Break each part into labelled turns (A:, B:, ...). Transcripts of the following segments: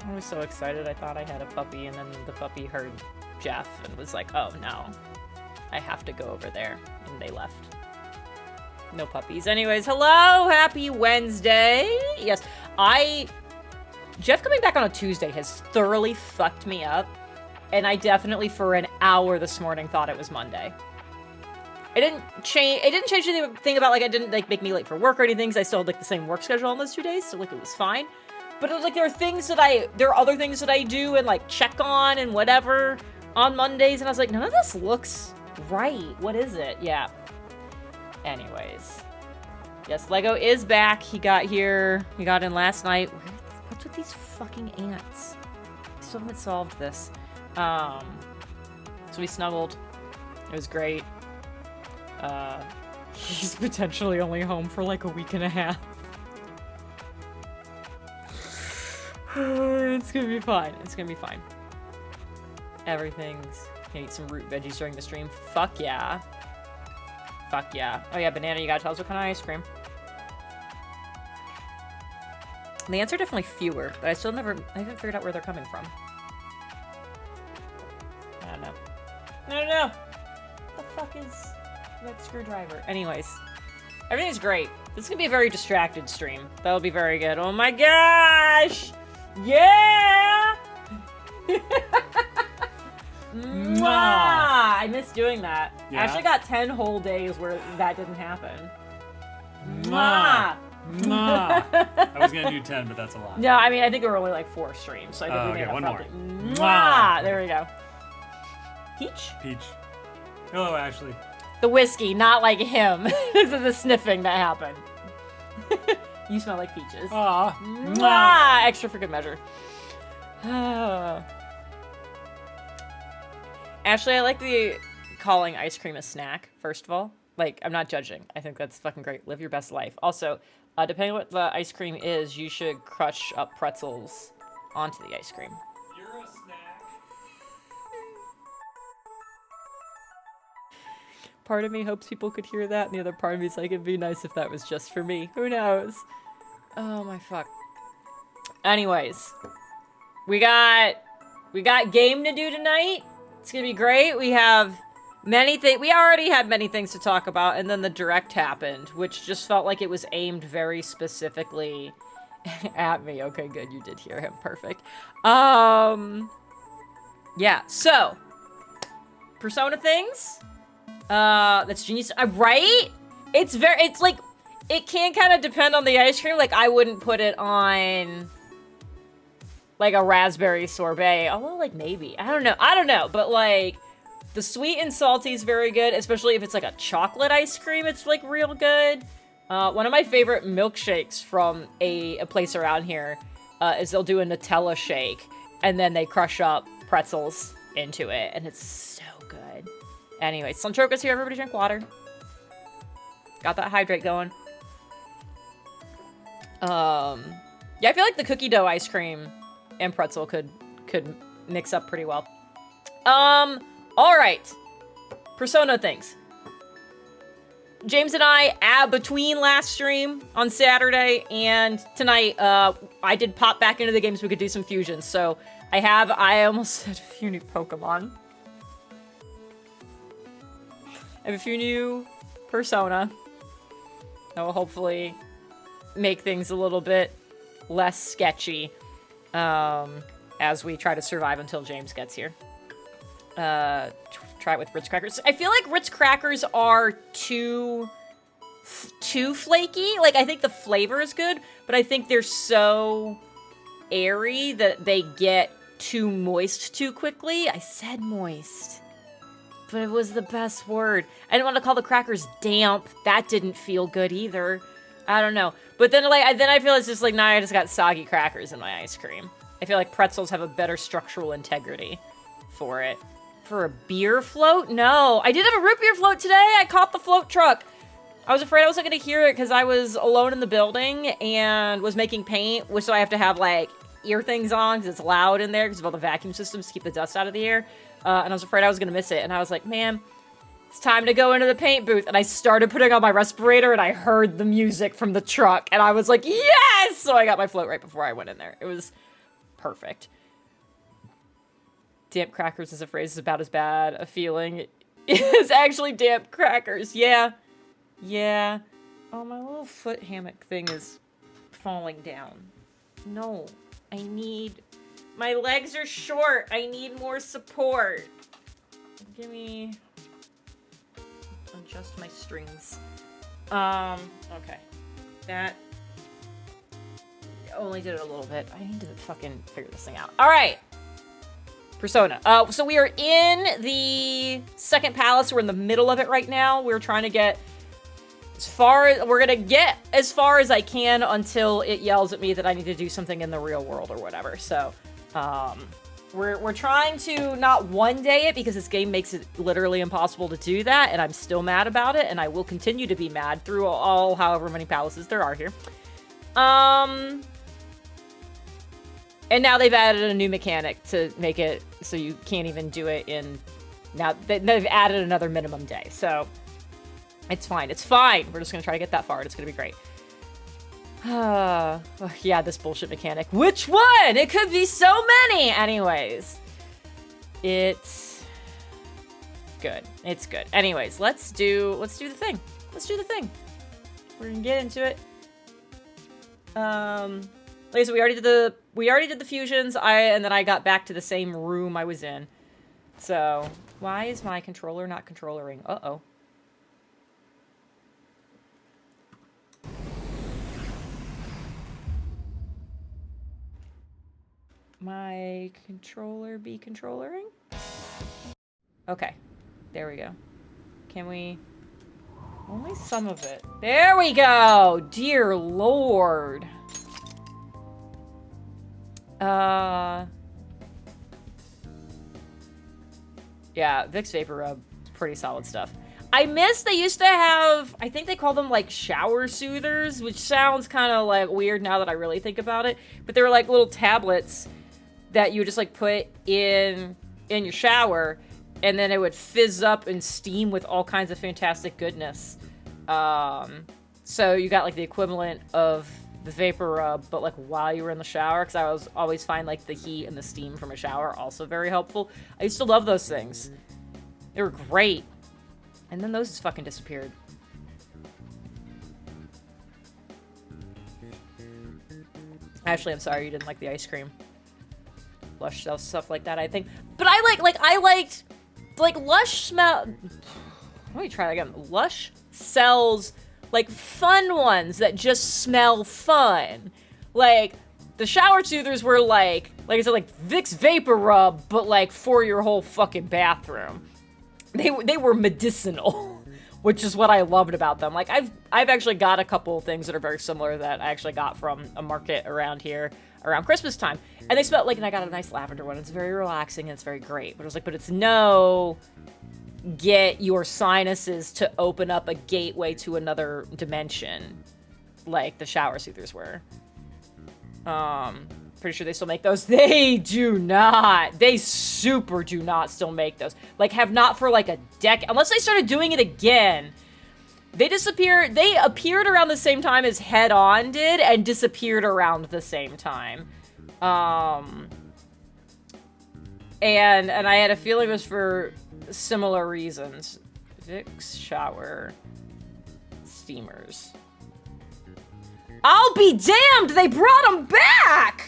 A: I was so excited. I thought I had a puppy, and then the puppy heard Jeff and was like, oh no, I have to go over there. And they left. No puppies. Anyways, hello, happy Wednesday. Yes, Jeff coming back on a Tuesday has thoroughly fucked me up. And I definitely, for an hour this morning, thought it was Monday. It didn't change anything about, like, it didn't, like, make me late for work or anything, because I still had, like, the same work schedule on those 2 days, so, like, it was fine. But it was, like, there are other things that I do and, like, check on and whatever on Mondays, and I was like, none of this looks right. What is it? Yeah. Anyways. Yes, Lego is back. He got in last night. What's with these fucking ants? I still haven't solved this. So we snuggled. It was great. He's potentially only home for like a week and a half. It's gonna be fine. It's gonna be fine. Everything's... Can eat some root veggies during the stream. Fuck yeah. Fuck yeah. Oh yeah, Banana, you gotta tell us what kind of ice cream. The ants are definitely fewer, but I haven't figured out where they're coming from. I don't know. No! What the fuck is that screwdriver? Anyways. Everything's great. This is gonna be a very distracted stream. That'll be very good. Oh my gosh! Yeah! Mwah! I miss doing that.
B: Yeah.
A: I actually got 10 whole days where that didn't happen. Mwah!
B: Mwah. I was gonna do 10, but that's a lot.
A: No, I mean, I think there were only like 4 streams, so I think we made
B: one
A: enough
B: more.
A: Mwah!
B: Mwah!
A: There we go. Peach?
B: Peach. Hello, Ashley.
A: The whiskey, not like him. This is the sniffing that happened. You smell like peaches.
B: Aw.
A: Mwah! Extra for good measure. Ashley, I like the calling ice cream a snack, first of all. Like, I'm not judging. I think that's fucking great. Live your best life. Also, depending on what the ice cream is, you should crush up pretzels onto the ice cream.
B: You're a snack.
A: Part of me hopes people could hear that, and the other part of me is like, it'd be nice if that was just for me. Who knows? Oh my fuck. Anyways, we got game to do tonight. It's gonna be great. We have many things. We already had many things to talk about, and then the direct happened, which just felt like it was aimed very specifically at me. Okay, good. You did hear him. Perfect. Yeah. So, Persona things. That's genius. Right? It's like, it can kind of depend on the ice cream. Like, I wouldn't put it on like a raspberry sorbet. Although, like, maybe. I don't know. But, like, the sweet and salty is very good, especially if it's, like, a chocolate ice cream. It's, like, real good. One of my favorite milkshakes from a place around here is they'll do a Nutella shake, and then they crush up pretzels into it, and it's so good. Anyway, Sunchoka's here. Everybody drink water. Got that hydrate going. Yeah, I feel like the cookie dough ice cream and pretzel could mix up pretty well. All right. Persona things. James and I, between last stream on Saturday and tonight, I did pop back into the game so we could do some fusions. So I almost said a few new Pokemon. I have a few new Persona that will hopefully make things a little bit less sketchy as we try to survive until James gets here. Try it with Ritz crackers. I feel like Ritz crackers are too flaky. Like, I think the flavor is good, but I think they're so airy that they get too moist too quickly. I said moist, but it was the best word. I didn't want to call the crackers damp. That didn't feel good either. I don't know. But then, like, I feel it's just like, now I just got soggy crackers in my ice cream. I feel like pretzels have a better structural integrity for it. For a beer float? No. I did have a root beer float today. I caught the float truck. I was afraid I wasn't going to hear it because I was alone in the building and was making paint, which so I have to have, like, ear things on because it's loud in there because of all the vacuum systems to keep the dust out of the air. And I was afraid I was going to miss it. And I was like, man, it's time to go into the paint booth. And I started putting on my respirator and I heard the music from the truck. And I was like, yes! So I got my float right before I went in there. It was perfect. Damp crackers as a phrase is about as bad a feeling is actually damp crackers. Yeah. Yeah. Oh, my little foot hammock thing is falling down. No. I need... My legs are short. I need more support. Give me... Adjust my strings. Okay. That... Only did it a little bit. I need to fucking figure this thing out. Alright! Persona. So we are in the second palace. We're in the middle of it right now. We're trying to get as far as... We're gonna get as far as I can until it yells at me that I need to do something in the real world or whatever. So, we're trying to not one day it because this game makes it literally impossible to do that, and I'm still mad about it, and I will continue to be mad through all however many palaces there are here. And now they've added a new mechanic to make it so you can't even do it in... Now, they've added another minimum day, so... It's fine. It's fine. We're just gonna try to get that far, and it's gonna be great. Oh, yeah, this bullshit mechanic. Which one? It could be so many! Anyways. It's... good. It's good. Anyways, let's do the thing. Let's do the thing. We're gonna get into it. Like I said, we already did the fusions, and then I got back to the same room I was in. So, why is my controller not controllering? Uh-oh. My controller be controllering? Okay. There we go. Can we... Only some of it. There we go! Dear Lord. Yeah, Vicks Vapor Rub is pretty solid stuff. I miss they used to have, I think they call them like shower soothers, which sounds kind of like weird now that I really think about it. But they were like little tablets that you would just like put in your shower, and then it would fizz up and steam with all kinds of fantastic goodness. So you got like the equivalent of the vapor rub, but like while you were in the shower, because I always find like the heat and the steam from a shower also very helpful. I used to love those things. They were great. And then those just fucking disappeared. Ashley, I'm sorry you didn't like the ice cream. Lush stuff like that, I think. But I liked Lush smell... Let me try that again. Lush sells, like, fun ones that just smell fun. Like, the shower soothers were like I said, like, Vicks Vapor Rub, but, like, for your whole fucking bathroom. They were medicinal, which is what I loved about them. Like, I've actually got a couple of things that are very similar that I actually got from a market around here around Christmas time. And they smell like, and I got a nice lavender one. It's very relaxing and it's very great. But it was like, but it's no get your sinuses to open up a gateway to another dimension like the shower soothers were. Pretty sure they still make those. They do not. They super do not still make those. Like, have not for like a decade. Unless they started doing it again. They disappeared. They appeared around the same time as Head On did and disappeared around the same time. And I had a feeling it was for similar reasons. Vicks shower steamers. I'll be damned! They brought them back!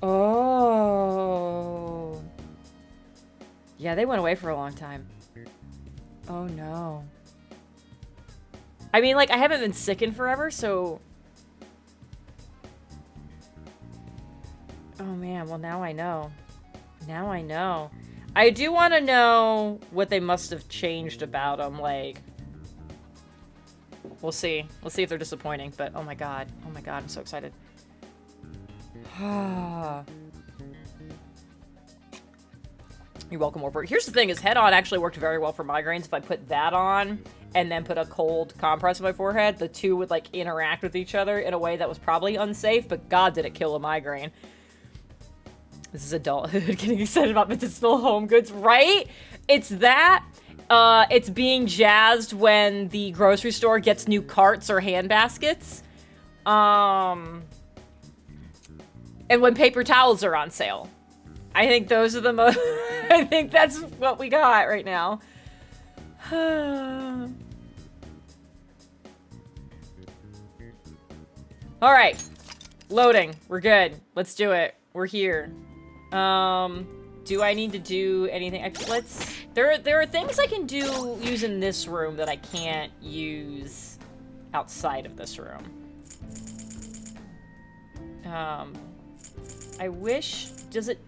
A: Oh. Yeah, they went away for a long time. Oh no. I mean, like, I haven't been sick in forever, so... Oh man, well now I know. Now I know. I do want to know what they must have changed about them, like... We'll see. We'll see if they're disappointing, but oh my god. Oh my god, I'm so excited. You're welcome, Warburg. Here's the thing, is Head On actually worked very well for migraines. If I put that on, and then put a cold compress on my forehead, the two would, like, interact with each other in a way that was probably unsafe, but god did it kill a migraine. This is adulthood getting excited about medicinal home goods, right? It's that, it's being jazzed when the grocery store gets new carts or hand baskets. And when paper towels are on sale. I think those are the most... I think that's what we got right now. Alright. Loading. We're good. Let's do it. We're here. Do I need to do anything? There are things I can do using this room that I can't use outside of this room. I wish... Does it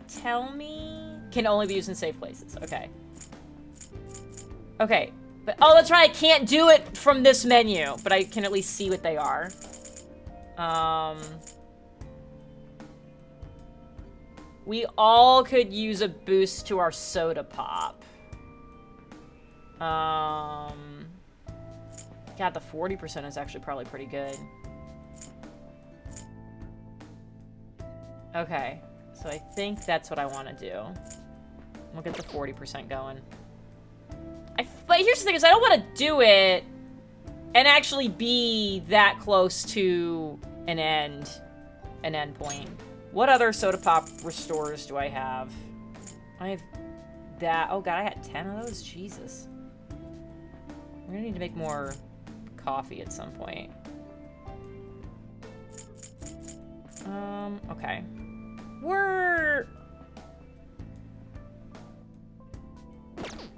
A: tell me? Can only be used in safe places. Okay. Okay. But, oh, that's right. I can't do it from this menu, but I can at least see what they are. We all could use a boost to our soda pop. God, the 40% is actually probably pretty good. Okay, so I think that's what I want to do. We'll get the 40% going. But here's the thing is I don't want to do it and actually be that close to an end point. What other soda pop restores do I have? I have that. Oh god, I had 10 of those? Jesus. We're gonna need to make more coffee at some point. Okay.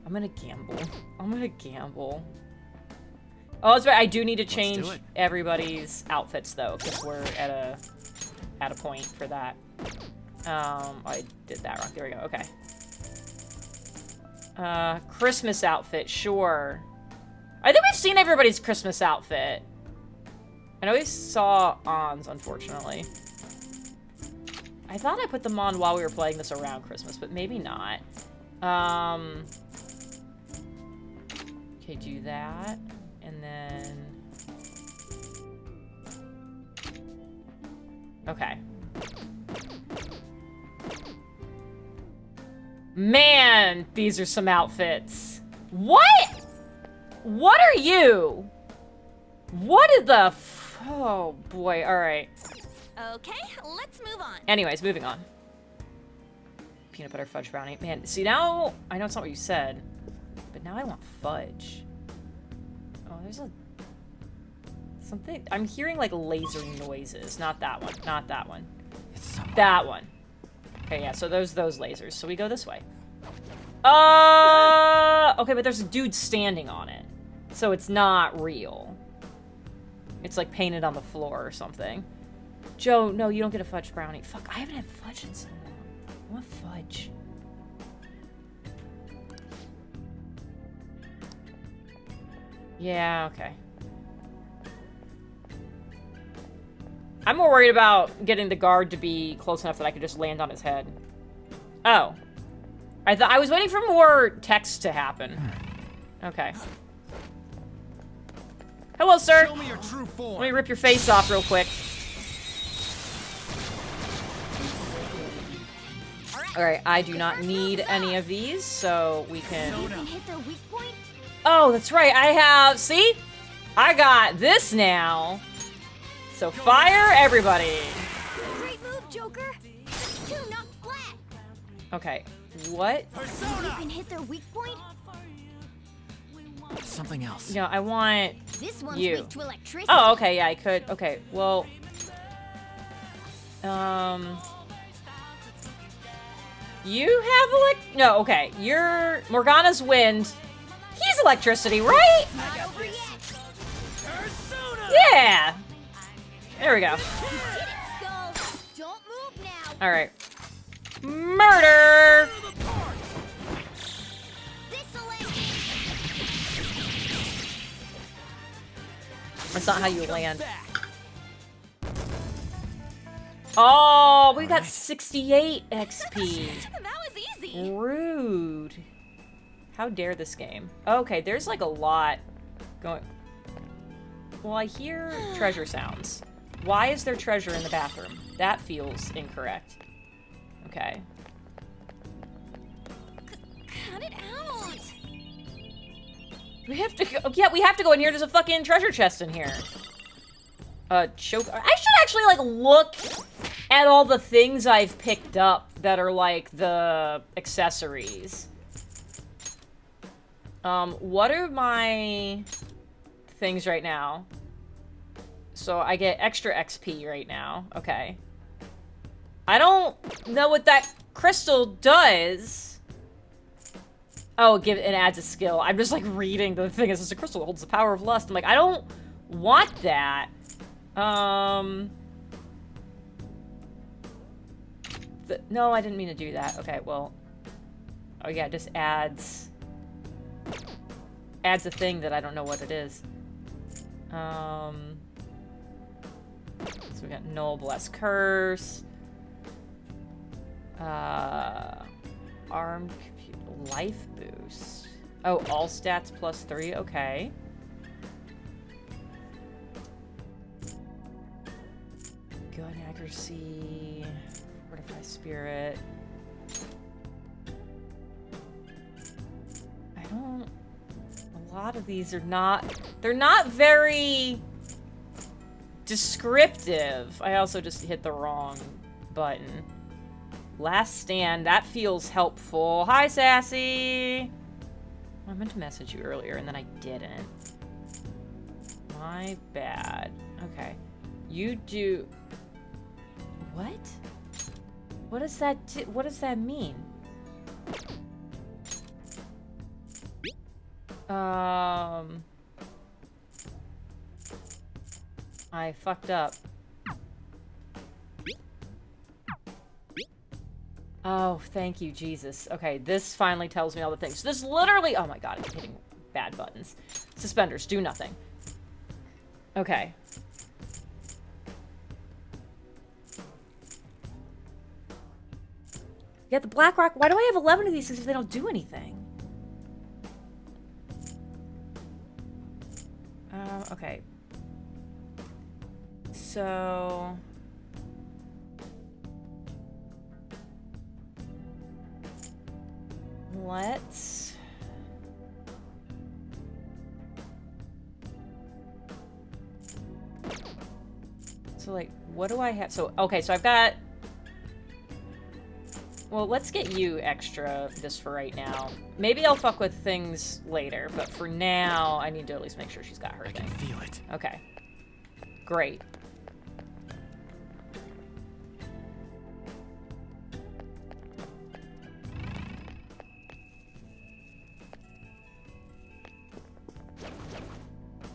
A: I'm gonna gamble. I'm gonna gamble. Oh, that's right. I do need to change everybody's outfits, though, because we're at a point for that. Oh, I did that wrong. There we go. Okay. Christmas outfit, sure. I think we've seen everybody's Christmas outfit. I know we saw On's, unfortunately. I thought I put them on while we were playing this around Christmas, but maybe not. Okay, do that. And then... Okay. Man, these are some outfits. What? What are you? What is the oh boy, alright.
C: Okay, let's move on.
A: Anyways, moving on. Peanut butter fudge brownie. Man, see now, I know it's not what you said, but now I want fudge. Oh, there's something, I'm hearing like laser noises. Not that one, not that one. That one. Okay, yeah, so those lasers. So we go this way. Okay, but there's a dude standing on it. So it's not real. It's like painted on the floor or something. Joe, no, you don't get a fudge brownie. Fuck, I haven't had fudge in so long. I want fudge. Yeah, okay. I'm more worried about getting the guard to be close enough that I could just land on his head. Oh. I was waiting for more text to happen. Okay. Hello, sir.
D: Show me your true form.
A: Let me rip your face off real quick. Alright, I do not need any of these, so we can... Oh, that's right, I have... See? I got this now. So fire everybody.
C: Great move, Joker. Two knocked flat.
A: Okay, what?
C: You can hit their weak point.
D: Something else.
A: No, I want
C: This one's
A: you.
C: weak to electricity.
A: Oh, okay, yeah, I could. Okay, well... You have no, okay. You're Morgana's wind. He's electricity, right?
C: Not over yet.
A: Yeah. There we go.
C: You did it, Skull. Don't move now.
A: All right. Murder.
C: This'll end.
A: That's not how you land. Oh, we got 68 XP.
C: That was easy.
A: Rude. How dare this game? Okay, there's like a lot going. Well, I hear treasure sounds. Why is there treasure in the bathroom? That feels incorrect. Okay.
C: Cut it out.
A: We have to go. Oh, yeah, we have to go in here. There's a fucking treasure chest in here. Choke. I should actually, like, look at all the things I've picked up that are, like, the accessories. What are my things right now? So I get extra XP right now. Okay. I don't know what that crystal does. Oh, it adds a skill. I'm just, like, reading the thing. It says a crystal holds the power of lust. I'm like, I don't want that. No, I didn't mean to do that. Okay, well. Oh, yeah, it just adds a thing that I don't know what it is. So we got Null Bless Curse. Armed Life Boost. Oh, all stats +3. Okay. Gun accuracy. Fortify Spirit. A lot of these are not... They're not very descriptive. I also just hit the wrong button. Last Stand. That feels helpful. Hi, Sassy! I meant to message you earlier, and then I didn't. My bad. Okay. You do... What? What does that mean? I fucked up. Oh, thank you, Jesus. Okay, this finally tells me all the things. So this literally... Oh my god, I'm hitting bad buttons. Suspenders, do nothing. Okay. Yeah, the Black Rock... Why do I have 11 of these if they don't do anything? Okay. So... Let's... So, like, what do I have? So, okay, so I've got... Well, let's get you extra just for right now. Maybe I'll fuck with things later, but for now, I need to at least make sure she's got her thing.
D: I can feel it.
A: Okay. Great.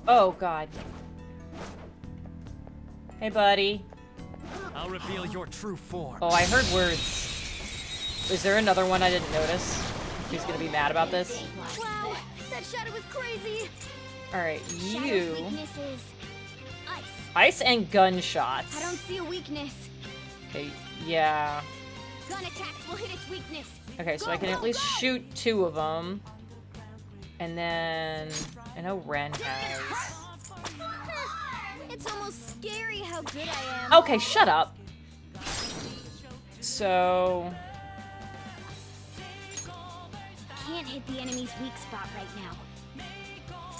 A: Oh, God. Hey, buddy.
D: I'll reveal your true form.
A: Oh, I heard words. Is there another one I didn't notice? Who's gonna be mad about this?
C: Wow, that shadow was crazy.
A: Alright,
C: Shadow's
A: you...
C: weakness is ice.
A: Ice and gunshots.
C: I don't see a weakness.
A: Okay, yeah.
C: Gun attacks will hit its weakness.
A: Okay, so
C: Go,
A: I can
C: go,
A: at least
C: go.
A: shoot 2 of them. And then... I know Ren has...
C: It's almost scary how good I am.
A: Okay, shut up. So...
C: Can't hit the enemy's weak spot right now.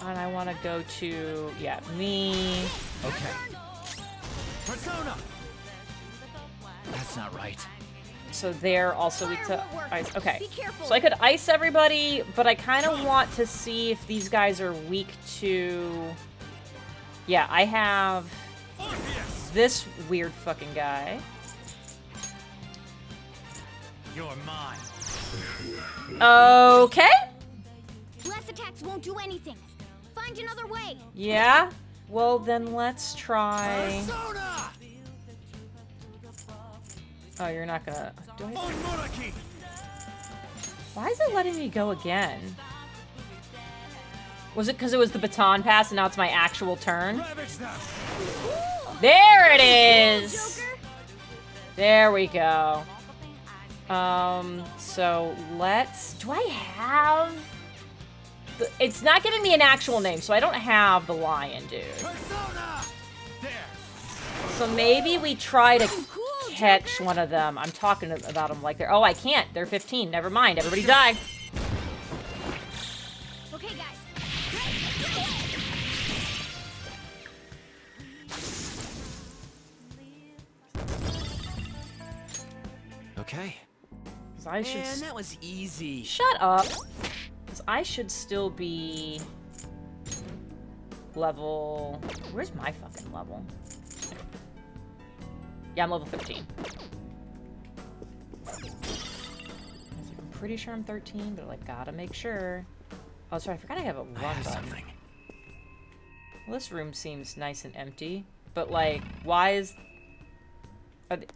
A: And I want to go to... Yeah, me...
D: Okay. Persona! That's not right.
A: So they're also weak to
C: Fire won't work.
A: ice. Okay.
C: Be careful.
A: So I could ice everybody, but I kind of want to see if these guys are weak to... Yeah, I have this weird fucking guy.
D: You're mine.
A: Okay.
C: Less attacks won't do anything. Find another way.
A: Yeah. Well, then let's try...
D: Persona!
A: Oh, you're not gonna... Do I...
D: On monarchy!
A: Why is it letting me go again? Was it because it was the baton pass and now it's my actual turn?
D: Ravage them!
A: There it is!
C: Joker.
A: There we go. So let's... Do I have... It's not giving me an actual name, so I don't have the lion dude.
D: Persona! There!
A: So maybe we try to
C: Cool,
A: catch
C: Joker.
A: one of them. I'm talking about them like they're... Oh, I can't. They're 15. Never mind. Everybody die.
C: Okay, guys.
D: Okay.
A: 'Cause I should.
D: Man, that was easy.
A: Shut up. 'Cause I should still be level. Where's my fucking level? Yeah, I'm level 15. I was like, I'm pretty sure I'm 13, but like, gotta make sure. Oh, sorry, I forgot I have a
D: I
A: run
D: have
A: button.
D: something.
A: Well, this room seems nice and empty, but like, why is...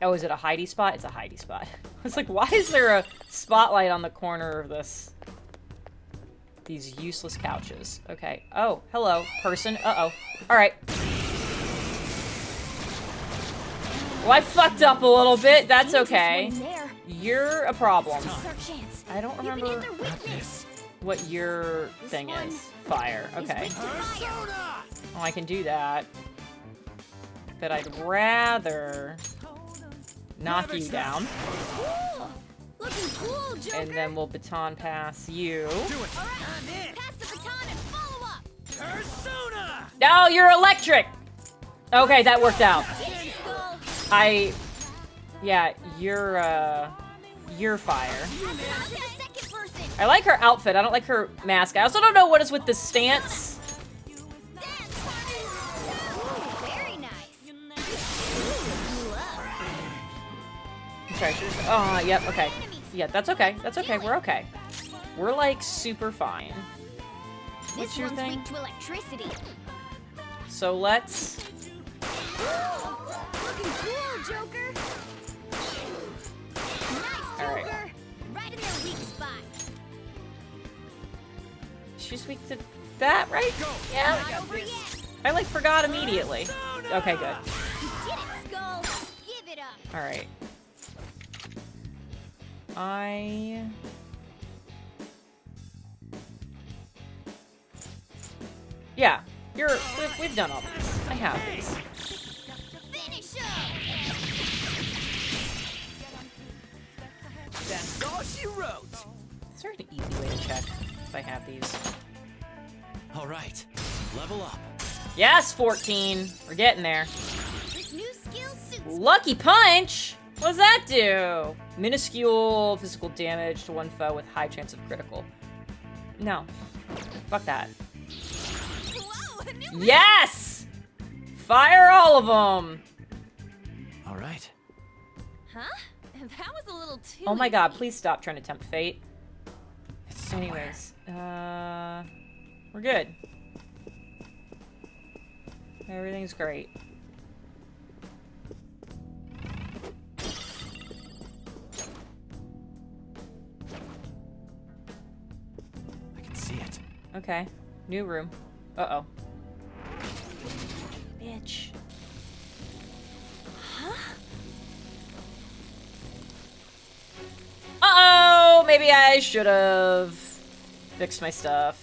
A: Oh, is it a hidey spot? It's a hidey spot. I was like, why is there a spotlight on the corner of this? These useless couches. Okay. Oh, hello, person. Uh-oh. Alright. Well, I fucked up a little bit. That's okay. You're a problem. I don't remember what your thing is. Fire. Okay. Oh, I can do that. But I'd rather knock you down.
C: Looking cool, Joker.
A: And then we'll baton pass you.
D: Do it.
C: Pass the baton and follow up.
D: Persona!
A: No, you're electric! Okay, that worked out.
C: Get skull.
A: Yeah, you're fire.
C: Pass the second person.
A: I like her outfit. I don't like her mask. I also don't know what is with the stance.
C: Very nice.
A: I'm sorry, oh, yep, okay. Yeah, that's okay. That's okay. We're okay. We're like super fine. What's
C: This
A: your
C: one's
A: thing?
C: weak to electricity.
A: So let's...
C: Looking cool, Joker. Nice,
A: All right.
C: Joker. Right in their weak spot.
A: She's weak to that, right? Yeah.
C: Not over yet.
A: I like forgot immediately. Okay, good.
C: Get it, Skull. Give it up.
A: All right. Yeah, we've done all these. I have these.
C: Finish up.
D: That's all she wrote.
A: Is there an easy way to check if I have these?
D: All right. Level up.
A: Yes, 14. We're getting there.
C: This new skill suits.
A: Lucky Punch? What does that do? Minuscule physical damage to one foe with high chance of critical. No. Fuck that.
C: Whoa, a new
A: Yes! Fire all of them!
D: All right.
C: Huh? That was a little too.
A: Oh my god,
C: easy.
A: please stop trying to tempt fate.
D: It's somewhere.
A: Anyways, we're good. Everything's great.
D: I can see it.
A: Okay. New room. Uh-oh. Bitch. Uh-oh! Maybe I should have fixed my stuff.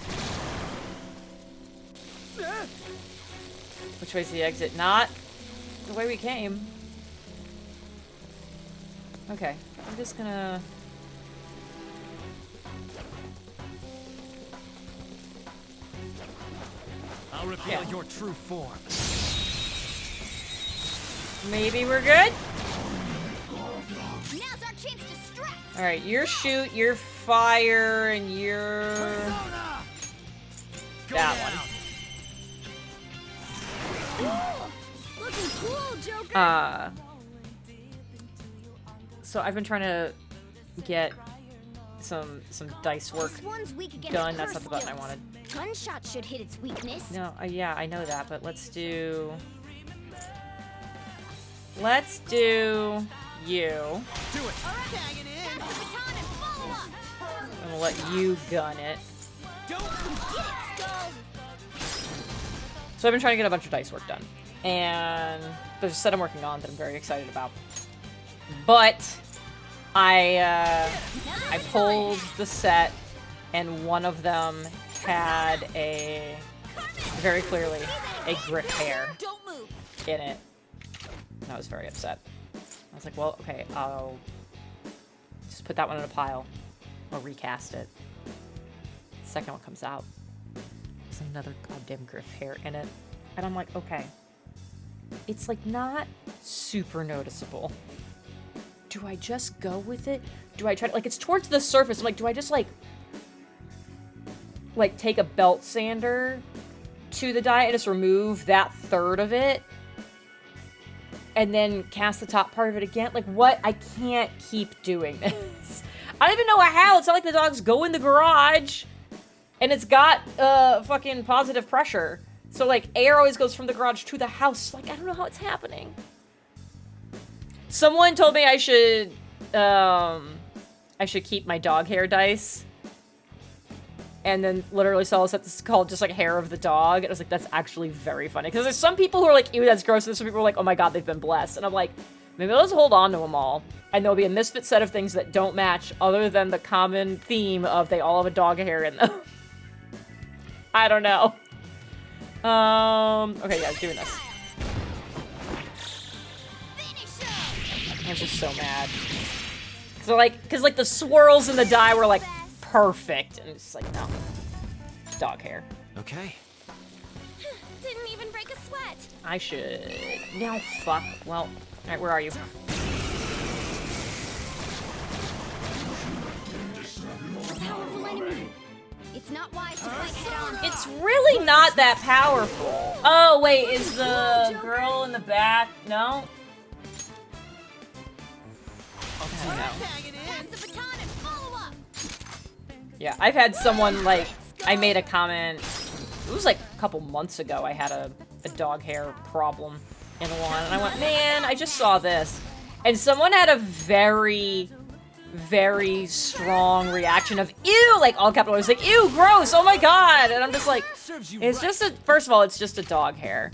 A: Which way's the exit? Not the way we came. Okay. I'm just gonna...
D: I'll reveal your true form.
A: Maybe we're good?
C: Now's our chance to strike.
A: Alright, you're shoot, you're fire, and you're...
D: Persona! Go
A: That
D: down.
C: Looking cool, Joker.
A: So I've been trying to get some dice work
C: This one's weak against
A: done. That's not
C: curse
A: the button I
C: skills.
A: wanted.
C: Gunshot should hit its weakness.
A: No, yeah, I know that, but let's do... Let's do you.
D: Do it.
C: All right. Tagging in. Pass the baton and follow up.
A: I'm gonna let you gun it.
D: Don't.
C: Get it, Skull.
A: So I've been trying to get a bunch of dice work done. And there's a set I'm working on that I'm very excited about. But I pulled the set and one of them had a, very clearly, a grip hair
C: Don't move.
A: in it. And I was very upset. I was like, well, okay, I'll just put that one in a pile. I'll recast it. Second one comes out. There's another goddamn griff hair in it. And I'm like, okay. It's like not super noticeable. do I just go with it? Do I try to, like, it's towards the surface. I'm like, do I just, like take a belt sander to the die and just remove that third of it? And then cast the top part of it again? Like, what? I can't keep doing this. I don't even know how. It's not like the dogs go in the garage. And it's got, fucking positive pressure. So, like, air always goes from the garage to the house. Like, I don't know how it's happening. Someone told me I should keep my dog hair dice. And then literally saw us at this called just like hair of the dog. And I was like, that's actually very funny. Because there's some people who are like, ew, that's gross. And some people are like, oh my god, they've been blessed. And I'm like, maybe let's hold on to them all. And there'll be a misfit set of things that don't match other than the common theme of they all have a dog hair in them. I don't know. Okay, yeah, doing this. I was just so mad. So like, cause like the swirls in the die were like perfect. And it's like, no. Dog hair.
D: Okay.
C: Didn't even break a sweat.
A: I should. Now, fuck. Well, alright, where are you?
C: Powerful enemy. It's not wise to fight head on.
A: It's really not that powerful. Oh, wait, is the girl in the back? No? Okay, no.
C: Pass the baton and follow up.
A: Yeah, I've had someone, like, I made a comment, it was like a couple months ago, I had a dog hair problem in one, and I went, man, I just saw this. And someone had a very, very strong reaction of, ew, like, all capital letters, like, ew, gross, oh my god! And I'm just like, it's just a, first of all, it's just a dog hair.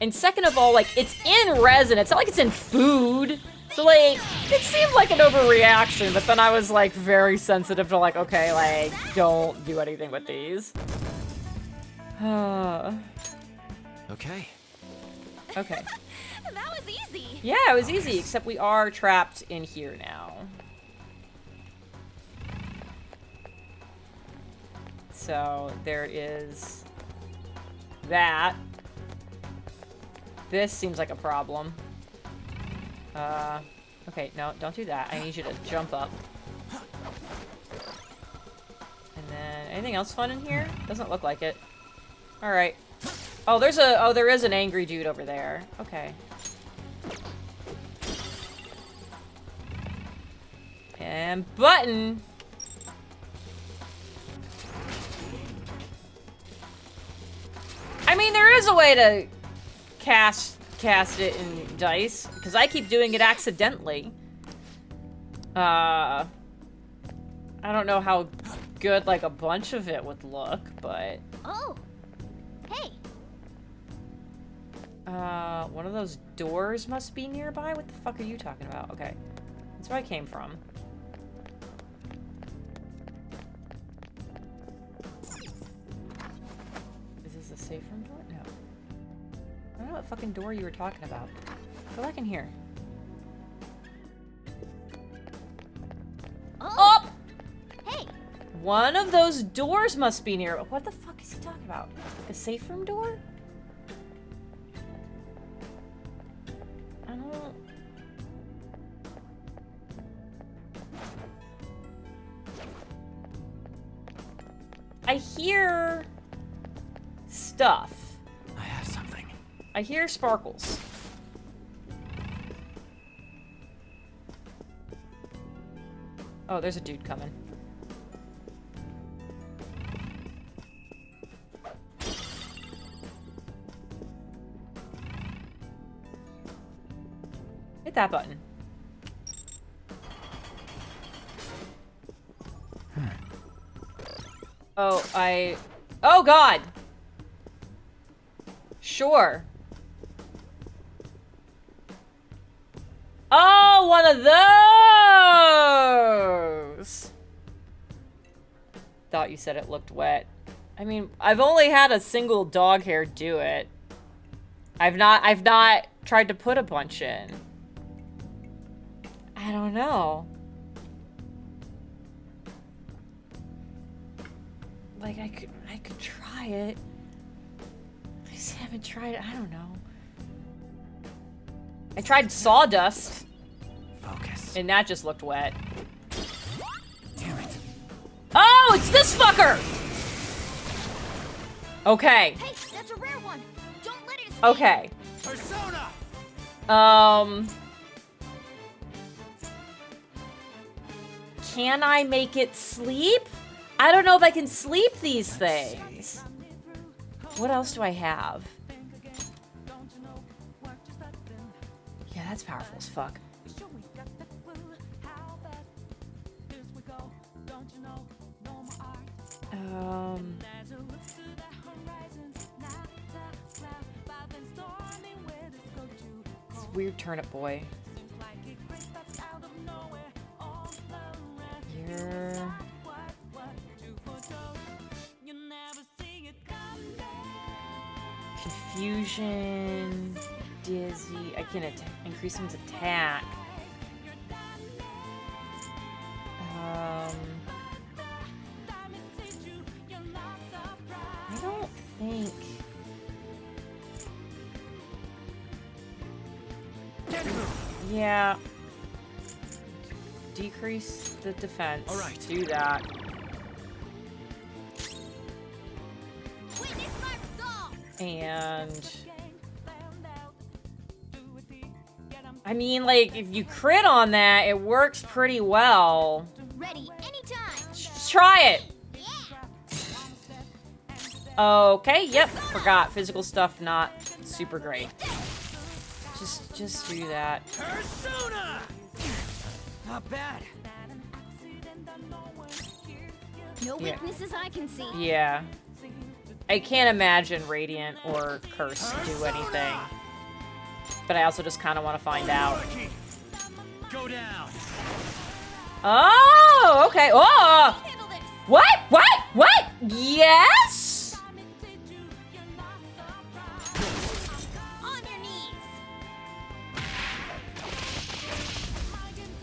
A: And second of all, like, it's in resin, it's not like it's in food. So, like, it seemed like an overreaction, but then I was, like, very sensitive to, like, okay, like, don't do anything with these.
D: Okay.
A: Okay.
C: That was easy.
A: Yeah, it was easy, except we are trapped in here now. So, there is that. This seems like a problem. Okay, no, don't do that. I need you to jump up. And then, anything else fun in here? Doesn't look like it. Alright. Oh, there is an angry dude over there. Okay. And button! I mean, there is a way to cast it in dice, because I keep doing it accidentally. I don't know how good, like, a bunch of it would look, but...
C: Oh. Hey.
A: One of those doors must be nearby? What the fuck are you talking about? Okay. That's where I came from. Is this a safe room door? No. I don't know what fucking door you were talking about. Go back in here.
C: Oh. Hey.
A: One of those doors must be near. What the fuck is he talking about? A safe room door? I don't... I hear stuff.
D: I have something.
A: I hear sparkles. Oh, there's a dude coming. Hit that button. Oh, oh god! Sure. Oh, one of those! Thought you said it looked wet. I mean, I've only had a single dog hair do it. I've not tried to put a bunch in. I don't know. Like, I could try it. I just haven't tried it. I don't know. I tried sawdust.
D: Focus.
A: And that just looked wet.
D: Damn it.
A: Oh, it's this fucker! Okay.
C: Hey, that's a rare one. Don't let it escape.
A: Okay.
D: Persona!
A: Can I make it sleep? I don't know if I can sleep these things. What else do I have? Yeah, that's powerful as fuck. This weird turnip boy. You're... Confusion, dizzy. I can increase his attack. I don't think. Yeah. Decrease the defense.
D: All right.
A: Do that.
C: Witness my resolve.
A: And I mean, like, if you crit on that, it works pretty well.
C: Ready anytime.
A: Just try it.
C: Yeah.
A: Okay, yep, forgot. Physical stuff not super great. Just do that.
D: Persona! Not bad.
C: No
A: Yeah.
C: weaknesses I can see.
A: Yeah. I can't imagine Radiant or Curse do anything. But I also just kind of want to find out.
D: Go down.
A: Oh, okay. Oh!
C: Handle this.
A: What? What? What? Yes?
C: On your knees.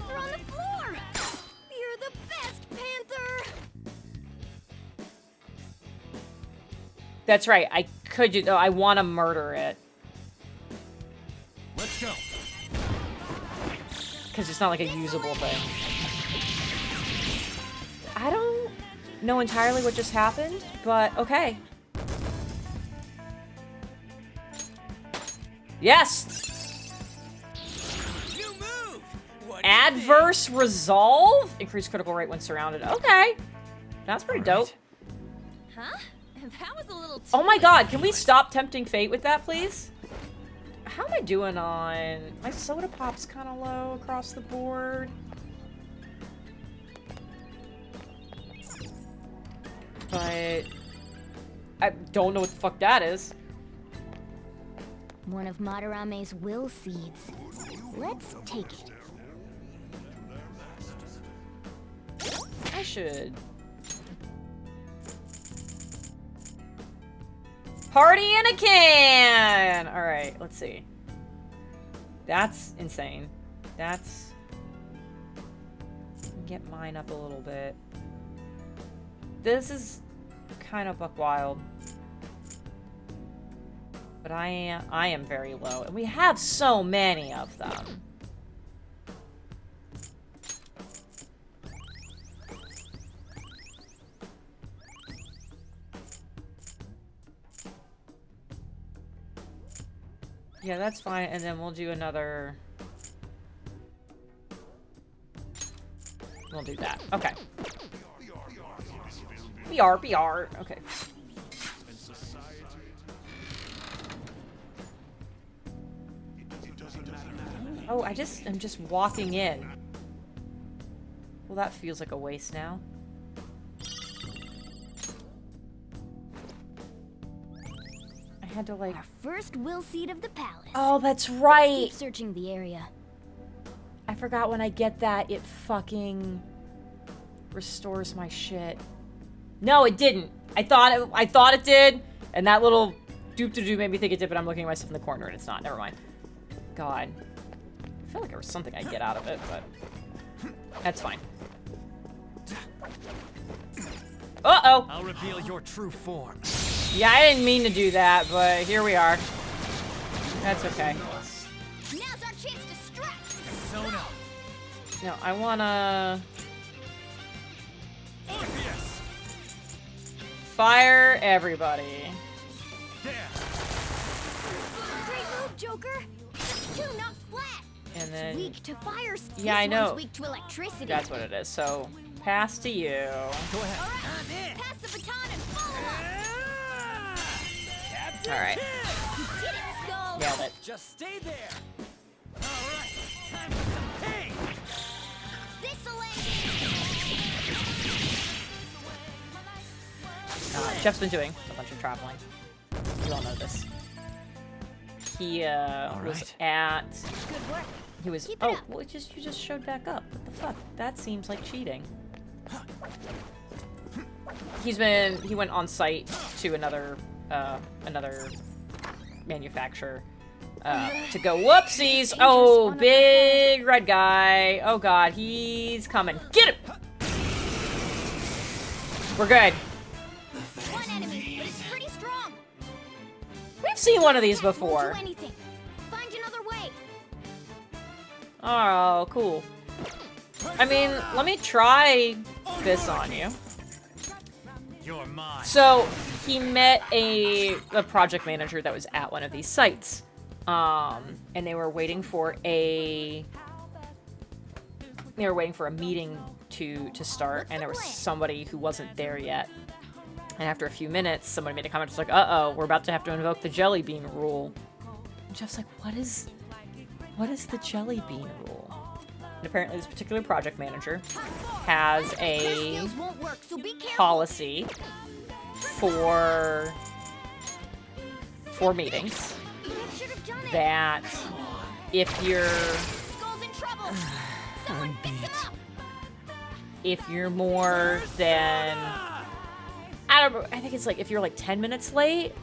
C: You're on the floor. You're the best, Panther.
A: That's right. I could do though. I want to murder it.
D: Let's go.
A: Because it's not like a usable thing. I don't know entirely what just happened, but okay. Yes!
D: New move. What do you
A: Adverse resolve? Increase critical rate when surrounded. Okay. That's pretty dope.
C: Huh? That was a little too
A: Oh my god, can we stop tempting fate with that, please? How am I doing on... My soda pop's kind of low across the board. But... I don't know what the fuck that is.
C: One of Madarame's will seeds. Let's take it.
A: I should... Party in a can! Alright, let's see. That's insane. That's... Get mine up a little bit. This is kind of buck wild. But I am very low. And we have so many of them. Yeah, that's fine, and then we'll do another... We'll do that. Okay. BR. Okay. Oh, I'm just walking in. Well, that feels like a waste now. Had to like...
C: Our first will seed of the palace.
A: Oh, that's right.
C: Keep searching the area.
A: I forgot when I get that, it fucking restores my shit. No, it didn't. I thought it did, and that little doop-to-doo made me think it did, but I'm looking at myself in the corner and it's not. Never mind. God. I feel like there was something I'd get out of it, but that's fine. Uh-oh.
D: I'll reveal your true form.
A: Yeah, I didn't mean to do that, but here we are. That's okay.
C: Now's our chance to strike.
D: Persona.
A: No, I wanna
D: Orpheus.
A: fire everybody.
D: There.
C: Great move, Joker. Just two knocked flat.
A: And then
C: Weak to fire.
A: Yeah, I
C: This
A: know.
C: one's weak to electricity.
A: that's what it is. So pass to you.
D: Go ahead.
C: All right.
D: I'm in.
C: Pass the baton and follow up.
D: Captain
A: All right.
D: Kidd.
C: You did it, Skull.
A: Nailed it.
D: Just stay there. All right. Time for some pain.
C: This'll end.
A: Jeff's been doing a bunch of traveling. You all know this. He was
D: right.
A: at.
C: Good work.
A: He was.
C: Keep it
A: Oh,
C: up.
A: well, you just showed back up. What the fuck? That seems like cheating. He went on site to another manufacturer to go. Whoopsies! Oh, big red guy. Oh god, he's coming. Get him! We're good.
C: One enemy, but it's pretty strong.
A: We've seen one of these
C: Won't
A: before.
C: do anything. Find another way.
A: Oh, cool. I mean, let me try this on you.
D: You're mine.
A: So he met a project manager that was at one of these sites, and they were waiting for a meeting to start, and there was somebody who wasn't there yet. And after a few minutes, somebody made a comment just like, "Uh-oh, we're about to have to invoke the jelly bean rule." And Jeff's like, "What is the jelly bean rule?" And apparently, this particular project manager has
C: Your
A: a
C: skills won't work, so be careful.
A: policy for meetings
C: You should have done it.
A: that if you're
C: Skull's in trouble. Someone fix him up.
A: if you're more than I don't know, I think it's like if you're like 10 minutes late,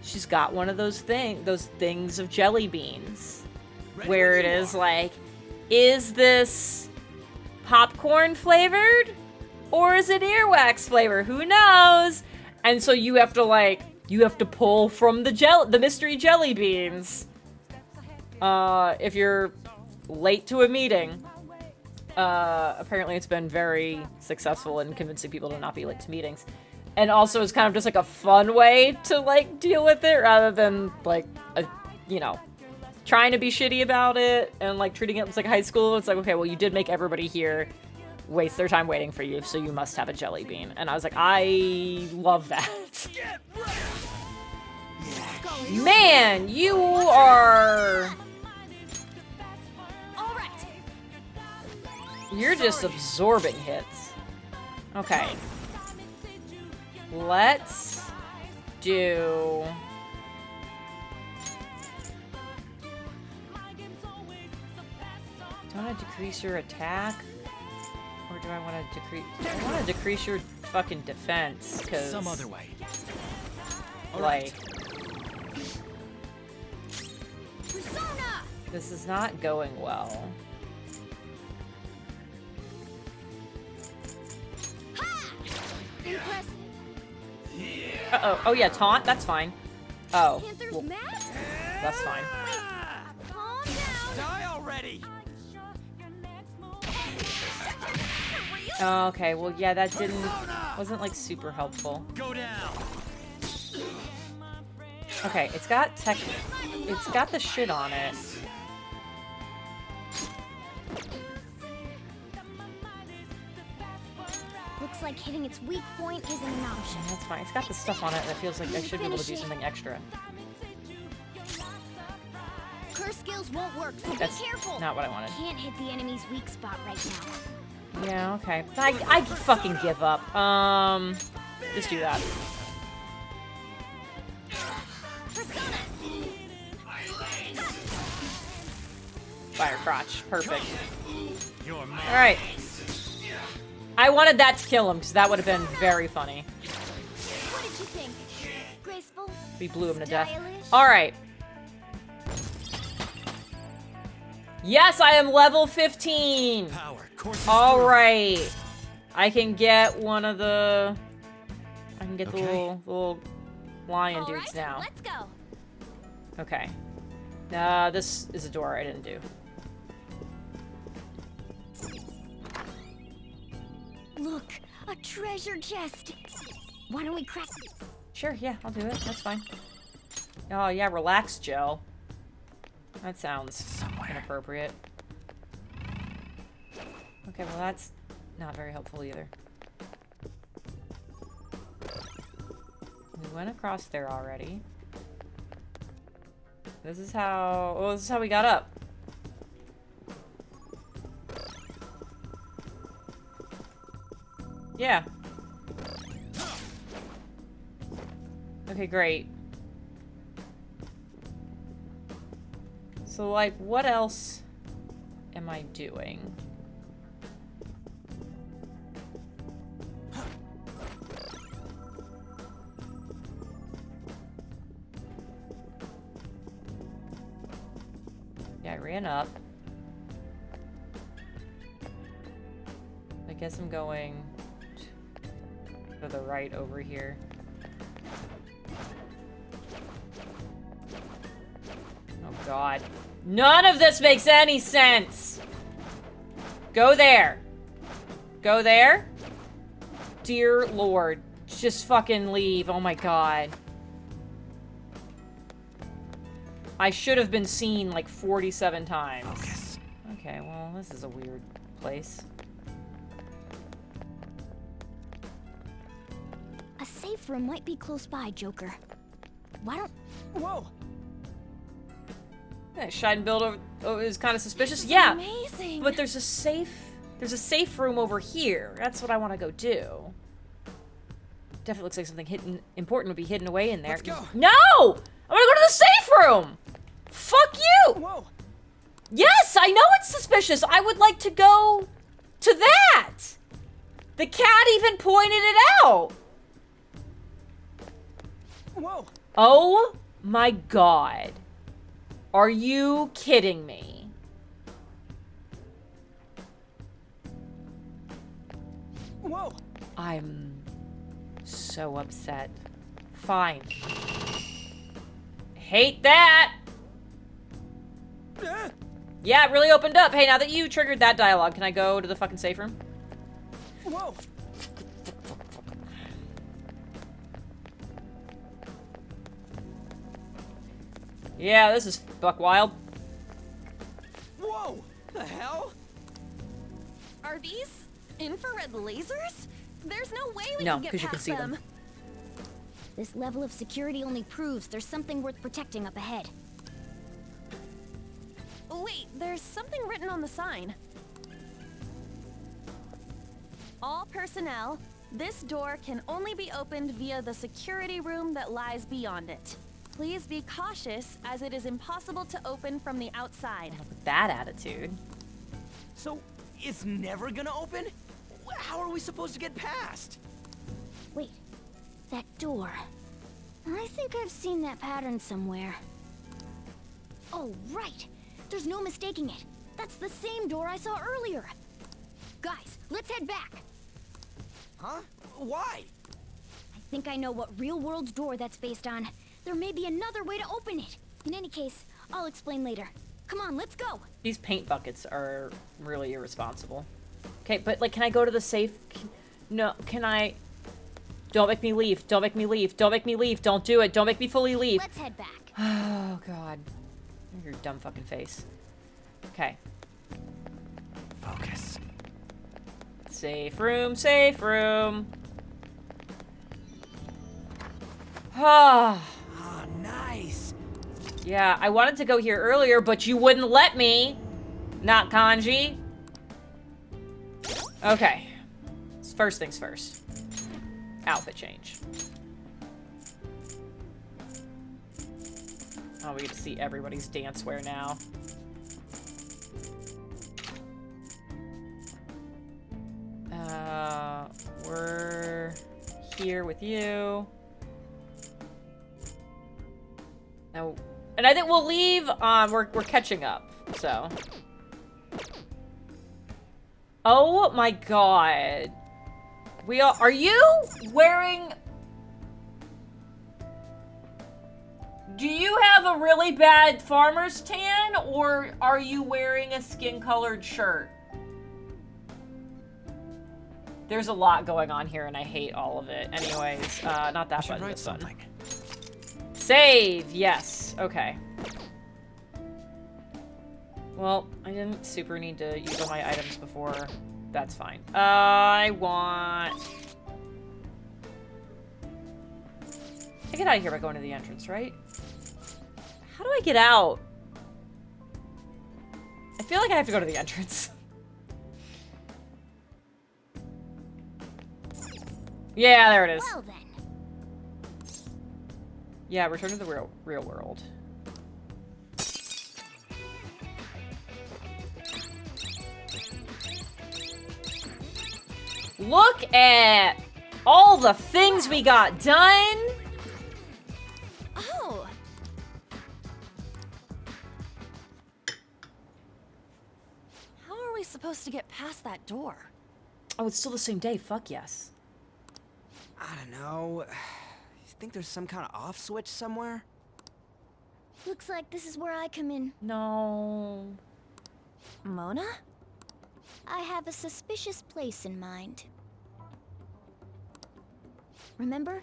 A: she's got one of those things of jelly beans where it is like, is this popcorn flavored or is it earwax flavor? Who knows? And so you have to pull from the mystery jelly beans. If you're late to a meeting. Apparently it's been very successful in convincing people to not be late to meetings. And also it's kind of just like a fun way to like deal with it rather than like trying to be shitty about it and like treating it as like high school. It's like, okay, well, you did make everybody here waste their time waiting for you, so you must have a jelly bean. And I was like, I love that. Man, you are...
C: All right.
A: You're just absorbing hits. Okay. Let's do... Do I want to decrease your attack? Or do I want to decrease... I want to decrease your fucking defense, because...
D: Some other way.
A: Like...
C: Persona.
A: This is not going well.
C: Ha! Impressive.
A: Uh-oh. Oh, yeah, taunt? That's fine. Oh.
C: Panther's
A: Well,
C: mad?
A: that's fine.
C: Calm down.
D: Die already.
A: Okay, well, yeah, that wasn't, like, super helpful.
D: Go down.
A: Okay, it's got the shit on it.
C: Looks like hitting its weak point isn't an option.
A: That's fine. It's got the stuff on it, and it feels like I should be able to do something extra.
C: Curse skills won't work, so
A: That's
C: be careful.
A: not what I wanted.
C: Can't hit the enemy's weak spot right now.
A: Yeah, okay. I fucking give up. Just do that.
C: Persona.
A: Fire crotch. Perfect.
D: You're mine.
A: Alright. I wanted that to kill him, because that would have been very funny.
C: What did you think? Graceful?
A: We blew him to death.
C: Stylish?
A: Alright. Yes, I am level 15!
D: Power. Courses
A: Alright. I can get one of the... I can get the
D: Okay.
A: little lion
C: All
A: dudes
C: right,
A: now.
C: let's go.
A: Okay. This is a door I didn't do.
C: Look, a treasure chest. Why don't we crack?
A: Sure, yeah, I'll do it. That's fine. Oh, yeah, relax, Joe. That sounds inappropriate. Okay, well, that's not very helpful either. We went across there already. This is how... Oh, this is how we got up. Yeah. Okay, great. So, like, what else am I doing? Yeah, I ran up. I guess I'm going to the right over here. Oh god. None of this makes any sense! Go there. Go there? Dear Lord. Just fucking leave. Oh my god. I should have been seen like 47 times.
D: Focus.
A: Okay, well, this is a weird place.
C: A safe room might be close by, Joker. Why don't...
D: Whoa!
A: Yeah, Scheidenbild is kind of suspicious.
C: This is
A: Yeah,
C: amazing.
A: but there's a safe room over here. That's what I want to go do. Definitely looks like something important would be hidden away in there.
D: Let's go.
A: No! I want to go to the safe room! Fuck you!
D: Whoa!
A: Yes, I know it's suspicious. I would like to go to that! The cat even pointed it out!
D: Whoa!
A: Oh my god. Are you kidding me?
D: Whoa!
A: I'm so upset. Fine. Hate that! Yeah, it really opened up. Hey, now that you triggered that dialogue, can I go to the fucking safe room?
D: Whoa!
A: Yeah, this is buck wild.
D: Whoa! The hell?
E: Are these infrared lasers? There's no way we
A: No,
E: can get
A: 'cause you can
E: past
A: see them.
E: them.
C: This level of security only proves there's something worth protecting up ahead.
E: Wait, there's something written on the sign. All personnel, this door can only be opened via the security room that lies beyond it. Please be cautious, as it is impossible to open from the outside.
A: With that attitude.
D: So, it's never gonna open? How are we supposed to get past?
C: Wait, that door. I think I've seen that pattern somewhere. Oh, right. There's no mistaking it. That's the same door I saw earlier. Guys, let's head back.
D: Huh? Why?
C: I think I know what real-world door that's based on. There may be another way to open it. In any case, I'll explain later. Come on, let's go.
A: These paint buckets are really irresponsible. Okay, but like, can I go to the safe? No, can I? Don't make me leave. Don't make me leave. Don't make me leave. Don't do it. Don't make me fully leave.
C: Let's head back.
A: Oh, God. Your dumb fucking face. Okay.
D: Focus.
A: Safe room, safe room. Ah.
D: Ah, nice.
A: Yeah, I wanted to go here earlier, but you wouldn't let me. Not Kanji. Okay. First things first. Outfit change. Oh, we get to see everybody's dancewear now. We're here with you. Now, and I think we'll leave. We're catching up. So. Oh my god. We are you wearing? Do you have a really bad farmer's tan, or are you wearing a skin-colored shirt? There's a lot going on here, and I hate all of it. Anyways, not that
D: I should
A: button,
D: write
A: this one.
D: something.
A: Save! Yes. Okay. Well, I didn't super need to use all my items before. That's fine. I want... I get out of here by going to the entrance, right? How do I get out? I feel like I have to go to the entrance. Yeah, there it is.
C: Well then.
A: Yeah, return to the real world. Look at all the things we got done.
E: Oh! How are we supposed to get past that door?
A: Oh, it's still the same day. Fuck yes.
D: I don't know. You think there's some kind of off switch somewhere?
C: Looks like this is where I come in.
A: No.
E: Mona?
C: I have a suspicious place in mind. Remember?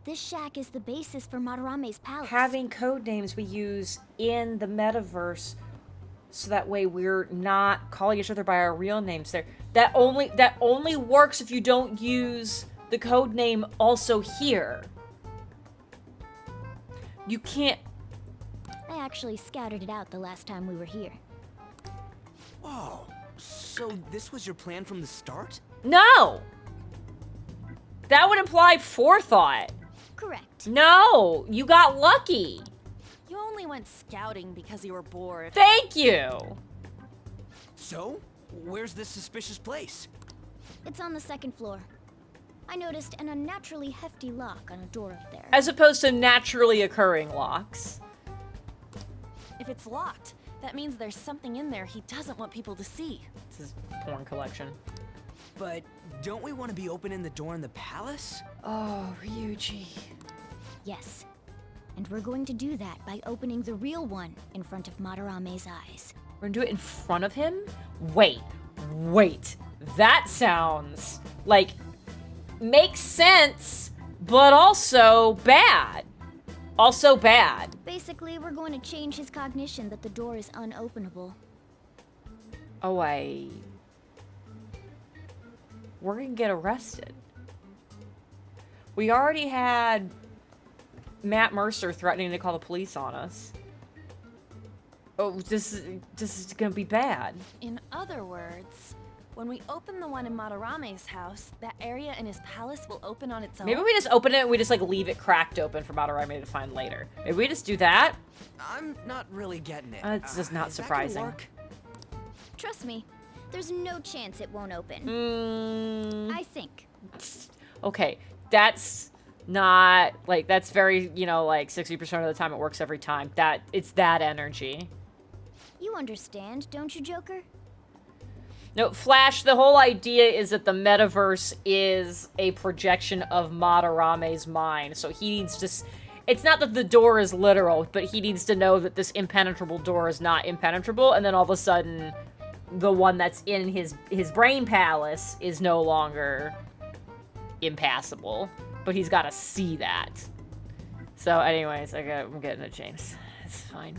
C: This shack is the basis for Madarame's palace.
A: Having code names we use in the metaverse, so that way we're not calling each other by our real names. There, that only works if you don't use the code name also here. You can't.
C: I actually scouted it out the last time we were here.
D: Whoa. So this was your plan from the start?
A: No. That would imply forethought.
C: Correct.
A: No, you got lucky.
E: You only went scouting because you were bored.
A: Thank you.
D: So, where's this suspicious place?
C: It's on the second floor. I noticed an unnaturally hefty lock on a door up there.
A: As opposed to naturally occurring locks.
E: If it's locked, that means there's something in there he doesn't want people to see.
A: It's his porn collection.
D: But don't we want to be opening the door in the palace?
A: Oh, Ryuji.
C: Yes. And we're going to do that by opening the real one in front of Madarame's eyes.
A: We're gonna do it in front of him? Wait. That sounds like makes sense, but also bad.
C: Basically, we're going to change his cognition that the door is unopenable.
A: Oh, we're gonna get arrested. We already had Matt Mercer threatening to call the police on us. Oh, this is gonna be bad.
E: In other words, when we open the one in Madarame's house, that area in his palace will open on its own.
A: Maybe we just open it and we just like leave it cracked open for Madarame to find later. Maybe we just do that.
D: I'm not really getting it.
A: It's just not
D: is that gonna
A: surprising.
D: work?
C: Trust me, there's no chance it won't open. I think.
A: Okay, that's not like that's very, like 60% of the time it works every time. It's that energy.
C: You understand, don't you, Joker?
A: No, Flash, the whole idea is that the metaverse is a projection of Madarame's mind. So he needs to... It's not that the door is literal, but he needs to know that this impenetrable door is not impenetrable, and then all of a sudden, the one that's in his brain palace is no longer impassable. But he's got to see that. So anyways, I'm getting it, James. It's fine.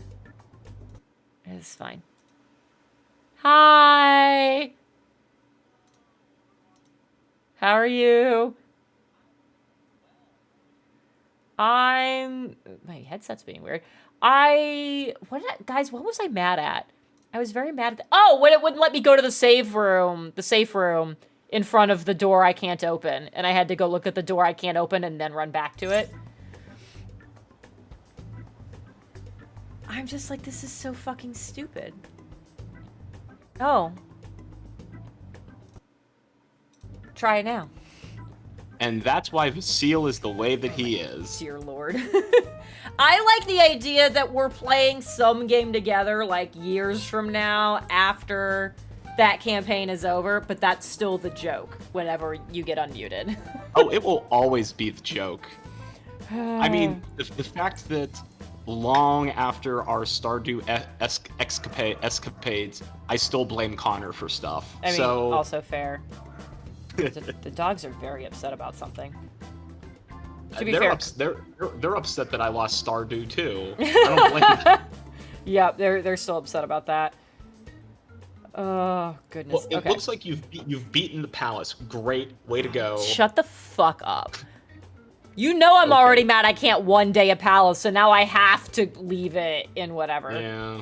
A: It's fine. Hi! How are you? My headset's being weird. Guys, what was I mad at? I was very mad at when it wouldn't let me go to the safe room in front of the door I can't open. And I had to go look at the door I can't open and then run back to it. I'm just like, this is so fucking stupid. Oh. Try it now.
F: And that's why Seal is the way that he is.
A: Dear Lord. I like the idea that we're playing some game together, like, years from now, after that campaign is over, but that's still the joke whenever you get unmuted.
F: Oh, it will always be the joke. I mean, the fact that long after our Stardew escapades, I still blame Connor for stuff.
A: I mean,
F: so,
A: also fair. The dogs are very upset about something. To be fair.
F: They're upset that I lost Stardew too. I don't blame them.
A: Yeah, they're still upset about that. Oh, goodness.
F: Well, it looks like you've beaten the palace. Great. Way to go.
A: Shut the fuck up. You know I'm already mad I can't one day a palace, so now I have to leave it in whatever.
F: Yeah.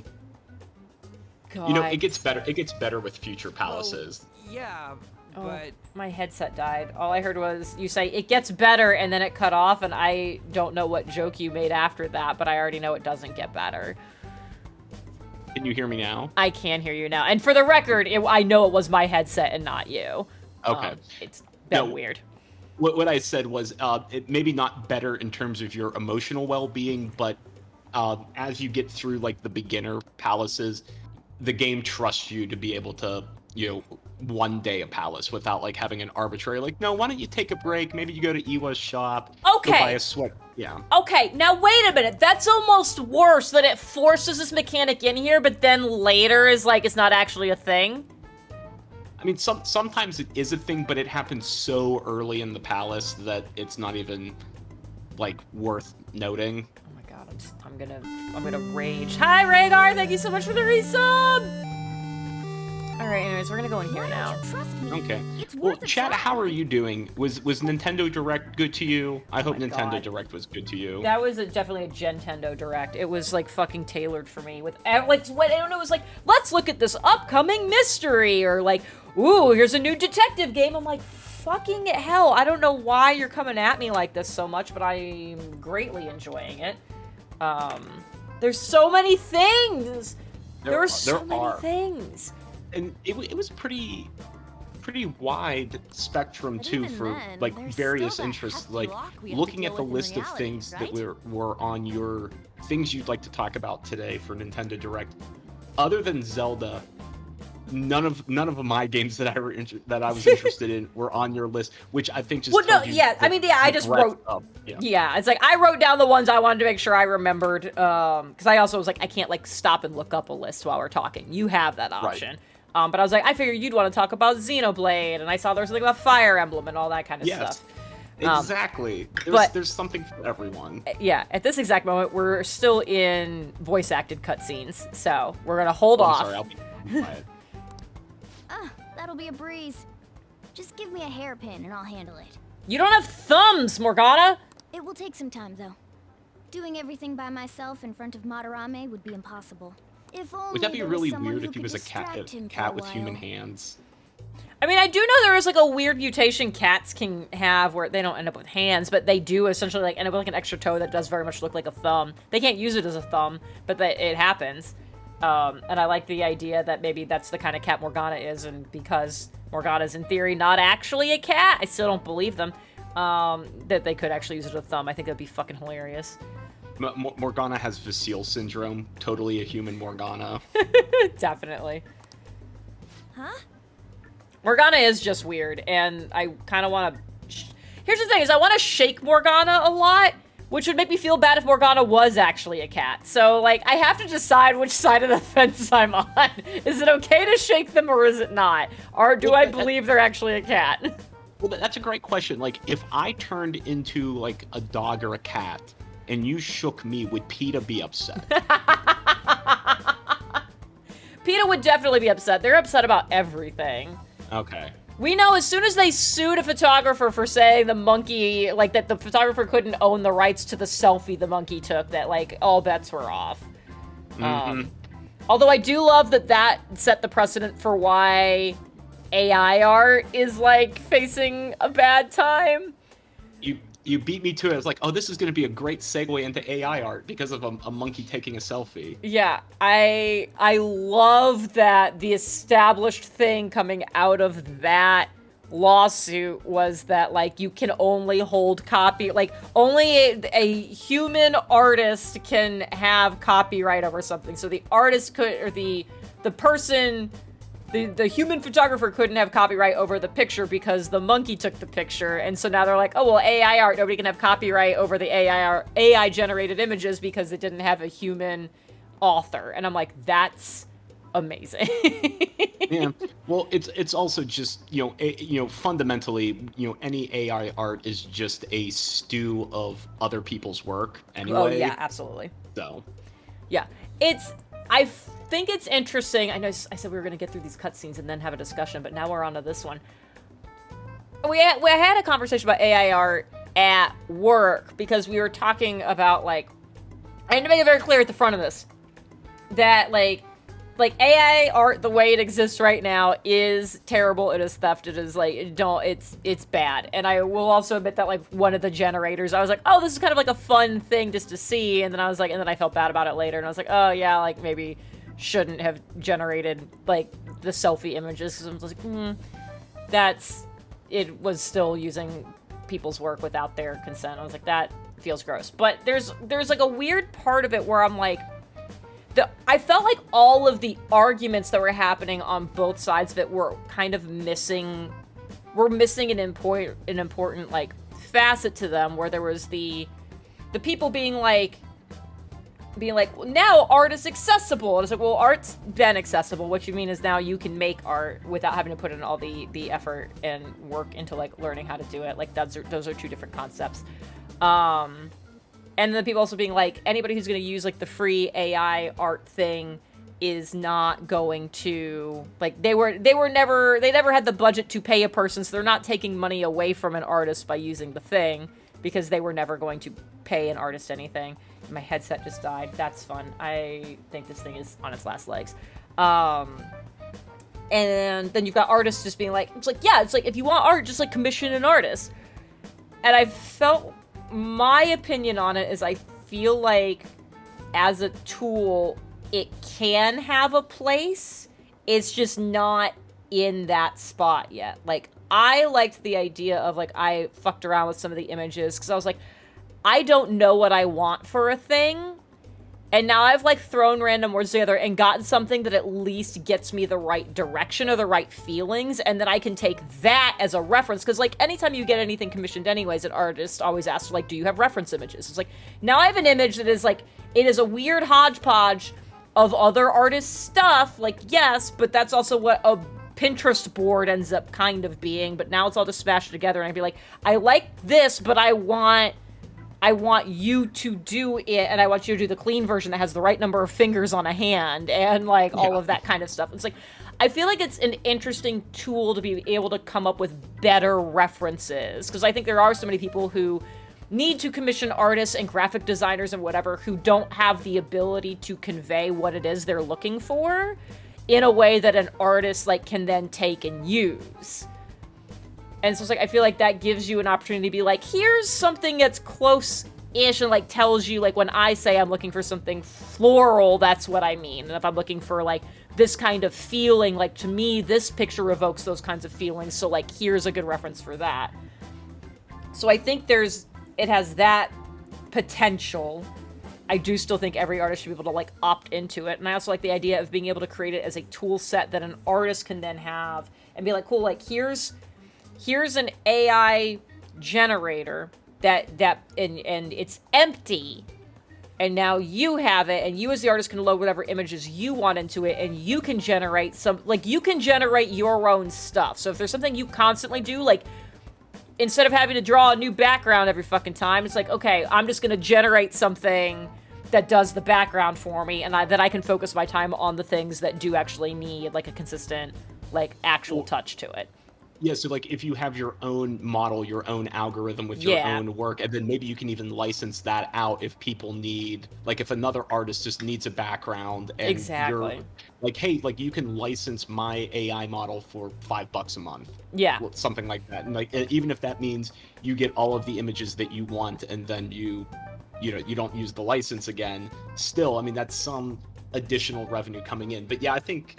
A: God.
F: You know, it gets better. It gets better with future palaces.
D: Yeah, but
A: My headset died. All I heard was you say, it gets better, and then it cut off, and I don't know what joke you made after that, but I already know it doesn't get better.
F: Can you hear me now?
A: I can hear you now. And for the record, I know it was my headset and not you.
F: Okay.
A: It's been weird.
F: What I said was, it maybe not better in terms of your emotional well-being, but as you get through like the beginner palaces, the game trusts you to be able to, one day a palace without like having an arbitrary like, no, why don't you take a break? Maybe you go to Iwa's shop.
A: Okay.
F: Go buy a sweat. Yeah.
A: Okay, now wait a minute. That's almost worse that it forces this mechanic in here, but then later is like it's not actually a thing.
F: I memean, sometimes it is a thing, but it happens so early in the palace that it's not even like worth noting.
A: Oh my god, I'm gonna rage. Hi Rhaegar, thank you so much for the resub. All right, anyways, we're gonna go in here now.
F: Okay. Well, Chad, how are you doing? Was Nintendo Direct good to you? I hope Nintendo Direct was good to you.
A: That was definitely a Gentendo Direct. It was like fucking tailored for me. With like, what I don't know, it was like, let's look at this upcoming mystery, or like, ooh, here's a new detective game. I'm like, fucking hell, I don't know why you're coming at me like this so much, but I'm greatly enjoying it. There's so many things. There are so many things.
F: And it was pretty wide spectrum too for like various interests. Like looking at the list of things that were on your things you'd like to talk about today for Nintendo Direct, other than Zelda, none of my games that I was interested in were on your list, which I think just
A: I just wrote it's like I wrote down the ones I wanted to make sure I remembered, because I also was like, I can't like stop and look up a list while we're talking. You have that option.
F: Right.
A: But I was like, I figured you'd want to talk about Xenoblade, and I saw there was something about Fire Emblem and all that kind of stuff.
F: Exactly. There's something for everyone.
A: Yeah, at this exact moment, we're still in voice-acted cutscenes, so we're gonna hold off.
F: Sorry, I'll be quiet.
C: That'll be a breeze. Just give me a hairpin and I'll handle it.
A: You don't have thumbs, Morgana!
C: It will take some time, though. Doing everything by myself in front of Madarame would be impossible. If only
F: Would that be
C: there
F: really
C: someone
F: weird
C: who
F: if he
C: could
F: was a
C: distract him for
F: cat
C: a
F: with human
C: while.
F: hands?
A: I mean, I do know there is like a weird mutation cats can have where they don't end up with hands, but they do essentially like end up with like an extra toe that does very much look like a thumb. They can't use it as a thumb, but it happens. And I like the idea that maybe that's the kind of cat Morgana is, and because Morgana's in theory not actually a cat, I still don't believe them, that they could actually use it as a thumb. I think that'd be fucking hilarious.
F: Morgana has Vasile syndrome. Totally a human Morgana.
A: Definitely.
C: Huh?
A: Morgana is just weird, and I kind of want to... Here's the thing, is I want to shake Morgana a lot, which would make me feel bad if Morgana was actually a cat. So, like, I have to decide which side of the fence I'm on. Is it okay to shake them, or is it not? Or do I believe they're actually a cat?
F: Well, that's a great question. Like, if I turned into, like, a dog or a cat, and you shook me, would PETA be upset?
A: PETA would definitely be upset. They're upset about everything.
F: Okay.
A: We know as soon as they sued a photographer for saying the monkey, like, that the photographer couldn't own the rights to the selfie the monkey took, that, like, all bets were off. Although I do love that set the precedent for why AI art is, like, facing a bad time.
F: You beat me to it. I was like, oh, this is going to be a great segue into AI art because of a monkey taking a selfie.
A: Yeah, I love that the established thing coming out of that lawsuit was that, like, you can only hold copy, like, only a human artist can have copyright over something. So the artist could, or the person... The human photographer couldn't have copyright over the picture because the monkey took the picture, and so now they're like, oh, well, AI art, nobody can have copyright over the AI-generated images because it didn't have a human author. And I'm like, that's amazing.
F: Yeah. Well, it's also just, fundamentally, any AI art is just a stew of other people's work anyway.
A: Oh yeah, absolutely.
F: So.
A: Yeah, I think it's interesting. I know I said we were going to get through these cutscenes and then have a discussion, but now we're on to this one. We had a conversation about AI art at work because we were talking about, like, I need to make it very clear at the front of this that, like AI art the way it exists right now is terrible. It is theft. It is like it's bad. And I will also admit that, like, one of the generators, I was like, oh, this is kind of like a fun thing just to see. And then I was like, and then I felt bad about it later. And I was like, oh yeah, like maybe shouldn't have generated like the selfie images. Cause I was like, it was still using people's work without their consent. I was like, that feels gross. But there's like a weird part of it where I'm like, I felt like all of the arguments that were happening on both sides of it were kind of missing an important like facet to them, where there was the people being like, well, now art is accessible. And it's like, well, art's been accessible. What you mean is now you can make art without having to put in all the effort and work into like learning how to do it. Like those are two different concepts. And then people also being like, anybody who's going to use like the free AI art thing is not going to, like, they never had the budget to pay a person, so they're not taking money away from an artist by using the thing, because they were never going to pay an artist anything. My headset just died. That's fun. I think this thing is on its last legs. And then you've got artists just being like, it's like if you want art, just like commission an artist. And I felt, my opinion on it is, I feel like as a tool, it can have a place. It's just not in that spot yet. Like, I liked the idea of, like, I fucked around with some of the images because I was like, I don't know what I want for a thing. And now I've, like, thrown random words together and gotten something that at least gets me the right direction or the right feelings, and then I can take that as a reference. Because, like, anytime you get anything commissioned anyways, an artist always asks, like, do you have reference images? It's like, now I have an image that is, like, it is a weird hodgepodge of other artists' stuff. Like, yes, but that's also what a Pinterest board ends up kind of being. But now it's all just smashed together, and I'd be like, I like this, but I want you to do it, and I want you to do the clean version that has the right number of fingers on a hand, and, like, all of that kind of stuff. It's like, I feel like it's an interesting tool to be able to come up with better references, because I think there are so many people who need to commission artists and graphic designers and whatever who don't have the ability to convey what it is they're looking for in a way that an artist, like, can then take and use. And so it's like, I feel like that gives you an opportunity to be like, here's something that's close-ish, and, like, tells you, like, when I say I'm looking for something floral, that's what I mean. And if I'm looking for, like, this kind of feeling, like, to me, this picture evokes those kinds of feelings, so, like, here's a good reference for that. So I think it has that potential. I do still think every artist should be able to, like, opt into it. And I also like the idea of being able to create it as a tool set that an artist can then have and be like, cool, like, here's an AI generator that and it's empty, and now you have it, and you as the artist can load whatever images you want into it, and you can generate you can generate your own stuff. So if there's something you constantly do, like, instead of having to draw a new background every fucking time, it's like, okay, I'm just gonna generate something that does the background for me, and that I can focus my time on the things that do actually need, like, a consistent, like, actual touch to it.
F: Yeah, so, like, if you have your own model, your own algorithm with your own work, and then maybe you can even license that out if people need, like, if another artist just needs a background, and you're like, hey, like, you can license my AI model for $5 a month.
A: Yeah.
F: Something like that. And, like, even if that means you get all of the images that you want, and then you don't use the license again, still, I mean, that's some additional revenue coming in. But yeah, I think,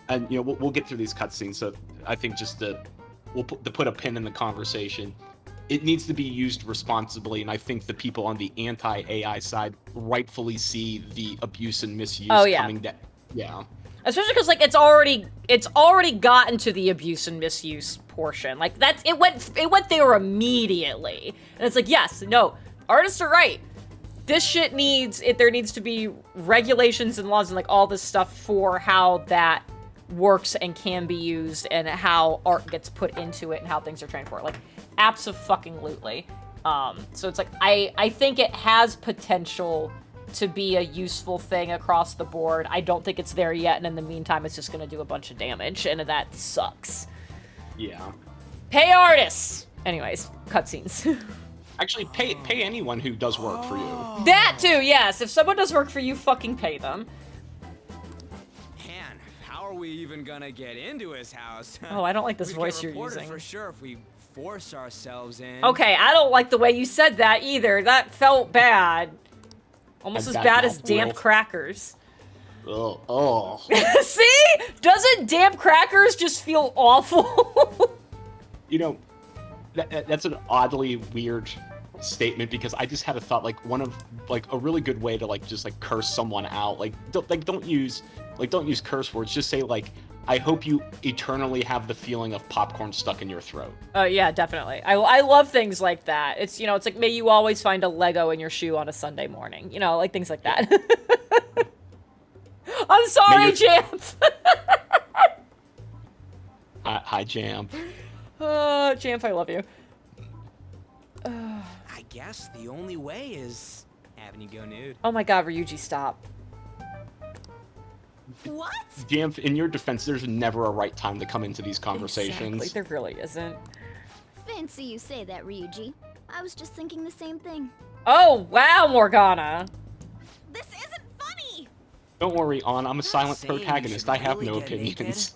F: and, we'll get through these cutscenes, so I think just to put a pin in the conversation, it needs to be used responsibly, and I think the people on the anti-AI side rightfully see the abuse and misuse coming down. Yeah.
A: Especially because, like, it's already gotten to the abuse and misuse portion. Like, it went there immediately. And it's like, yes, no, artists are right. this shit needs, there needs to be regulations and laws and like all this stuff for how that works and can be used and how art gets put into it and how things are trained for it. Like, abso-fucking-lutely. So it's like, I think it has potential to be a useful thing across the board. I don't think it's there yet, and in the meantime, it's just gonna do a bunch of damage, and that sucks.
F: Yeah.
A: Pay artists! Anyways, cutscenes.
F: Actually, pay anyone who does work for you.
A: That too, yes. If someone does work for you, fucking pay them.
D: Man, how are we even gonna get into his house?
A: Oh, I don't like this
D: We'd
A: voice
D: get
A: you're
D: reported
A: using.
D: for sure if we force ourselves in.
A: Okay, I don't like the way you said that either. That felt bad. Almost as bad as damp crackers.
F: Oh.
A: See? Doesn't damp crackers just feel awful?
F: You know, that's an oddly weird statement because I just had a thought, like, a really good way to, like, just, like, curse someone out. Like, don't use curse words. Just say, like, I hope you eternally have the feeling of popcorn stuck in your throat.
A: Oh, yeah, definitely. I love things like that. It's, you know, it's like, may you always find a Lego in your shoe on a Sunday morning. You know, like things like that. I'm sorry, Jamp!
F: Hi, Jamp.
A: Jamp, I love you.
D: I guess the only way is having you go nude.
A: Oh my god, Ryuji, stop.
E: What?
F: Jamp, in your defense, there's never a right time to come into these conversations.
A: Exactly, there really isn't.
C: Fancy you say that, Ryuji. I was just thinking the same thing.
A: Oh, wow, Morgana.
E: This isn't funny!
F: Don't worry, Ann, I'm a silent
D: saying you
F: protagonist.
D: should
F: I have
D: really
F: no
D: get
F: opinions.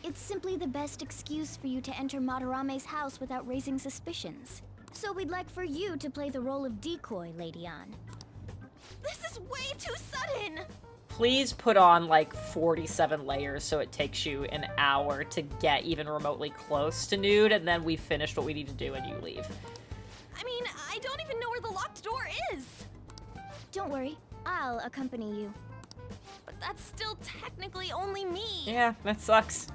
C: It's simply the best excuse for you to enter Madarame's house without raising suspicions. So we'd like for you to play the role of decoy, Lady Ann.
E: This is way too sudden!
A: Please put on, like, 47 layers so it takes you an hour to get even remotely close to nude, and then we've finished what we need to do and you leave.
E: I mean, I don't even know where the locked door is!
C: Don't worry, I'll accompany you.
E: But that's still technically only me!
A: Yeah, that sucks.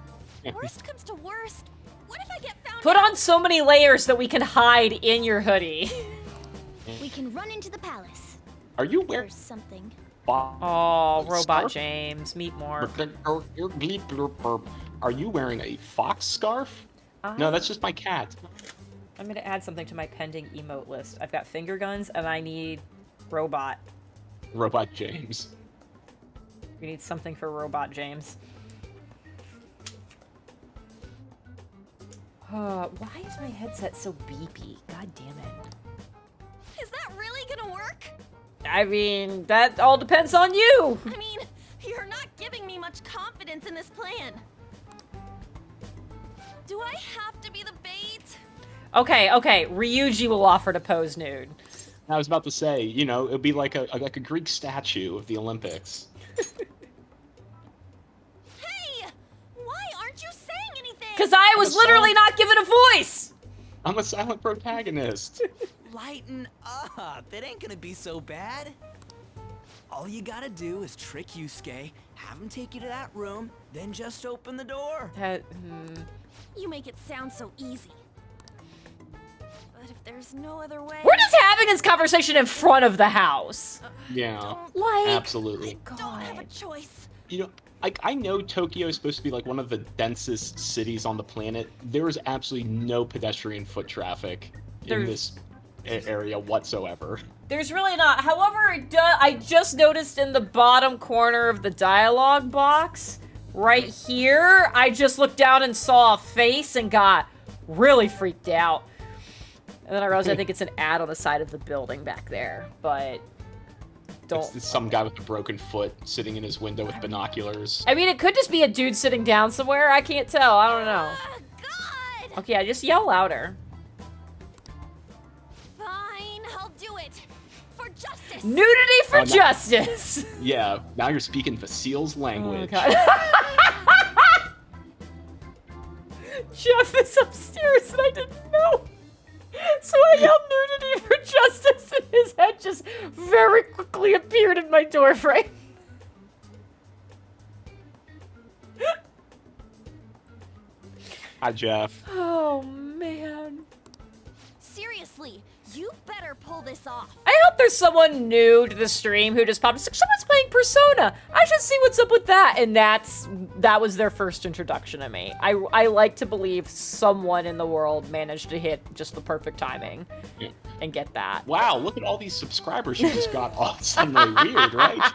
E: Worst comes to worst, what if I get found
A: Put
E: out?
A: on so many layers that we can hide in your hoodie.
C: We can run into the palace.
F: Are you
C: Or
F: wearing...
C: something.
A: Oh, Robot
F: Scarf?
A: James, meet more.
F: Are you wearing a fox scarf? No, that's just my cat.
A: I'm gonna add something to my pending emote list. I've got finger guns and I need robot.
F: Robot James.
A: We need something for Robot James. Why is my headset so beepy? God damn it.
E: Is that really gonna work?
A: I mean, that all depends on you!
E: I mean, you're not giving me much confidence in this plan. Do I have to be the bait?
A: Okay, Ryuji will offer to pose nude.
F: I was about to say, you know, it'd be like a Greek statue of the Olympics.
E: Hey! Why aren't you saying anything?
A: Because I was literally not given a voice!
F: I'm a silent protagonist.
D: Lighten up. It ain't gonna be so bad. All you gotta do is trick Yusuke, have him take you to that room, then just open the door.
E: You make it sound so easy. But if there's no other way...
A: We're just having this conversation in front of the house.
F: Yeah,
A: Like,
F: absolutely.
E: I don't have a choice.
F: You know, I know Tokyo is supposed to be like one of the densest cities on the planet. There is absolutely no pedestrian foot traffic in this area whatsoever.
A: There's really not. However, I just noticed in the bottom corner of the dialogue box, right here, I just looked down and saw a face and got really freaked out. And then I realized I think it's an ad on the side of the building back there, but don't...
F: It's some guy with a broken foot sitting in his window with binoculars.
A: I mean, it could just be a dude sitting down somewhere. I can't tell. I don't know.
E: God!
A: Okay, I just yell louder.
E: Fine, I'll do it. For justice.
A: Nudity for
F: Oh, no.
A: justice!
F: Yeah, now you're speaking Vasile's language.
A: Oh, God. Jeff is upstairs and I didn't know. So I yelled nudity for justice and his head just very quickly appeared in my doorframe.
F: Hi, Jeff.
A: Oh, man.
E: seriously, you better pull this off.
A: I hope there's someone new to the stream who just popped. It's like, someone's playing Persona. I should see what's up with that. And that was their first introduction to me. I like to believe someone in the world managed to hit just the perfect timing and get that.
F: Wow, look at all these subscribers you just got all suddenly weird, right?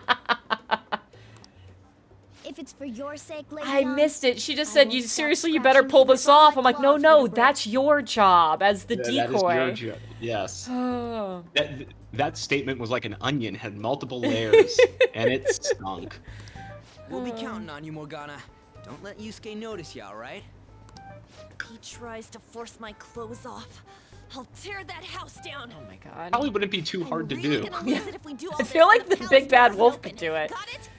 C: If it's for your sake, Lady
A: I
C: Dawn,
A: missed it. She just
C: I
A: said,
C: won't
A: "You
C: stop
A: seriously, you better
C: scratching
A: pull
C: you with
A: this
C: all
A: off."
C: my
A: I'm like, "No,
C: claws
A: no,
C: for the
A: that's your job as the
F: Yeah,
A: decoy."
F: That is your job. Yes.
A: Oh.
F: That statement was like an onion, had multiple layers, and it stunk.
D: We'll be counting on you, Morgana. Don't let Yusuke notice you, alright?
E: He tries to force my clothes off. I'll tear that house down.
A: Oh my god.
F: Probably wouldn't be too hard to
E: I'm really
F: do.
E: gonna lose it if we do all
A: I
E: this
A: feel
E: and
A: like
E: the
A: the
E: palace
A: big bad
E: doesn't
A: wolf
E: open.
A: could do it.
E: Got it?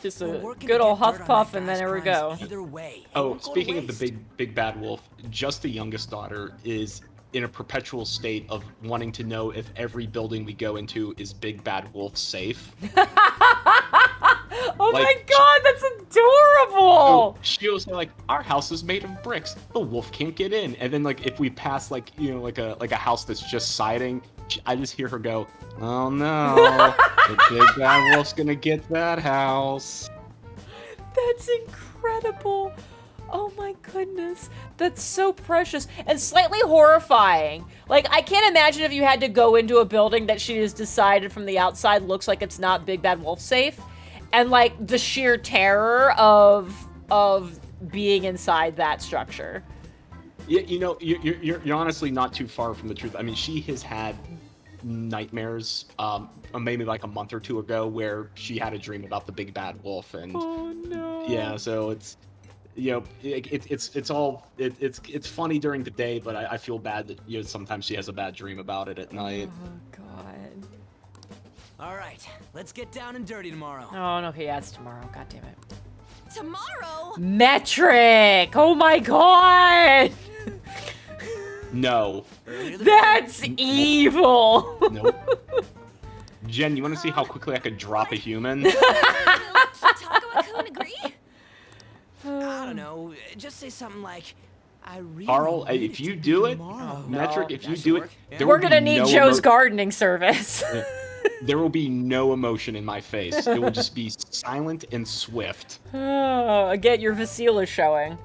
A: Just
D: We're
A: a
D: working
A: good
D: to
A: old
D: get
A: huff
D: dirt on
A: puff,
D: that
A: and then
D: guy's
A: there we
D: crimes
A: go.
D: Either way, it
F: Oh,
D: won't go to
F: speaking of the
D: waste.
F: big bad wolf, just the youngest daughter is in a perpetual state of wanting to know if every building we go into is big bad wolf safe.
A: Oh my
F: Like,
A: god, that's adorable!
F: So she was like, our house is made of bricks. The wolf can't get in. And then like if we pass like like a house that's just siding, I just hear her go, "Oh no, the big bad wolf's gonna get that house."
A: That's incredible. Oh my goodness. That's so precious and slightly horrifying. Like, I can't imagine if you had to go into a building that she has decided from the outside looks like it's not big bad wolf safe. And like the sheer terror of being inside that structure.
F: Yeah, you're honestly not too far from the truth. I mean, she has had nightmares, maybe like a month or two ago, where she had a dream about the big bad wolf, and
A: Oh no.
F: yeah, so it's it's funny during the day, but I feel bad that sometimes she has a bad dream about it at night.
A: Oh god.
D: Alright, let's get down and dirty tomorrow.
A: Oh no, yeah, it's tomorrow. God damn it.
E: Tomorrow?
A: Metric! Oh my god!
F: No.
A: That's evil!
F: Nope. Jen, you want to see how quickly I could drop a human?
E: Will Chitaka-kun agree?
D: I don't know, just say something like, I really
F: Carl,
D: need
F: if
D: it
F: you
D: to
F: do
D: be
F: it,
D: tomorrow.
F: Metric, if
D: That
F: you
D: should
F: do it,
D: work. Yeah.
F: there
A: We're
F: will
A: gonna
F: be
A: need
F: no
A: Joe's gardening service.
F: There will be no emotion in my face. It will just be silent and swift.
A: Oh, again, your Vasila is showing.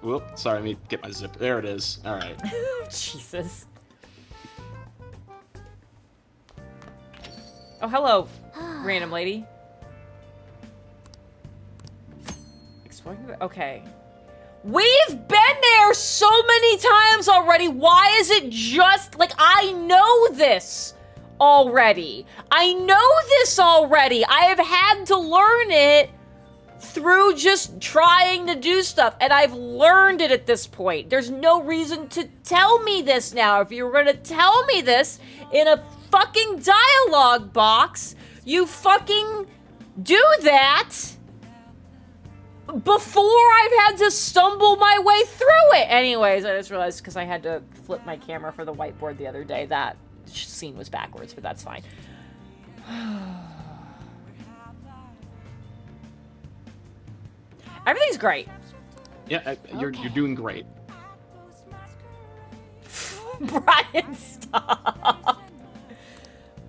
F: Whoop, sorry, let me get my zipper. There it is. All right.
A: Jesus. Oh, hello, random lady. Exploring the... Okay. We've been there so many times already. Why is it just... Like, I know this already. I know this already. I have had to learn it through just trying to do stuff, and I've learned it at this point. There's no reason to tell me this now. If you were gonna tell me this in a fucking dialogue box, you fucking do that before I've had to stumble my way through it. Anyways, I just realized because I had to flip my camera for the whiteboard the other day, that scene was backwards, but that's fine. Everything's great.
F: Yeah, you're doing great.
A: Brian, stop.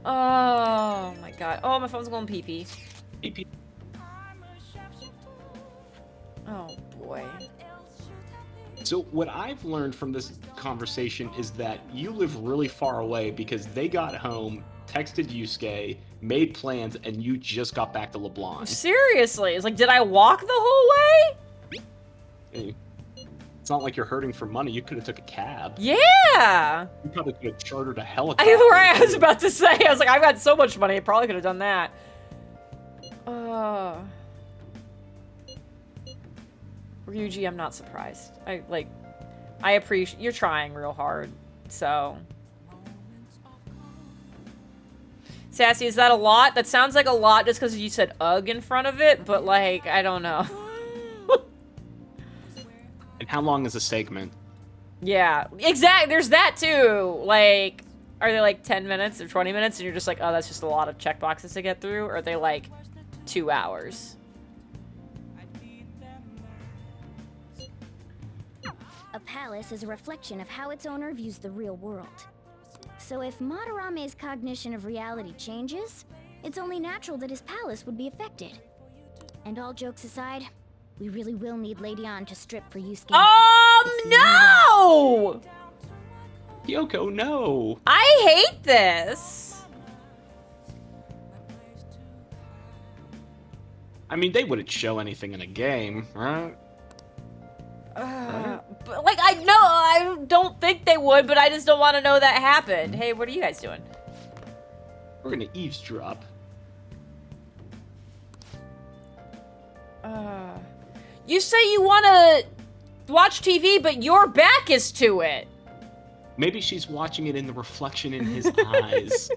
A: Oh my god. Oh, my phone's going pee-pee.
F: Pee-pee.
A: Oh boy.
F: So what I've learned from this conversation is that you live really far away because they got home, texted Yusuke, made plans, and you just got back to LeBlanc.
A: Seriously, it's like, did I walk the whole way?
F: Hey, it's not like you're hurting for money. You could have took a cab.
A: Yeah.
F: You probably could have chartered a helicopter.
A: I was about to say, I was like, I've got so much money, I probably could have done that. Ryuji, I'm not surprised. I appreciate, you're trying real hard, so. Sassy, is that a lot? That sounds like a lot just because you said ugh in front of it, but like, I don't know.
F: And how long is a segment?
A: Yeah, exactly. There's that too. Like, are they like 10 minutes or 20 minutes and you're just like, oh, that's just a lot of checkboxes to get through? Or are they like 2 hours?
C: palace is a reflection of how its owner views the real world. So if Madarame's cognition of reality changes, it's only natural that his palace would be affected. And all jokes aside, we really will need Lady Ann to strip for Yusuke.
A: No!
F: Yoko, no.
A: I hate this.
F: I mean, they wouldn't show anything in a game, right?
A: But, like, I don't think they would, but I just don't want to know that happened. Hey, what are you guys doing?
F: We're gonna eavesdrop.
A: You say you want to watch TV, but your back is to it.
F: Maybe she's watching it in the reflection in his eyes.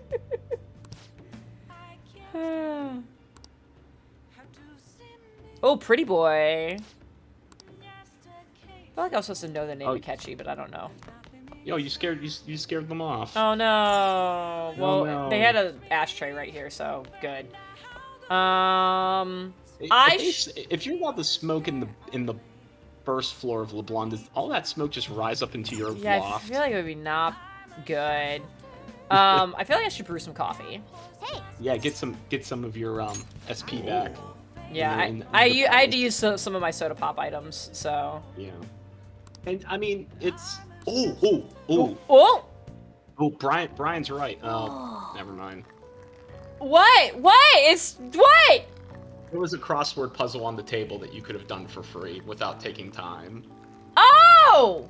A: Oh, pretty boy. I feel like I was supposed to know the name of Akechi, but I don't know.
F: Yo, you scared them off.
A: Oh no. Well,
F: no.
A: They had an ashtray right here, so good.
F: If you're allowed to smoke in the first floor of LeBlanc, does all that smoke just rise up into your loft?
A: I feel like it would be not good. I feel like I should brew some coffee.
C: Hey.
F: Yeah, get some of your SP back.
A: Yeah, I had to use some of my soda pop items, so.
F: Yeah. And I mean, it's oh. Brian's right. Never mind.
A: What? It's what?
F: There was a crossword puzzle on the table that you could have done for free without taking time.
A: Oh!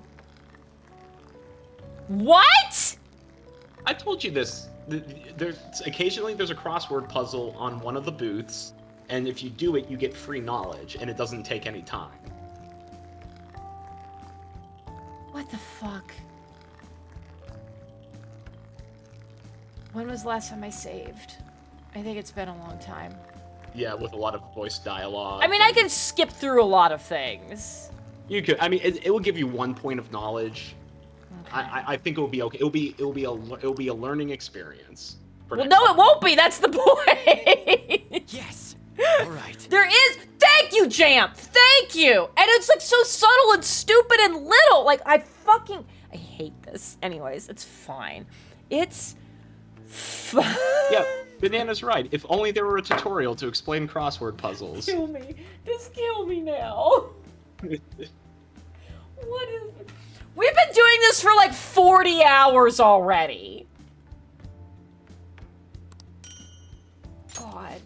A: What?
F: I told you this. Occasionally there's a crossword puzzle on one of the booths, and if you do it, you get free knowledge, and it doesn't take any time.
A: What the fuck? When was the last time I saved? I think it's been a long time.
F: Yeah, with a lot of voice dialogue.
A: I mean, I can skip through a lot of things.
F: You could. I mean, it will give you 1 point of knowledge.
A: Okay.
F: I think it will be okay. It'll be a learning experience.
A: Well, no, it won't be. That's the point.
D: Yes. All right.
A: There is. Thank you, Jamp. Thank you. And it's like so subtle and stupid and little. Like I hate this. Anyways, it's fine. It's fine.
F: Yeah, Banana's right. If only there were a tutorial to explain crossword puzzles.
A: Kill me. Just kill me now. What is it? We've been doing this for like 40 hours already. God.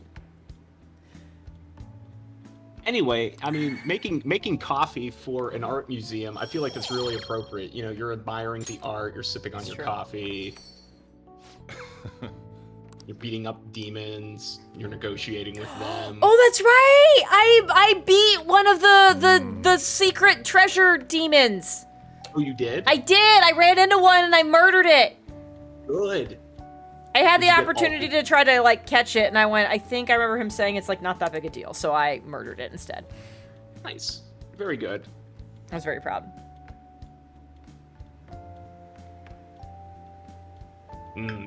F: Anyway, I mean, making coffee for an art museum, I feel like it's really appropriate. You know, you're admiring the art, you're sipping on your coffee. You're beating up demons. You're negotiating with them.
A: Oh, that's right! I beat one of the secret treasure demons.
F: Oh, you did?
A: I did! I ran into one and I murdered it!
F: Good.
A: I had the opportunity to try to, like, catch it, and I went, I think I remember him saying it's, like, not that big a deal, so I murdered it instead.
F: Nice. Very good.
A: I was very proud.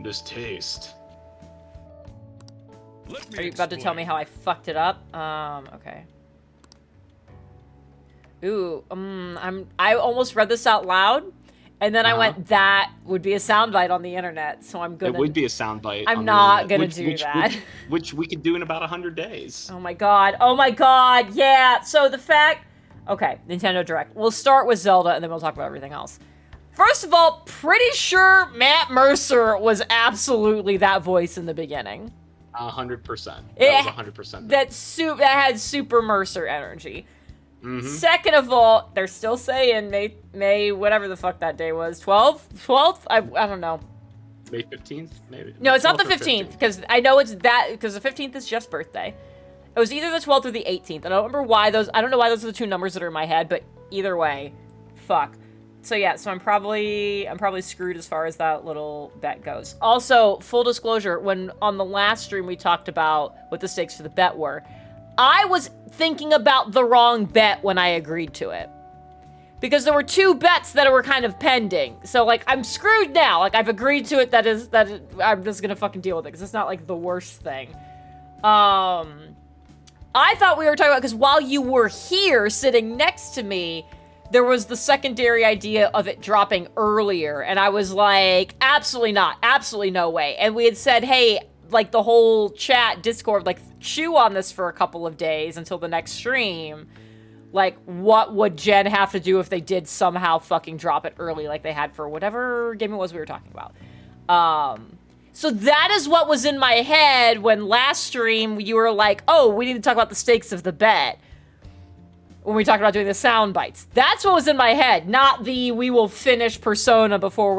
F: This taste.
A: Are you about to tell me how I fucked it up? Okay. Ooh, I almost read this out loud, and then I went, that would be a soundbite on the internet, so I'm gonna...
F: It would be a soundbite.
A: I'm not gonna do that.
F: Which we could do in about 100 days.
A: Oh my god, yeah! So the fact... Okay, Nintendo Direct. We'll start with Zelda, and then we'll talk about everything else. First of all, pretty sure Matt Mercer was absolutely that voice in the beginning.
F: 100%. That was 100%.
A: That had Super Mercer energy.
F: Mm-hmm.
A: Second of all, they're still saying May whatever the fuck that day was. 12th? I don't know.
F: May 15th, maybe.
A: No, it's not the 15th, because I know it's that, because the 15th is just birthday. It was either the 12th or the 18th. I don't remember why those, I don't know why those are the two numbers that are in my head, but either way, fuck. So yeah, so I'm probably screwed as far as that little bet goes. Also, full disclosure, when on the last stream we talked about what the stakes for the bet were, I was thinking about the wrong bet when I agreed to it. Because there were two bets that were kind of pending. So, like, I'm screwed now. Like, I've agreed to it, I'm just gonna fucking deal with it, because it's not, like, the worst thing. I thought we were talking about, because while you were here, sitting next to me, there was the secondary idea of it dropping earlier, and I was like, absolutely not, absolutely no way. And we had said, hey, like the whole chat, Discord, like chew on this for a couple of days until the next stream. Like, what would Jen have to do if they did somehow fucking drop it early like they had for whatever game it was we were talking about? So that is what was in my head when last stream you were like, oh, we need to talk about the stakes of the bet. When we talked about doing the sound bites. That's what was in my head, not the we will finish Persona before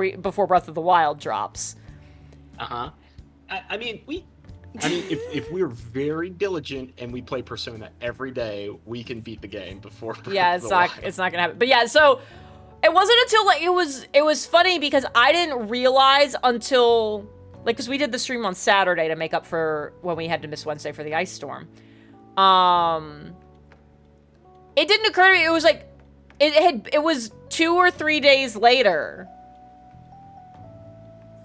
A: Breath of the Wild drops.
F: Uh-huh. I mean, if we're very diligent and we play Persona every day, we can beat the game before Breath of the Wild.
A: It's not gonna happen. But yeah, so it wasn't until like it was funny because I didn't realize until like because we did the stream on Saturday to make up for when we had to miss Wednesday for the ice storm. It didn't occur to me. It was like it was 2 or 3 days later.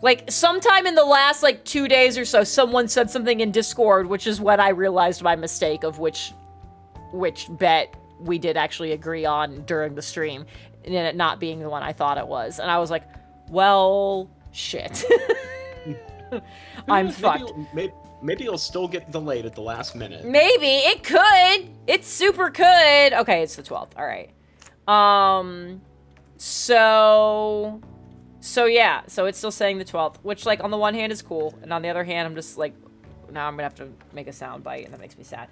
A: Like, sometime in the last, like, 2 days or so, someone said something in Discord, which is when I realized my mistake of which bet we did actually agree on during the stream, and it not being the one I thought it was. And I was like, well, shit. I'm fucked.
F: Maybe it'll still get delayed at the last minute.
A: Maybe. It could. It super could. Okay, it's the 12th. All right. So yeah, so it's still saying the 12th, which, like, on the one hand is cool, and on the other hand, I'm just, like, now I'm gonna have to make a sound bite, and that makes me sad.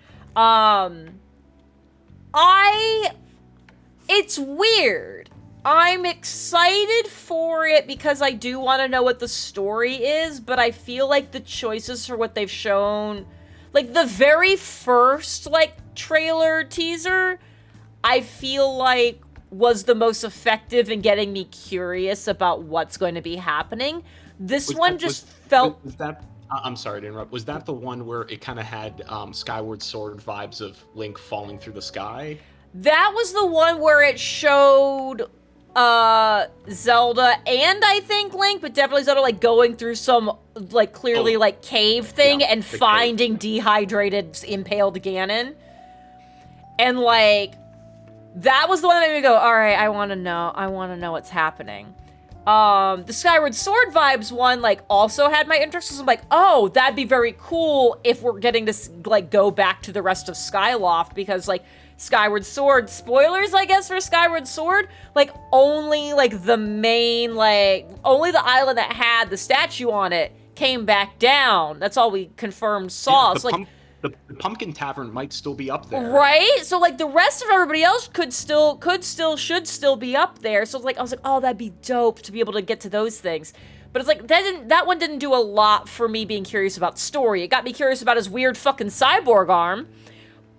A: It's weird. I'm excited for it because I do want to know what the story is, but I feel like the choices for what they've shown, like, the very first, like, trailer teaser, I feel like was the most effective in getting me curious about what's going to be happening. This one just felt...
F: Was that... I'm sorry to interrupt. Was that the one where it kind of had Skyward Sword vibes of Link falling through the sky?
A: That was the one where it showed Zelda and I think Link, but definitely Zelda, like, going through some, like, clearly, like, cave thing and finding dehydrated, impaled Ganon. And, like... That was the one that made me go, all right, I want to know what's happening. The Skyward Sword vibes one, like, also had my interest. So I'm like, oh, that'd be very cool if we're getting to, like, go back to the rest of Skyloft, because, like, Skyward Sword, spoilers, I guess, for Skyward Sword, like, only, like, the main, like, only the island that had the statue on it came back down. That's all we confirmed saw.
F: Yeah,
A: so, like,
F: the Pumpkin Tavern might still be up there.
A: Right? So, like, the rest of everybody else should still be up there. So, like, I was like, oh, that'd be dope to be able to get to those things. But it's like, that one didn't do a lot for me being curious about story. It got me curious about his weird fucking cyborg arm.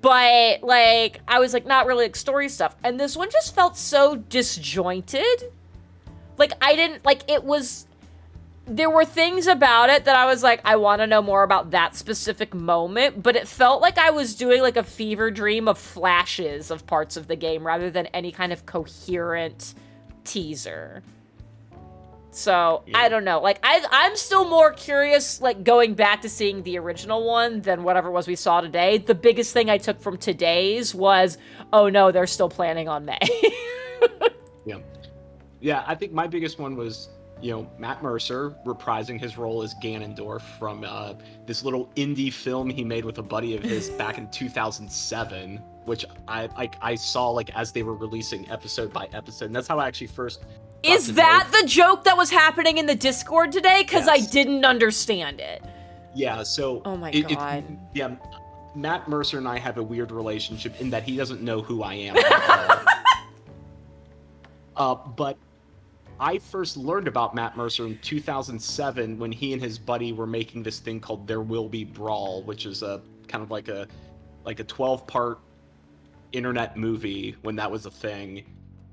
A: But, like, I was, like, not really, like, story stuff. And this one just felt so disjointed. Like, I didn't, like, it was... There were things about it that I was like, I want to know more about that specific moment, but it felt like I was doing, like, a fever dream of flashes of parts of the game rather than any kind of coherent teaser. So, yeah. I don't know. Like, I'm still more curious, like, going back to seeing the original one than whatever it was we saw today. The biggest thing I took from today's was, oh no, they're still planning on May.
F: Yeah. Yeah, I think my biggest one was... You know, Matt Mercer reprising his role as Ganondorf from this little indie film he made with a buddy of his back in 2007, which I saw, like, as they were releasing episode by episode, and that's how I actually first...
A: Is that the joke that was happening in the Discord today? Because yes. I didn't understand it.
F: Yeah, so...
A: Oh my god.
F: Yeah, Matt Mercer and I have a weird relationship in that he doesn't know who I am. But... I first learned about Matt Mercer in 2007 when he and his buddy were making this thing called There Will Be Brawl, which is a kind of like a 12-part internet movie when that was a thing.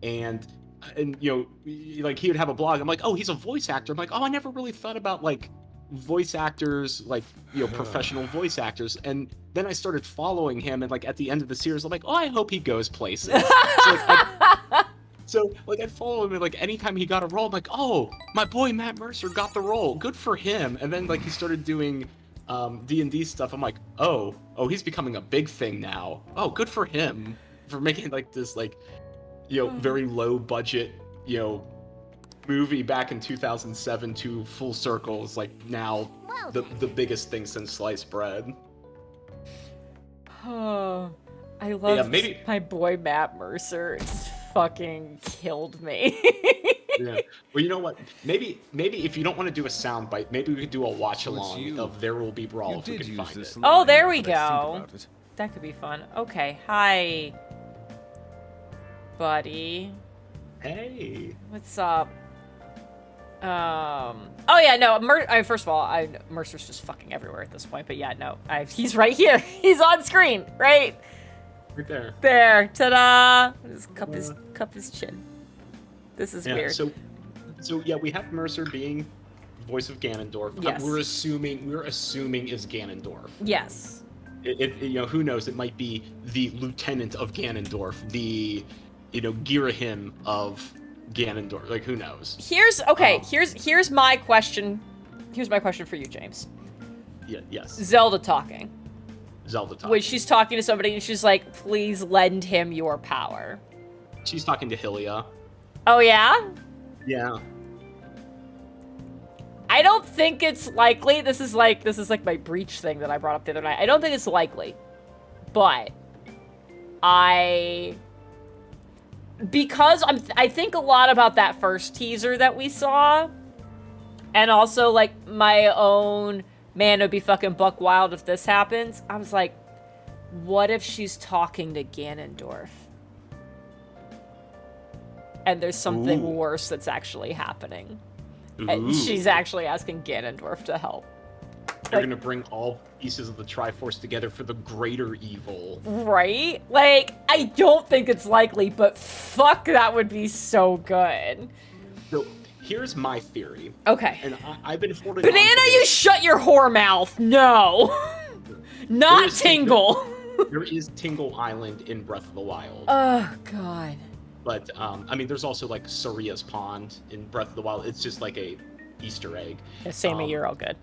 F: And you know, like, he would have a blog. I'm like, oh, he's a voice actor. I'm like, oh, I never really thought about, like, voice actors, like, you know, professional voice actors. And then I started following him, and, like, at the end of the series, I'm like, oh, I hope he goes places. So, like, I'd follow him, and, like, anytime he got a role, I'm like, oh, my boy Matt Mercer got the role. Good for him. And then, like, he started doing D&D stuff. I'm like, oh, he's becoming a big thing now. Oh, good for him for making, like, this, like, very low budget, movie back in 2007 to full circle is like now the biggest thing since sliced bread.
A: Oh, I love my boy Matt Mercer. It's fucking killed me.
F: Yeah. Well, you know what? Maybe if you don't want to do a soundbite, maybe we could do a watch along of There Will Be Brawl if we can find it.
A: Oh, there we go. That could be fun. Okay. Hi, buddy.
F: Hey.
A: What's up? Oh yeah, no. First of all, Mercer's just fucking everywhere at this point. But yeah, no. He's right here. He's on screen, right?
F: Right there.
A: There. Ta-da! Just cup his chin. This is weird. So
F: yeah, we have Mercer being voice of Ganondorf.
A: Yes.
F: We're assuming is Ganondorf.
A: Yes.
F: Who knows? It might be the lieutenant of Ganondorf, the Girahim of Ganondorf. Like, who knows? Here's
A: my question. Here's my question for you, James.
F: Yeah. Yes.
A: Zelda talking.
F: When
A: she's talking to somebody and she's like, "Please lend him your power."
F: She's talking to Hylia.
A: Oh yeah?
F: Yeah.
A: I don't think it's likely. This is like my breach thing that I brought up the other night. I don't think it's likely. But because I think a lot about that first teaser that we saw. And also like my own, man, it'd be fucking buck wild if this happens. I was like, what if she's talking to Ganondorf? And there's something worse that's actually happening. And she's actually asking Ganondorf to help.
F: They're gonna bring all pieces of the Triforce together for the greater evil.
A: Right? Like, I don't think it's likely, but fuck, that would be so good.
F: So, here's my theory.
A: Okay.
F: And I've been holding
A: Banana,
F: on to
A: you shut your whore mouth. No. Not Tingle.
F: There is Tingle Island in Breath of the Wild.
A: Oh, God.
F: But, there's also, like, Saria's Pond in Breath of the Wild. It's just, like, a Easter egg.
A: Yeah, Sammy, you're all good.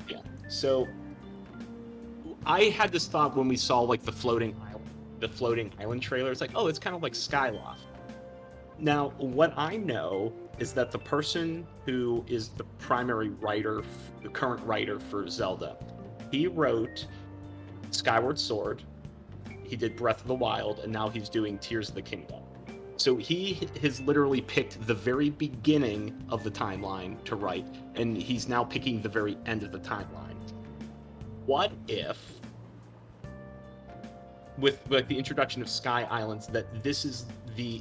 F: Yeah. So, I had this thought when we saw, like, the floating island trailer. It's like, oh, it's kind of like Skyloft. Now, what I know is that the person who is the primary writer, the current writer for Zelda, he wrote Skyward Sword, he did Breath of the Wild, and now he's doing Tears of the Kingdom. So he has literally picked the very beginning of the timeline to write, and he's now picking the very end of the timeline. What if, with like the introduction of Sky Islands, that this is the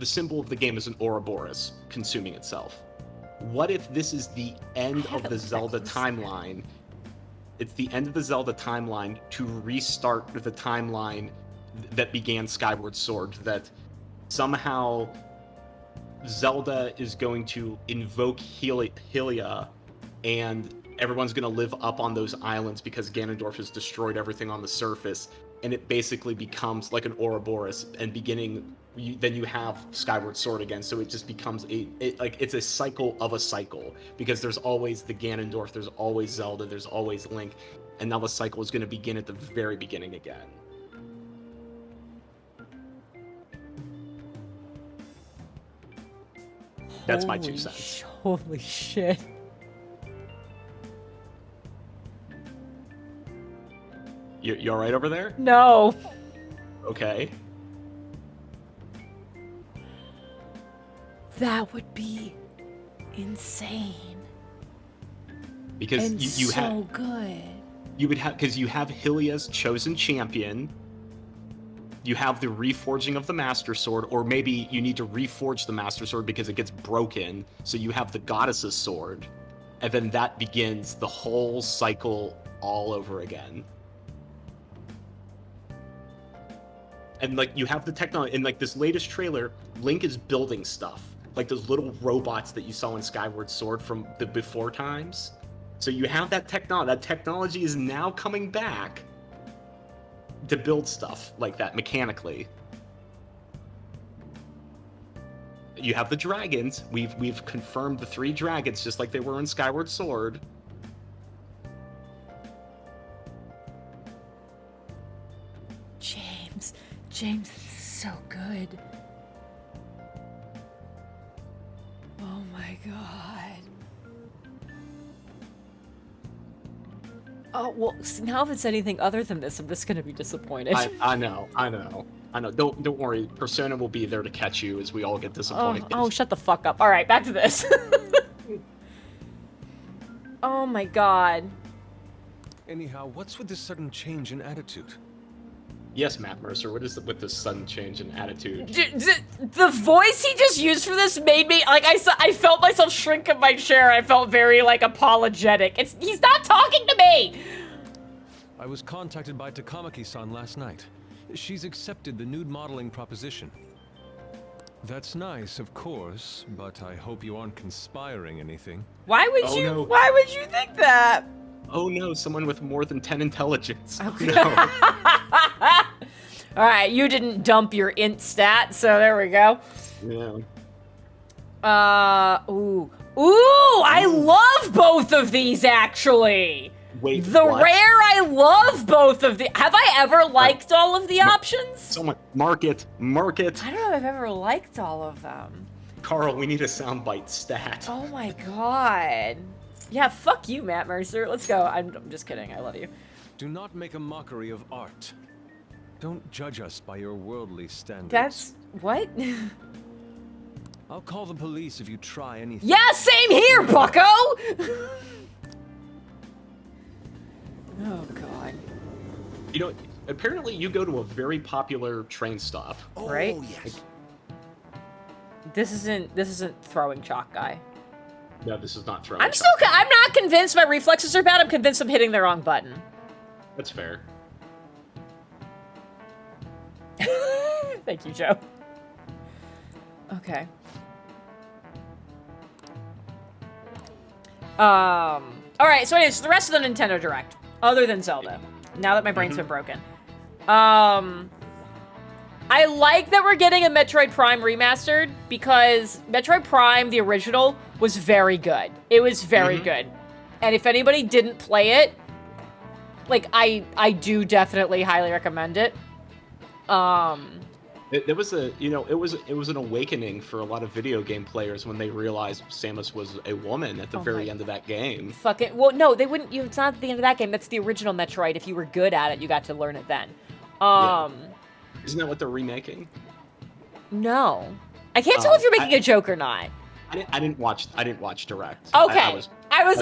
F: symbol of the game is an Ouroboros consuming itself? What if this is the end of the Zelda timeline? It's the end of the Zelda timeline to restart the timeline that began Skyward Sword, that somehow Zelda is going to invoke Hylia, and everyone's going to live up on those islands because Ganondorf has destroyed everything on the surface, and it basically becomes like an Ouroboros, and then you have Skyward Sword again, so it just becomes it's a cycle of a cycle, because there's always the Ganondorf, there's always Zelda, there's always Link, and now the cycle is going to begin at the very beginning again. That's my 2 cents.
A: Holy shit.
F: You all right over there?
A: No.
F: Okay.
A: That would be insane.
F: Because you
A: so
F: have
A: good.
F: You would have, because you have Hylia's chosen champion. You have the reforging of the Master Sword, or maybe you need to reforge the Master Sword because it gets broken, so you have the Goddess's Sword, and then that begins the whole cycle all over again. And like you have the technology, in like this latest trailer, Link is building stuff, like those little robots that you saw in Skyward Sword from the before times. So you have that technology. That technology is now coming back to build stuff like that mechanically. You have the dragons. We've confirmed the 3 dragons just like they were in Skyward Sword.
A: James is so good. god. Oh, well, now if it's anything other than this, I'm just gonna be disappointed.
F: I know. Don't worry. Persona will be there to catch you as we all get disappointed.
A: Oh, shut the fuck up. Alright, back to this. Oh my god.
G: Anyhow, what's with this sudden change in attitude?
F: Yes, Matt Mercer, what is with this sudden change in attitude?
A: The voice he just used for this made me, like, I felt myself shrink in my chair. I felt very, like, apologetic. He's not talking to me!
G: I was contacted by Takamaki-san last night. She's accepted the nude modeling proposition. That's nice, of course, but I hope you aren't conspiring anything.
A: Why would
F: no.
A: why would you think that?
F: Oh no, someone with more than 10 intelligence.
A: Okay.
F: No.
A: Alright, you didn't dump your int stat, so there we go.
F: Yeah.
A: Ooh, I love both of these, actually.
F: Wait,
A: the
F: what?
A: rare, I love both of the. Have I ever liked all of the options?
F: Someone, mark it.
A: I don't know if I've ever liked all of them.
F: Carl, we need a soundbite stat.
A: Oh my god. Yeah, fuck you, Matt Mercer. Let's go. I'm just kidding. I love you.
G: Do not make a mockery of art. Don't judge us by your worldly standards.
A: That's... what?
G: I'll call the police if you try anything.
A: Yeah, same here, bucko! Oh, God.
F: You know, apparently you go to a very popular train stop.
D: Oh,
A: Right?
D: yes.
A: This isn't throwing chalk guy.
F: No, this is not throwing.
A: I'm not convinced my reflexes are bad. I'm convinced I'm hitting the wrong button.
F: That's fair.
A: Thank you, Joe. Okay. Alright, so anyways, the rest of the Nintendo Direct, other than Zelda, now that my brain's been broken. I like that we're getting a Metroid Prime remastered, because Metroid Prime, the original, was very good. It was very good. And if anybody didn't play it, like, I do definitely highly recommend it.
F: There was a, you know, it was an awakening for a lot of video game players when they realized Samus was a woman at the very end of that game.
A: Fucking, well, no, they wouldn't, it's not at the end of that game, that's the original Metroid. If you were good at it, you got to learn it then.
F: Yeah. Isn't that what they're remaking?
A: No. I can't tell if you're making a joke or not.
F: I didn't watch Direct.
A: Okay. I was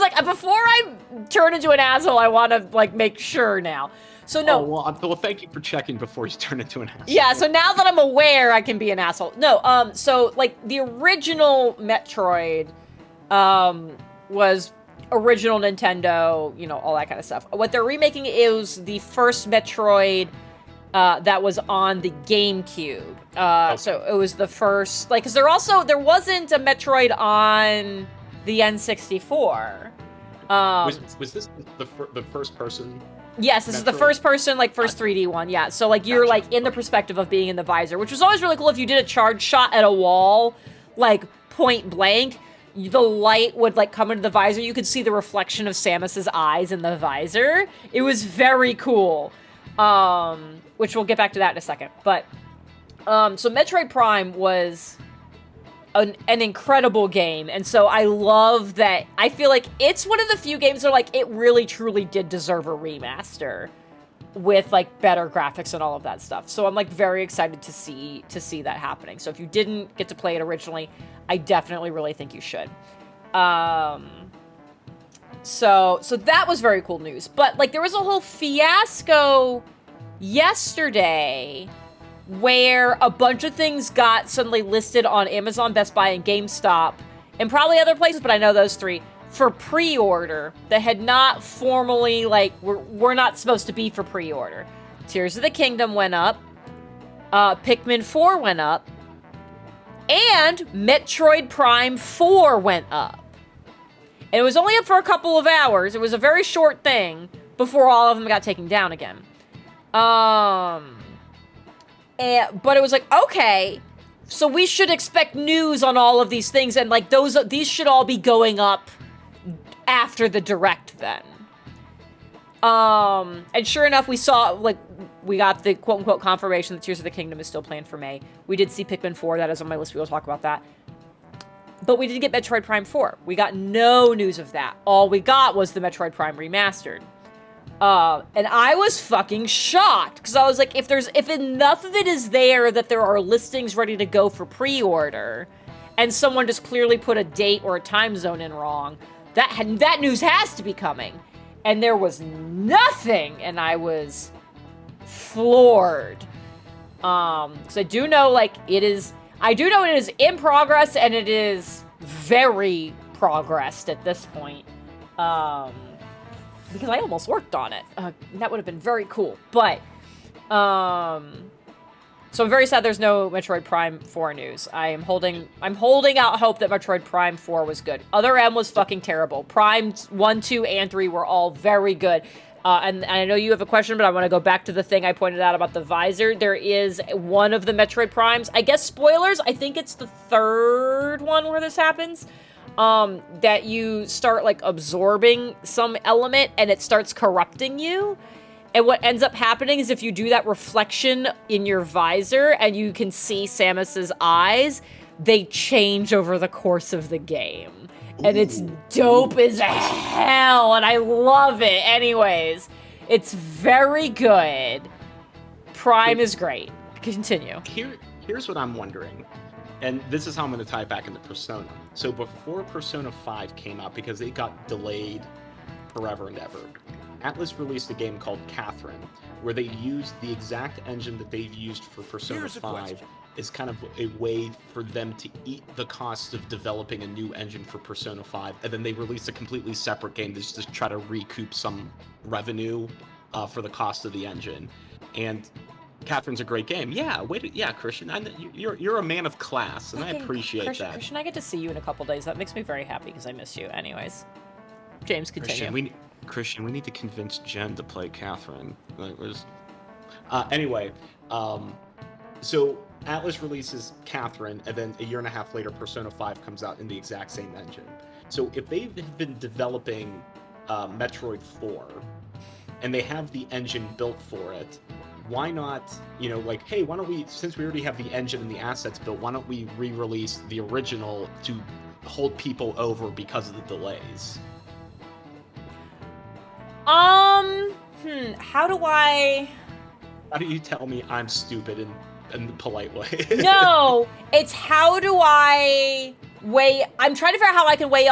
A: like, before I turn into an asshole, I want to, like, make sure now. So, no.
F: Oh, well, thank you for checking before you turn into an asshole.
A: Yeah, so now that I'm aware, I can be an asshole. No, so, like, the original Metroid, was original Nintendo, you know, all that kind of stuff. What they're remaking is the first Metroid, that was on the GameCube. So it was the first, like, because there wasn't a Metroid on the N64.
F: Was this the first person?
A: Yes, this is the first person, like, first 3D one, yeah. So, like, you're, like, in the perspective of being in the visor, which was always really cool if you did a charge shot at a wall, like, point blank, the light would, like, come into the visor. You could see the reflection of Samus's eyes in the visor. It was very cool. Which we'll get back to that in a second. But, so Metroid Prime was an incredible game, and so I love that. I feel like it's one of the few games that, like, it really truly did deserve a remaster with, like, better graphics and all of that stuff. So I'm, like, very excited to see that happening. So if you didn't get to play it originally, I definitely really think you should. So that was very cool news. But, like, there was a whole fiasco yesterday where a bunch of things got suddenly listed on Amazon, Best Buy, and GameStop, and probably other places, but I know those three, for pre-order that had not formally, like, were not supposed to be for pre-order. Tears of the Kingdom went up, Pikmin 4 went up, and Metroid Prime 4 went up. And it was only up for a couple of hours. It was a very short thing before all of them got taken down again. But it was like, okay, so we should expect news on all of these things, and, like, these should all be going up after the Direct then. And sure enough, we got the quote-unquote confirmation that Tears of the Kingdom is still planned for May. We did see Pikmin 4, that is on my list, we will talk about that. But we didn't get Metroid Prime 4. We got no news of that. All we got was the Metroid Prime Remastered. And I was fucking shocked, because I was like, if enough of it is there that there are listings ready to go for pre-order, and someone just clearly put a date or a time zone in wrong, that news has to be coming. And there was nothing, and I was floored. Because I do know, like, it is in progress, and it is very progressed at this point. Because I almost worked on it. That would have been very cool. But, so I'm very sad there's no Metroid Prime 4 news. I'm holding out hope that Metroid Prime 4 was good. Other M was fucking terrible. Prime 1, 2, and 3 were all very good. And I know you have a question, but I want to go back to the thing I pointed out about the visor. There is one of the Metroid Primes. I guess spoilers. I think it's the third one where this happens. That you start, like, absorbing some element and it starts corrupting you. And what ends up happening is if you do that reflection in your visor and you can see Samus's eyes, they change over the course of the game. And it's dope as hell, and I love it. Anyways, it's very good. Prime is great. Continue.
F: Here's what I'm wondering, and this is how I'm going to tie it back into Persona. So before Persona 5 came out, because it got delayed forever and ever, Atlas released a game called Catherine, where they used the exact engine that they've used for Persona 5 is kind of a way for them to eat the cost of developing a new engine for Persona 5, and then they released a completely separate game to just try to recoup some revenue for the cost of the engine. And Catherine's a great game. Yeah, Christian, you're a man of class, and I appreciate that.
A: Christian, I get to see you in a couple days. That makes me very happy because I miss you. Anyways, James, continue.
F: Christian, we need to convince Jen to play Catherine. Anyway, so Atlas releases Catherine, and then a year and a half later, Persona 5 comes out in the exact same engine. So if they've been developing Metroid 4, and they have the engine built for it, why not, hey, why don't we, since we already have the engine and the assets built, why don't we re-release the original to hold people over because of the delays? How do you tell me I'm stupid in the polite way?
A: No, it's how do I I'm trying to figure out how I can weigh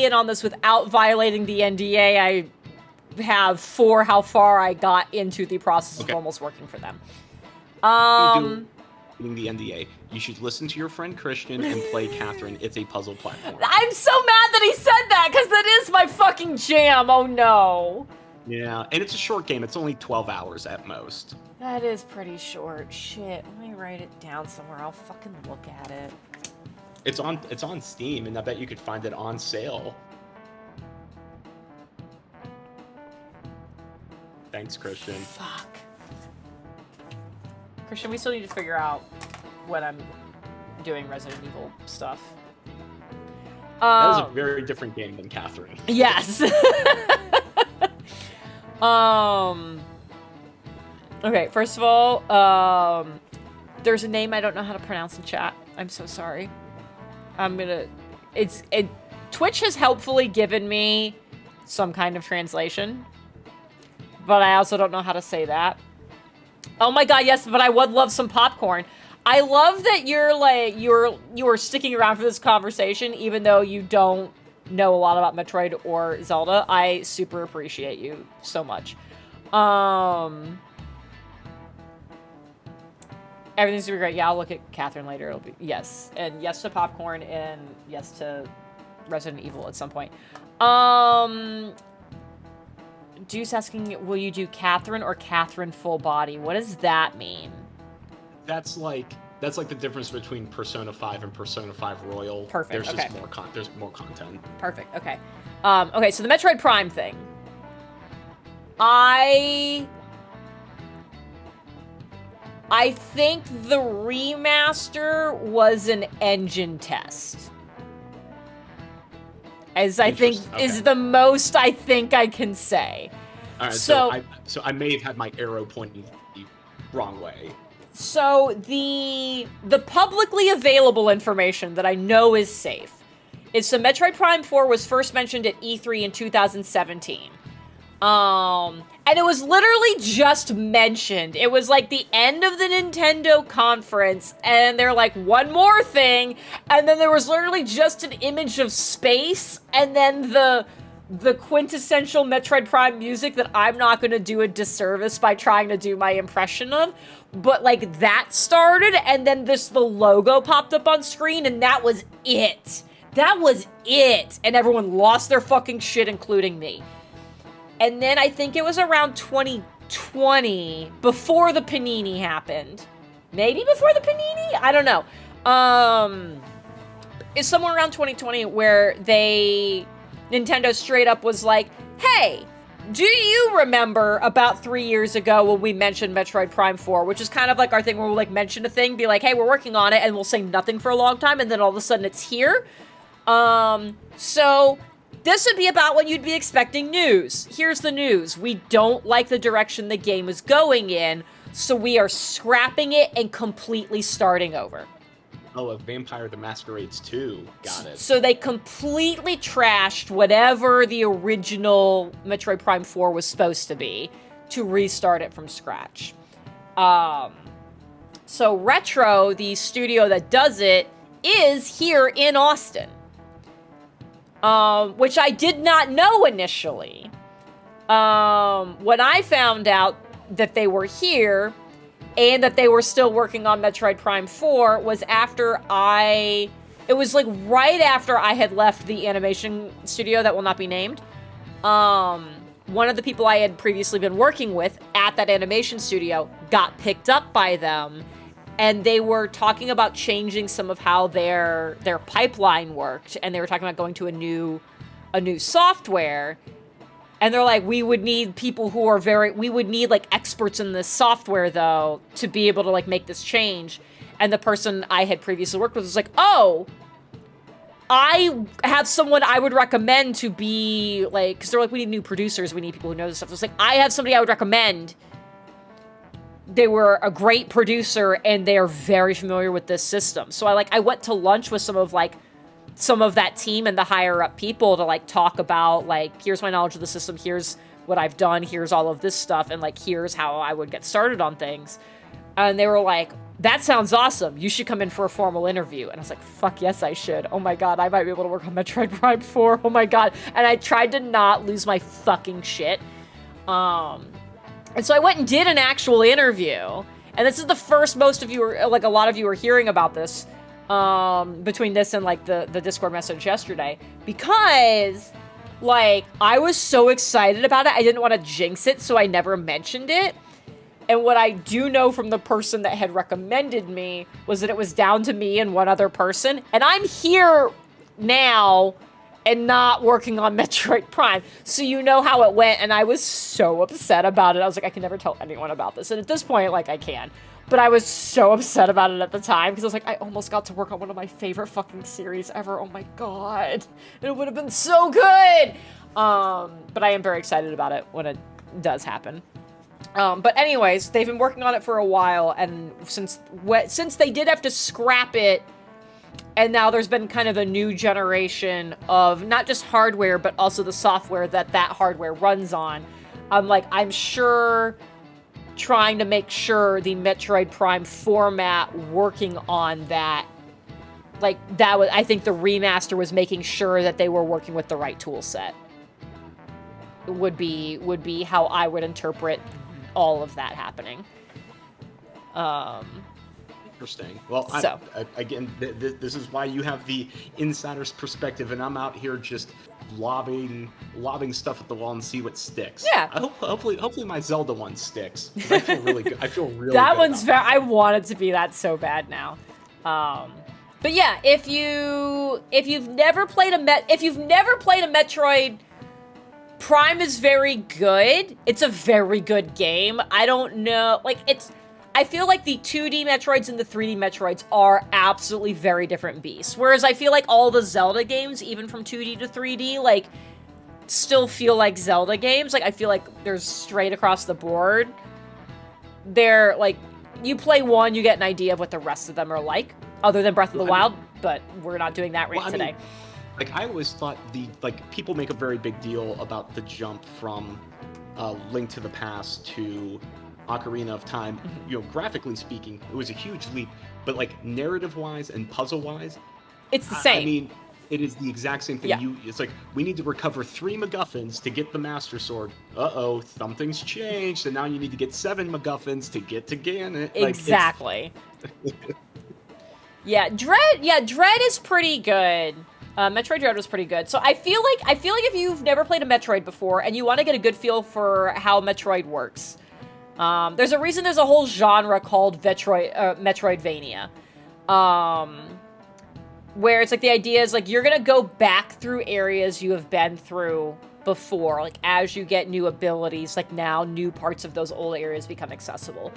A: in on this without violating the NDA I have for how far I got into the process of almost working for them.
F: In the NDA, you should listen to your friend Christian and play Catherine. It's a puzzle platform.
A: I'm so mad that he said that, because that is my fucking jam. Oh no.
F: Yeah, and it's a short game. It's only 12 hours at most.
A: That is pretty short. Shit, let me write it down somewhere. I'll fucking look at it.
F: It's on Steam, and I bet you could find it on sale. Thanks, Christian.
A: Fuck. Christian, we still need to figure out when I'm doing Resident Evil stuff.
F: That was a very different game than Catherine.
A: Yes. Okay, first of all, there's a name I don't know how to pronounce in chat. I'm so sorry. Twitch has helpfully given me some kind of translation, but I also don't know how to say that. Oh my god, yes, but I would love some popcorn. I love that you're sticking around for this conversation, even though you don't know a lot about Metroid or Zelda. I super appreciate you so much. Everything's gonna be great. Yeah, I'll look at Catherine later. It'll be yes, and yes to popcorn, and yes to Resident Evil at some point. Deuce asking, will you do Catherine or Catherine full body? What does that mean?
F: That's like the difference between Persona 5 and Persona 5 Royal.
A: Perfect.
F: There's
A: okay.
F: just there's more content.
A: Perfect. Okay. Okay, so the Metroid Prime thing. I think the remaster was an engine test. As I think is the most I think I can say.
F: All right, so I may have had my arrow pointing the wrong way.
A: So the publicly available information that I know is safe is so Metroid Prime 4 was first mentioned at E3 in 2017. And it was literally just mentioned. It was like the end of the Nintendo conference, and they're like, one more thing, and then there was literally just an image of space, and then the quintessential Metroid Prime music that I'm not gonna do a disservice by trying to do my impression of, but like that started, and then the logo popped up on screen, and that was it. That was it. And everyone lost their fucking shit, including me. And then I think it was around 2020, before the Panini happened. Maybe before the Panini? I don't know. It's somewhere around 2020 where Nintendo straight up was like, hey, do you remember about 3 years ago when we mentioned Metroid Prime 4, which is kind of like our thing where we'll like mention a thing, be like, hey, we're working on it, and we'll say nothing for a long time, and then all of a sudden it's here. So this would be about when you'd be expecting news. Here's the news. We don't like the direction the game is going in, so we are scrapping it and completely starting over.
F: Oh, a Vampire the Masquerades 2. Got it.
A: So they completely trashed whatever the original Metroid Prime 4 was supposed to be to restart it from scratch. So Retro, the studio that does it, is here in Austin. Which I did not know initially. When I found out that they were here and that they were still working on Metroid Prime 4 was it was like right after I had left the animation studio that will not be named. One of the people I had previously been working with at that animation studio got picked up by them, and they were talking about changing some of how their pipeline worked, and they were talking about going to a new software. And they're like, we would need people who are we would need like experts in this software though to be able to like make this change. And the person I had previously worked with was like, oh, I have someone I would recommend to be like, because they're like, we need new producers, we need people who know this stuff. So it's like, I have somebody I would recommend. They were a great producer and they are very familiar with this system. So I went to lunch with some of that team and the higher up people to like talk about like, here's my knowledge of the system, here's what I've done, here's all of this stuff, and like, here's how I would get started on things. And they were like, that sounds awesome. You should come in for a formal interview. And I was like, fuck yes, I should. Oh my God, I might be able to work on Metroid Prime 4. Oh my God. And I tried to not lose my fucking shit. And so I went and did an actual interview. And this is the first most of you are, like a lot of you are hearing about this, between this and like the Discord message yesterday. Because like, I was so excited about it. I didn't want to jinx it, so I never mentioned it. And what I do know from the person that had recommended me was that it was down to me and one other person. And I'm here now and not working on Metroid Prime. So you know how it went. And I was so upset about it. I was like, I can never tell anyone about this. And at this point, like, I can. But I was so upset about it at the time because I was like, I almost got to work on one of my favorite fucking series ever. Oh my God. It would have been so good. But I am very excited about it when it does happen. But anyways, they've been working on it for a while, and since they did have to scrap it, and now there's been kind of a new generation of not just hardware, but also the software that hardware runs on. I'm sure trying to make sure the Metroid Prime format working on that, like, that was, I think the remaster was making sure that they were working with the right tool set. Would be how I would interpret all of that happening.
F: Interesting. Well,
A: so.
F: Again, this is why you have the insider's perspective, and I'm out here just lobbing stuff at the wall and see what sticks.
A: Yeah.
F: Hopefully my Zelda one sticks. I feel really good. I feel really
A: that
F: good
A: one's very. I want it to be that so bad now. But yeah, if you've never played a Metroid, Prime is very good. It's a very good game. I don't know, like, I feel like the 2D Metroids and the 3D Metroids are absolutely very different beasts. Whereas I feel like all the Zelda games, even from 2D to 3D, like, still feel like Zelda games. Like, I feel like they're straight across the board. They're, like, you play one, you get an idea of what the rest of them are like, other than Breath of the Wild, but we're not doing that right today.
F: Like, I always thought people make a very big deal about the jump from Link to the Past to Ocarina of Time. You know, graphically speaking, it was a huge leap, but like narrative-wise and puzzle-wise,
A: it's the same.
F: I mean, it is the exact same thing.
A: Yeah.
F: It's like, we need to recover 3 MacGuffins to get the Master Sword. Uh-oh, something's changed, and now you need to get 7 MacGuffins to get to Ganon.
A: Exactly. Yeah, Dread is pretty good. Metroid Dread was pretty good. So I feel like if you've never played a Metroid before and you want to get a good feel for how Metroid works, there's a reason there's a whole genre called Metroidvania. Where it's like the idea is like you're gonna go back through areas you have been through before, like as you get new abilities, like now new parts of those old areas become accessible.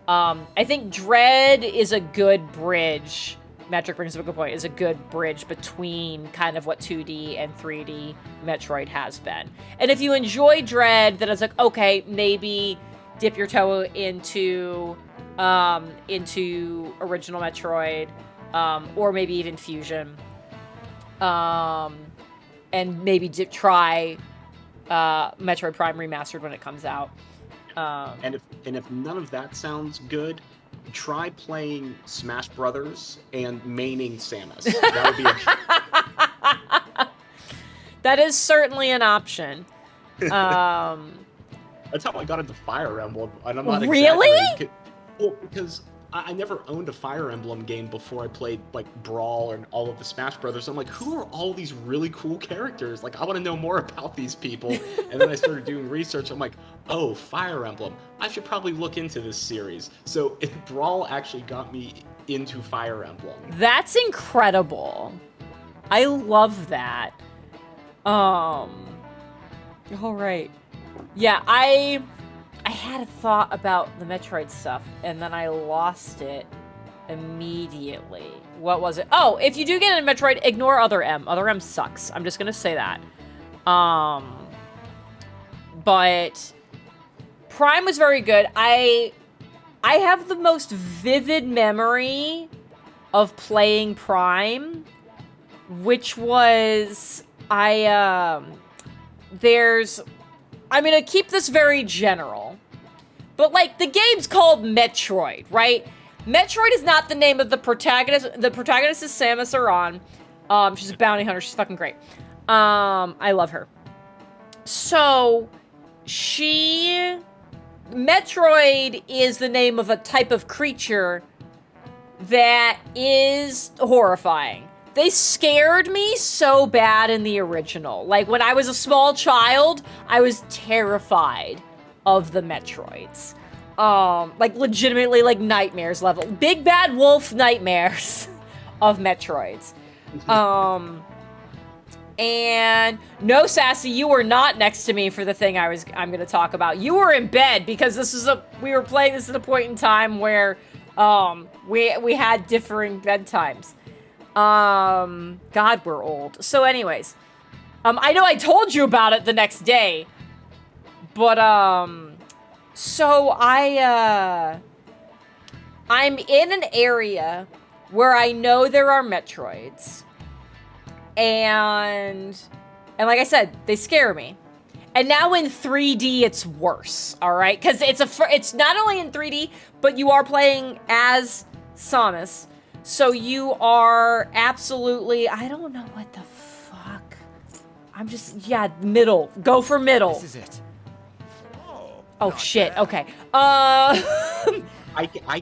A: I think Dread is a good bridge. Metric brings up a good point, is a good bridge between kind of what 2D and 3D Metroid has been. And if you enjoy Dread, then it's like, okay, maybe dip your toe into original Metroid, or maybe even Fusion. And maybe try Metroid Prime Remastered when it comes out.
F: And if none of that sounds good, try playing Smash Brothers and maining Samus. That would be
A: That is certainly an option.
F: That's how I got into Fire Emblem, and I'm not
A: really?
F: exaggerating. Well, because I never owned a Fire Emblem game before I played, like, Brawl and all of the Smash Brothers. I'm like, who are all these really cool characters? Like, I want to know more about these people. And then I started doing research. I'm like, oh, Fire Emblem. I should probably look into this series. So Brawl actually got me into Fire Emblem.
A: That's incredible. I love that. All right. Yeah, I had a thought about the Metroid stuff, and then I lost it immediately. What was it? Oh, if you do get a Metroid, ignore Other M. Other M sucks. I'm just gonna say that. But Prime was very good. I have the most vivid memory of playing Prime, which was I'm gonna keep this very general, but like the game's called Metroid, right? Metroid is not the name of the protagonist. The protagonist is Samus Aran. She's a bounty hunter. She's fucking great. I love her. So Metroid is the name of a type of creature that is horrifying. They scared me so bad in the original. Like, when I was a small child, I was terrified of the Metroids. Like, legitimately, like, nightmares level. Big bad wolf nightmares of Metroids. And no, Sassy, you were not next to me for the thing I'm going to talk about. You were in bed because we were playing this at a point in time where we had differing bedtimes. God, we're old. So anyways, I know I told you about it the next day, but, so I'm in an area where I know there are Metroids, and like I said, they scare me. And now in 3D, it's worse, all right? Because it's not only in 3D, but you are playing as Samus. So you are absolutely, I don't know what the fuck. I'm just, yeah, middle. Go for middle.
D: This is it.
A: Oh shit,
D: bad.
A: okay.
F: I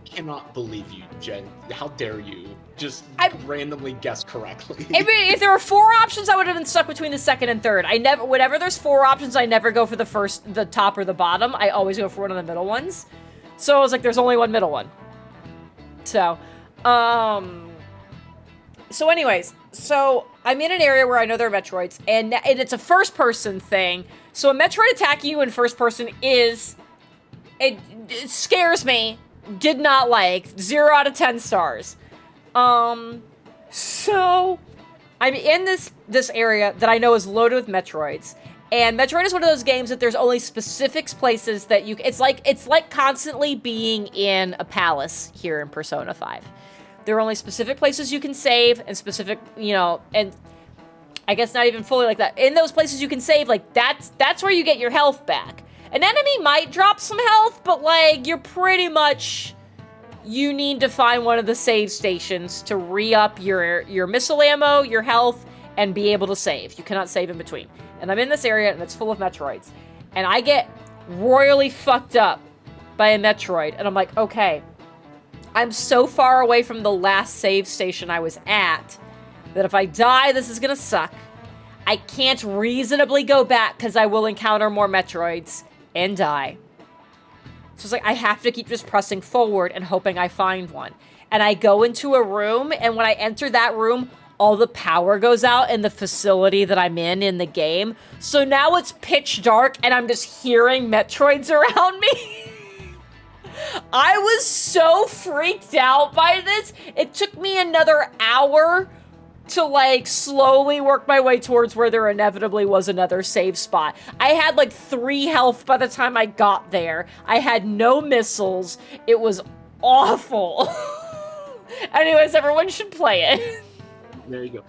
F: cannot believe you, Jen. How dare you just randomly guess correctly?
A: If there were 4 options, I would have been stuck between the second and third. Whenever there's 4 options, I never go for the top or the bottom. I always go for one of the middle ones. So I was like, there's only one middle one. So anyways, so I'm in an area where I know there are Metroids, and it's a first-person thing. So a Metroid attacking you in first person it scares me. Did not like. 0 out of 10 stars. So I'm in this area that I know is loaded with Metroids, And Metroid is one of those games that there's only specific places that you... It's like constantly being in a palace here in Persona 5. There are only specific places you can save and specific, you know, and I guess not even fully like that. In those places you can save, like, that's where you get your health back. An enemy might drop some health, but, like, you're pretty much... You need to find one of the save stations to re-up your missile ammo, your health, and be able to save. You cannot save in between. And I'm in this area, and it's full of Metroids. And I get royally fucked up by a Metroid, and I'm like, okay, I'm so far away from the last save station I was at that if I die, this is gonna suck. I can't reasonably go back because I will encounter more Metroids and die. So it's like, I have to keep just pressing forward and hoping I find one. And I go into a room, and when I enter that room, all the power goes out in the facility that I'm in the game. So now it's pitch dark, and I'm just hearing Metroids around me. I was so freaked out by this. It took me another hour to, like, slowly work my way towards where there inevitably was another save spot. I had, like, 3 health by the time I got there. I had no missiles. It was awful. Anyways, everyone should play it.
F: There you go.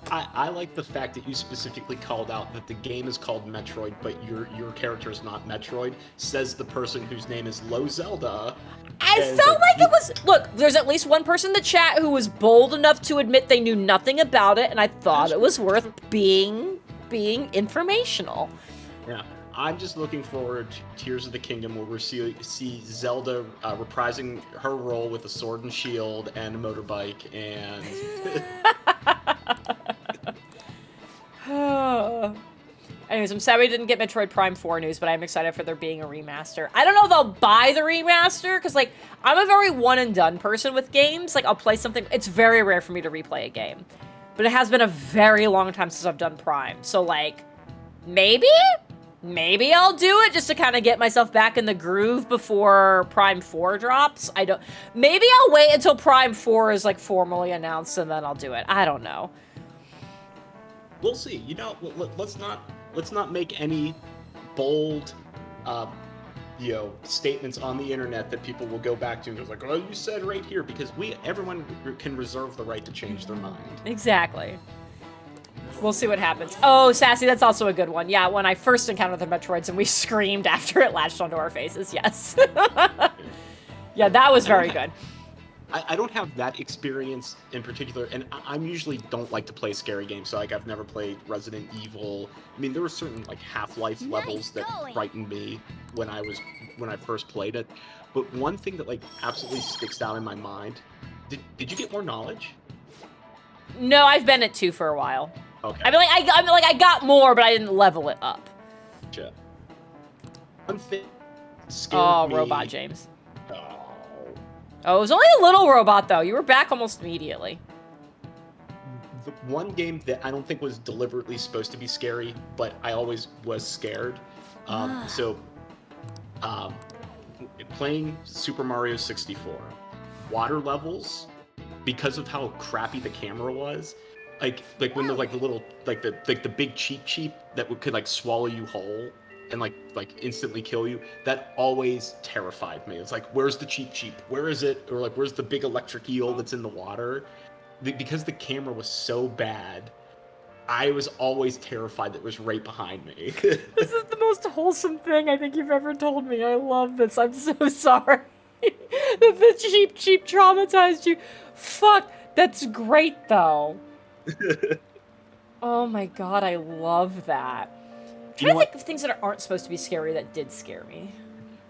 F: I like the fact that you specifically called out that the game is called Metroid, but your character is not Metroid, says the person whose name is Low Zelda.
A: I felt like it was... Look, there's at least one person in the chat who was bold enough to admit they knew nothing about it, and I thought it was worth being informational.
F: Yeah. I'm just looking forward to Tears of the Kingdom, where we see Zelda reprising her role with a sword and shield and a motorbike, and...
A: Anyways, I'm sad we didn't get Metroid Prime 4 news, but I'm excited for there being a remaster. I don't know if I'll buy the remaster, because, like, I'm a very one-and-done person with games. Like, I'll play something... It's very rare for me to replay a game. But it has been a very long time since I've done Prime. So, like, maybe I'll do it just to kind of get myself back in the groove before Prime 4 drops. Maybe I'll wait until Prime 4 is, like, formally announced, and then I'll do it. I don't know.
F: We'll see. You know, let's not make any bold, statements on the internet that people will go back to and go like, "Oh, you said right here," because everyone can reserve the right to change their mind.
A: Exactly. We'll see what happens. Oh, Sassy, that's also a good one. Yeah, when I first encountered the Metroids and we screamed after it latched onto our faces. Yes. Yeah, that was very good.
F: I don't have that experience in particular, and I usually don't like to play scary games, so, like, I've never played Resident Evil. I mean, there were certain, like, Half-Life levels that frightened me when I first played it. But one thing that, like, absolutely sticks out in my mind, did you get more knowledge?
A: No, I've been at 2 for a while.
F: Okay.
A: I mean, I got more, but I didn't level it up.
F: Gotcha. One thing scared me.
A: Robot James. Oh, it was only a little robot, though. You were back almost immediately.
F: The one game that I don't think was deliberately supposed to be scary, but I always was scared. Playing Super Mario 64, water levels, because of how crappy the camera was, like when the little the big cheap that could like swallow you whole and like instantly kill you, that always terrified me. It's like, where's the cheap? Where is it? Or like, where's the big electric eel that's in the water? Because the camera was so bad, I was always terrified that it was right behind me.
A: This is the most wholesome thing I think you've ever told me. I love this. I'm so sorry that the cheap traumatized you. Fuck, that's great though. Oh my god, I love that. I'm trying to think of things that aren't supposed to be scary that did scare me.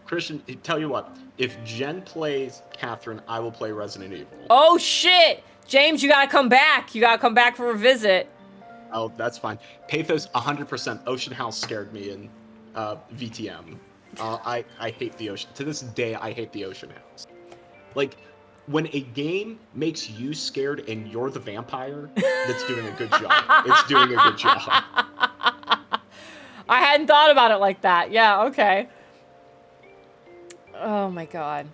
F: Christian, tell you what, if Jen plays Catherine, I will play Resident Evil.
A: Oh shit! James, you gotta come back. You gotta come back for a visit.
F: Oh, that's fine. Pathos, 100%. Ocean House scared me in VTM. I hate the ocean. To this day, I hate the Ocean House. Like, when a game makes you scared and you're the vampire, that's doing a good job. It's doing a good job.
A: I hadn't thought about it like that. Yeah, okay. Oh my god.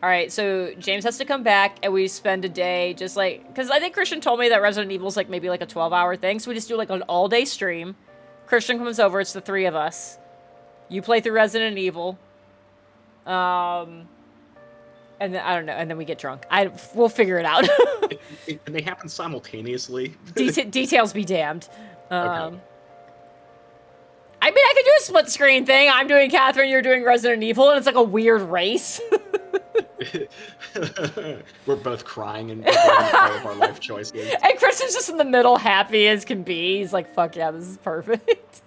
A: Alright, so James has to come back and we spend a day just like... Because I think Christian told me that Resident Evil's like maybe like a 12-hour thing. So we just do like an all-day stream. Christian comes over. It's the three of us. You play through Resident Evil. And then, I don't know, and then we get drunk. We'll figure it out.
F: And they happen simultaneously.
A: Details be damned.
F: Okay.
A: I mean, I could do a split screen thing. I'm doing Catherine, you're doing Resident Evil, and it's like a weird race.
F: We're both crying and regretting all of our life choices.
A: And Kristen's just in the middle, happy as can be. He's like, fuck yeah, this is perfect.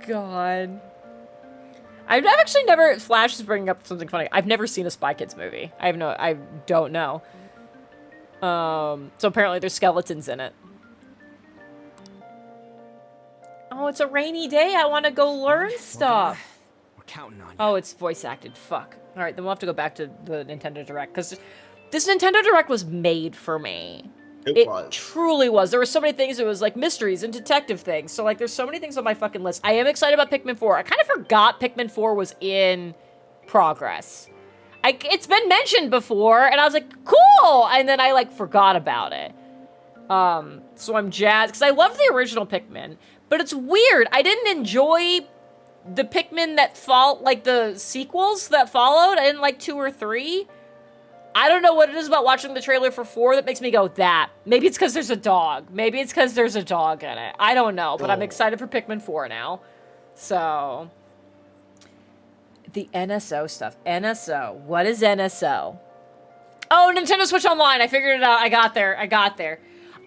A: God. I've actually never, Flash is bringing up something funny. I've never seen a Spy Kids movie. I don't know. So apparently there's skeletons in it. Oh, it's a rainy day. I want to go learn stuff.
D: We're counting on you.
A: Oh, it's voice acted. Fuck. All right, then we'll have to go back to the Nintendo Direct, because this Nintendo Direct was made for me. It
F: was.
A: Truly was. There were so many things. It was like mysteries and detective things. So like, there's so many things on my fucking list. I am excited about Pikmin 4. I kind of forgot Pikmin 4 was in progress. It's been mentioned before, and I was like, cool! And then I like forgot about it. So I'm jazzed, because I love the original Pikmin, but it's weird. I didn't enjoy the Pikmin that like the sequels that followed. I didn't like 2 or 3. I don't know what it is about watching the trailer for 4 that makes me go, that. Maybe it's because there's a dog. Maybe it's because there's a dog in it. I don't know, but I'm excited for Pikmin 4 now. So, the NSO stuff. NSO. What is NSO? Oh, Nintendo Switch Online. I figured it out. I got there.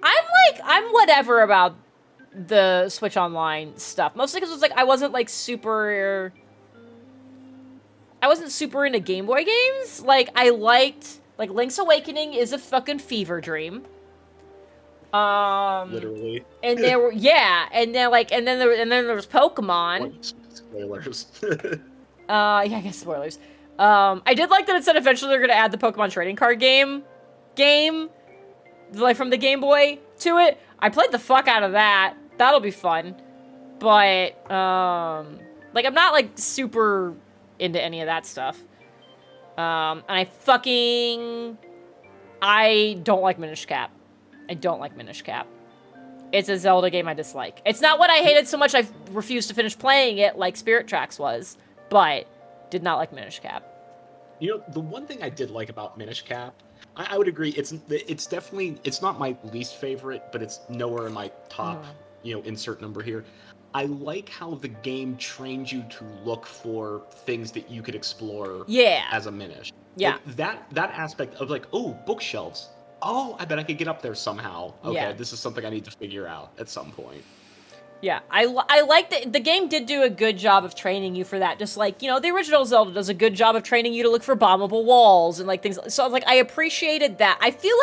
A: I'm whatever about the Switch Online stuff. Mostly because it was like, I wasn't super into Game Boy games. Like, I liked, like, Link's Awakening is a fucking fever dream.
F: Literally.
A: And there were, yeah, and then there was Pokemon.
F: Spoilers.
A: Yeah, I guess spoilers. I did like that it said eventually they're gonna add the Pokemon trading card game, like, from the Game Boy to it. I played the fuck out of that. That'll be fun. But, like, I'm not, like, super into any of that stuff. And I don't like Minish Cap. I don't like Minish Cap. It's a Zelda game I dislike. It's not what I hated so much I refused to finish playing it like Spirit Tracks was, but did not like Minish Cap.
F: You know, the one thing I did like about Minish Cap, I would agree, it's definitely, it's not my least favorite, but it's nowhere in my top, insert number here. I like how the game trains you to look for things that you could explore as a Minish.
A: Yeah.
F: Like, that aspect of like, oh, bookshelves. Oh, I bet I could get up there somehow. Okay, this is something I need to figure out at some point.
A: Yeah, I like that the game did do a good job of training you for that. Just like, the original Zelda does a good job of training you to look for bombable walls and like things. So I was like, I appreciated that. I feel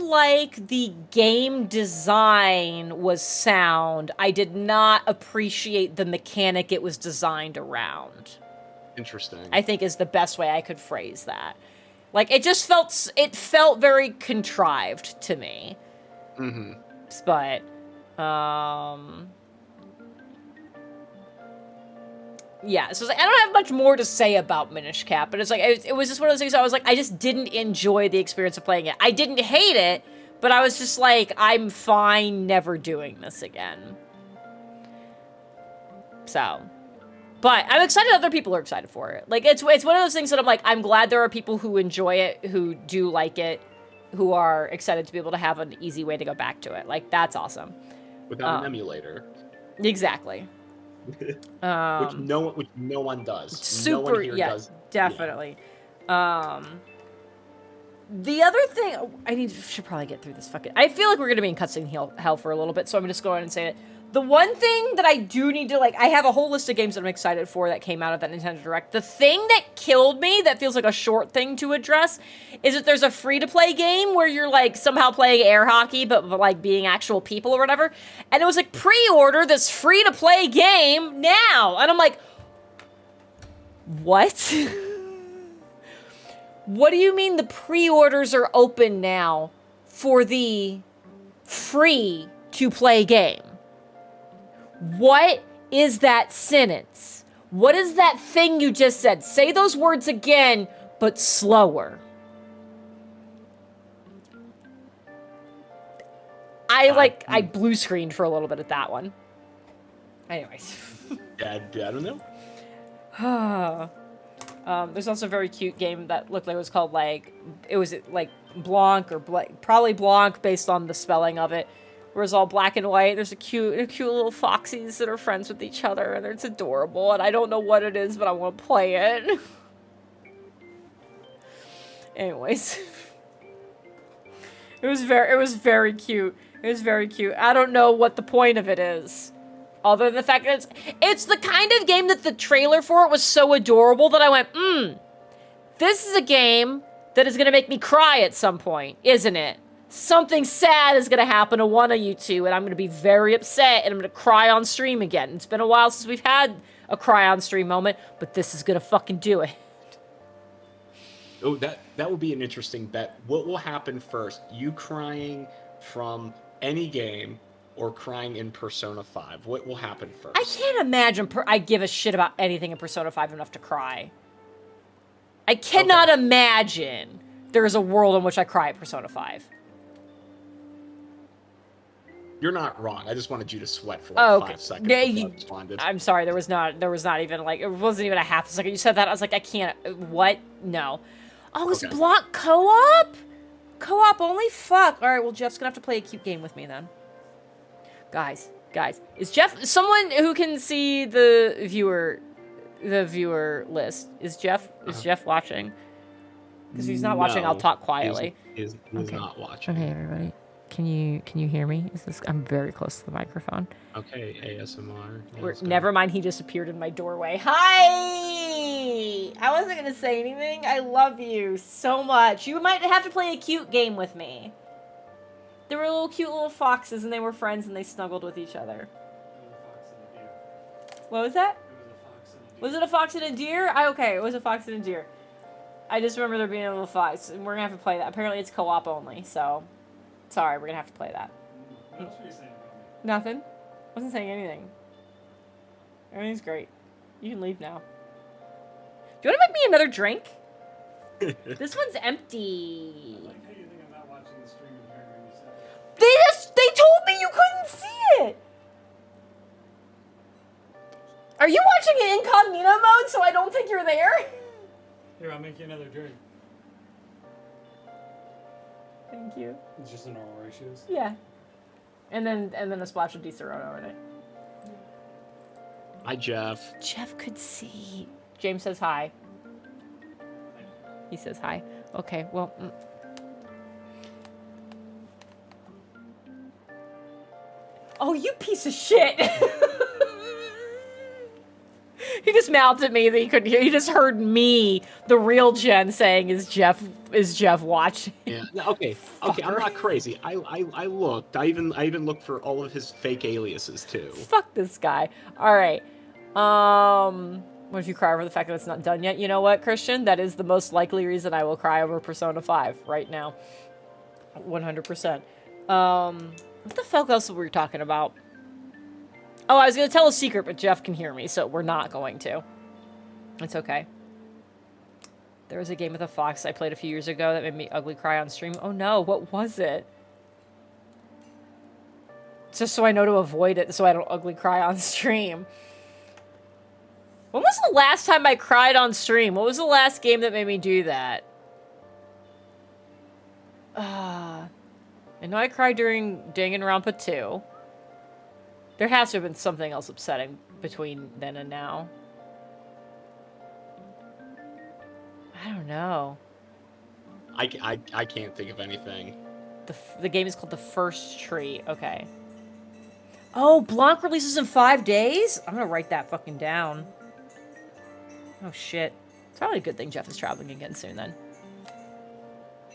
A: like the game design was sound. I did not appreciate the mechanic it was designed around.
F: Interesting.
A: I think is the best way I could phrase that. Like, it felt very contrived to me.
F: Mm-hmm.
A: But, yeah, so I don't have much more to say about Minish Cap, but it's like, it was just one of those things I was like, I just didn't enjoy the experience of playing it. I didn't hate it, but I was just like, I'm fine never doing this again. So, but I'm excited other people are excited for it. Like, it's one of those things that I'm like, I'm glad there are people who enjoy it, who do like it, who are excited to be able to have an easy way to go back to it. Like, that's awesome.
F: Without an emulator.
A: Exactly.
F: Which no one does.
A: Super,
F: no one here does.
A: Definitely. The other thing, should probably get through this fucking. I feel like we're gonna be in cutscene hell for a little bit, so I'm just going and say it. The one thing that I do need to, I have a whole list of games that I'm excited for that came out of that Nintendo Direct. The thing that killed me, that feels like a short thing to address, is that there's a free-to-play game where you're, somehow playing air hockey, but being actual people or whatever. And it was pre-order this free-to-play game now. And I'm like, what? What do you mean the pre-orders are open now for the free-to-play game? What is that sentence? What is that thing you just said? Say those words again, but slower. I blue screened for a little bit at that one. Anyways.
F: I don't know.
A: There's also a very cute game that looked like it was called it was like Blanc or probably Blanc based on the spelling of it. Where it's all black and white. There's a cute little foxies that are friends with each other, and it's adorable. And I don't know what it is, but I want to play it. Anyways, it was very cute. It was very cute. I don't know what the point of it is. Other than the fact that it's the kind of game that the trailer for it was so adorable that I went, this is a game that is going to make me cry at some point, isn't it? Something sad is going to happen to one of you two, and I'm going to be very upset, and I'm going to cry on stream again. It's been a while since we've had a cry on stream moment, but this is going to fucking do it.
F: Oh, that would be an interesting bet. What will happen first? You crying from any game or crying in Persona 5? What will happen first?
A: I can't imagine I give a shit about anything in Persona 5 enough to cry. I cannot imagine there is a world in which I cry at Persona 5.
F: You're not wrong. I just wanted you to sweat for like 5 seconds before I responded.
A: I'm sorry, there was not even like, it wasn't even a half a second. You said that, I was like, I can't, what? No. Oh, it's Blanc co-op? Co-op only? Fuck. Alright, well, Jeff's gonna have to play a cute game with me then. Guys, is Jeff, someone who can see the viewer list, is Jeff watching? Because if he's not watching, I'll talk quietly.
F: He's not watching.
A: Okay, everybody. Can you hear me? I'm very close to the microphone.
F: Okay, ASMR.
A: Never mind, he just appeared in my doorway. Hi! I wasn't gonna say anything. I love you so much. You might have to play a cute game with me. They were cute little foxes, and they were friends, and they snuggled with each other. What was that? Was it a fox and a deer? Okay, it was a fox and a deer. I just remember there being a little fox, and we're gonna have to play that. Apparently it's co-op only, so... Sorry, we're gonna have to play that.
B: What else were you saying about me?
A: Nothing. Wasn't saying anything. Everything's great. You can leave now. Do you want to make me another drink? This one's empty.
B: I like how you think I'm not watching the stream and hearing what you said.
A: They told me you couldn't see it! Are you watching it incognito mode so I don't think you're there?
B: Here, I'll make you another drink.
A: Thank you.
B: It's just the normal ratios.
A: Yeah. And then a splash of Di Serono in it.
F: Hi, Jeff.
A: Jeff could see. James says hi. He says hi. Okay, well... Oh, you piece of shit! He just mouthed at me that he couldn't hear. He just heard me, the real Jen, saying, "Is Jeff watching?"
F: Yeah. Okay. Okay. I'm not crazy. I looked. I even looked for all of his fake aliases too.
A: Fuck this guy. All right. What if you cry over the fact that it's not done yet? You know what, Christian? That is the most likely reason I will cry over Persona 5 right now. 100%. What the fuck else were we talking about? Oh, I was going to tell a secret, but Jeff can hear me, so we're not going to. It's okay. There was a game with a fox I played a few years ago that made me ugly cry on stream. Oh no, what was it? Just so I know to avoid it, so I don't ugly cry on stream. When was the last time I cried on stream? What was the last game that made me do that? I know I cried during Danganronpa 2. There has to have been something else upsetting between then and now. I don't know.
F: I can't think of anything.
A: The game is called The First Tree. Okay. Oh, Blanc releases in 5 days? I'm gonna write that fucking down. Oh, shit. It's probably a good thing Jeff is traveling again soon, then.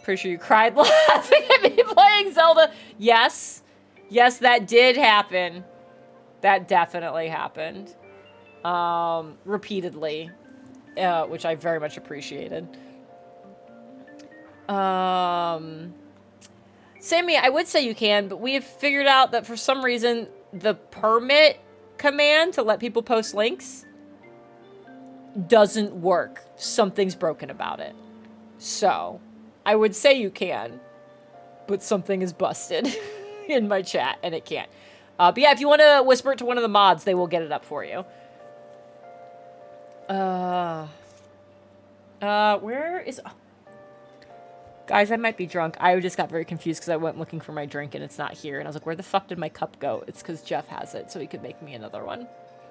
A: Pretty sure you cried laughing at me playing Zelda. Yes. Yes, that did happen. That definitely happened. Repeatedly. Which I very much appreciated. Sammy, I would say you can, but we have figured out that for some reason, the permit command to let people post links doesn't work. Something's broken about it. So, I would say you can, but something is busted. in my chat, and it can't. But yeah, if you want to whisper it to one of the mods, they will get it up for you. Where is... Oh. Guys, I might be drunk. I just got very confused because I went looking for my drink and it's not here. And I was like, where the fuck did my cup go? It's because Jeff has it, so he could make me another one.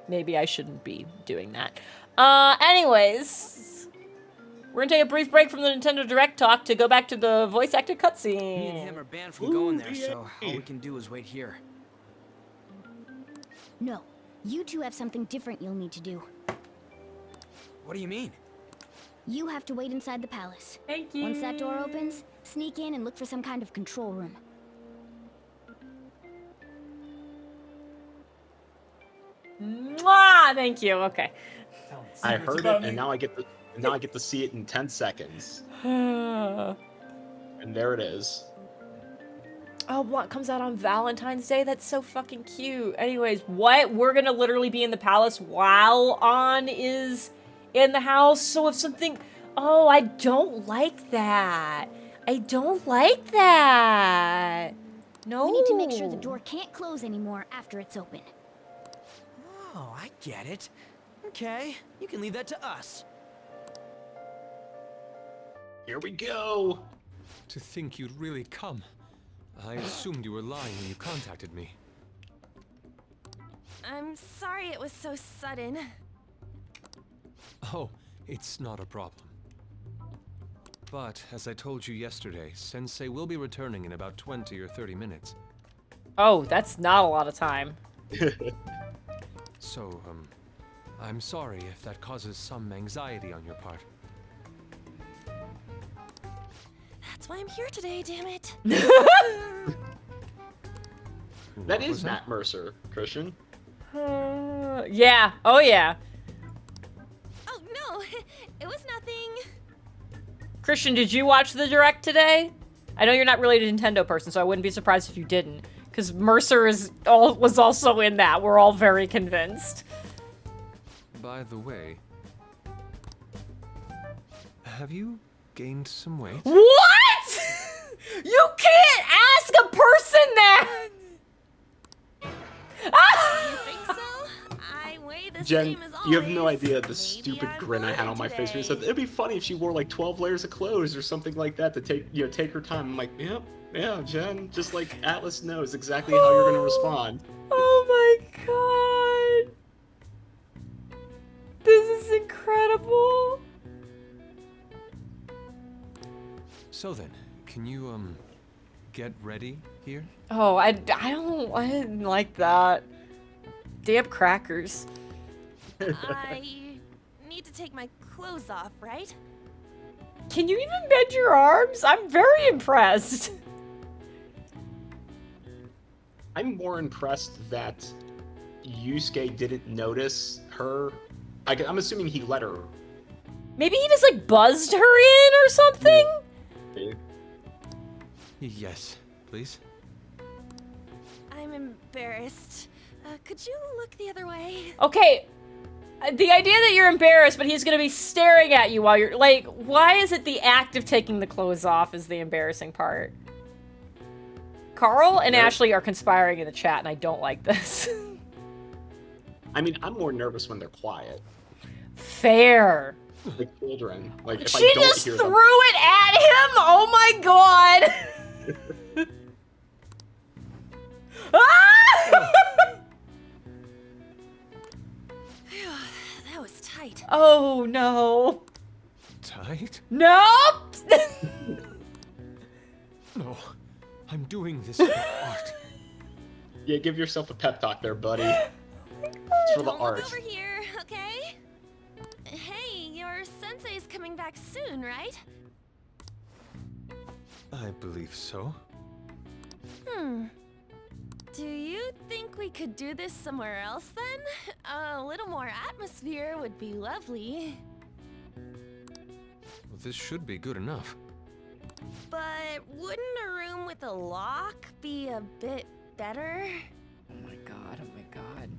A: Maybe I shouldn't be doing that. Anyways, we're gonna take a brief break from the Nintendo Direct talk to go back to the voice-acted cutscene.
D: Me and him are banned from going there, so all we can do is wait here.
C: No, you two have something different you'll need to do.
D: What do you mean?
C: You have to wait inside the palace.
A: Thank you.
C: Once that door opens, sneak in and look for some kind of control room.
A: Mwah! Thank you. Okay.
F: I heard it, and now I get to see it in 10 seconds. And there it is.
A: Oh, what comes out on Valentine's Day? That's so fucking cute. Anyways, what? We're gonna literally be in the palace while On is in the house. So if something... Oh, I don't like that. I don't like that. No.
C: We need to make sure the door can't close anymore after it's open.
D: Oh, I get it. Okay, you can leave that to us.
F: Here we go.
G: To think you'd really come. I assumed you were lying when you contacted me.
E: I'm sorry it was so sudden.
G: Oh, it's not a problem. But, as I told you yesterday, Sensei will be returning in about 20 or 30 minutes.
A: Oh, that's not a lot of time.
G: So, I'm sorry if that causes some anxiety on your part.
E: That's why I'm here today, damn it.
F: That is Matt Mercer, Christian.
A: Yeah. Oh, yeah.
E: Oh, no. It was nothing.
A: Christian, did you watch the Direct today? I know you're not really a Nintendo person, so I wouldn't be surprised if you didn't. Because Mercer was also in that. We're all very convinced.
G: By the way, have you gained some weight?
A: What? You can't ask a person that!
E: You think so? I weigh the
F: Jen,
E: same as always.
F: you have no idea the
E: Maybe
F: stupid
E: I'm
F: grin I had on my face when you said
E: today.
F: it'd be funny if she wore like 12 layers of clothes or something like that to take her time. I'm like, yep, yeah, Jen, just like Atlas knows exactly how you're gonna respond.
A: Oh my god. This is incredible.
G: So then, can you, get ready here?
A: Oh, I didn't like that. Damn crackers.
E: I need to take my clothes off, right?
A: Can you even bend your arms? I'm very impressed.
F: I'm more impressed that Yusuke didn't notice her. I'm assuming he let her.
A: Maybe he just like buzzed her in or something?
G: Yes, please.
E: I'm embarrassed. Could you look the other way?
A: Okay, the idea that you're embarrassed, but he's gonna be staring at you while you're, like, why is it the act of taking the clothes off is the embarrassing part? Carl and Ashley are conspiring in the chat, and I don't like this.
F: I mean, I'm more nervous when they're quiet.
A: Fair.
F: Like children. Like if
A: She
F: I don't
A: just
F: hear
A: threw
F: them.
A: it at him? Oh my god! Ah!
E: That was tight.
A: Oh no.
G: Tight?
A: Nope!
G: No, I'm doing this for art.
F: Yeah, give yourself a pep talk there, buddy. It's for the
E: Don't
F: art.
E: look over here, okay? Hey, your sensei's coming back soon, right?
G: I believe so.
E: Do you think we could do this somewhere else then? A little more atmosphere would be lovely.
G: Well, this should be good enough.
E: But wouldn't a room with a lock be a bit better?
A: Oh my god, oh my god.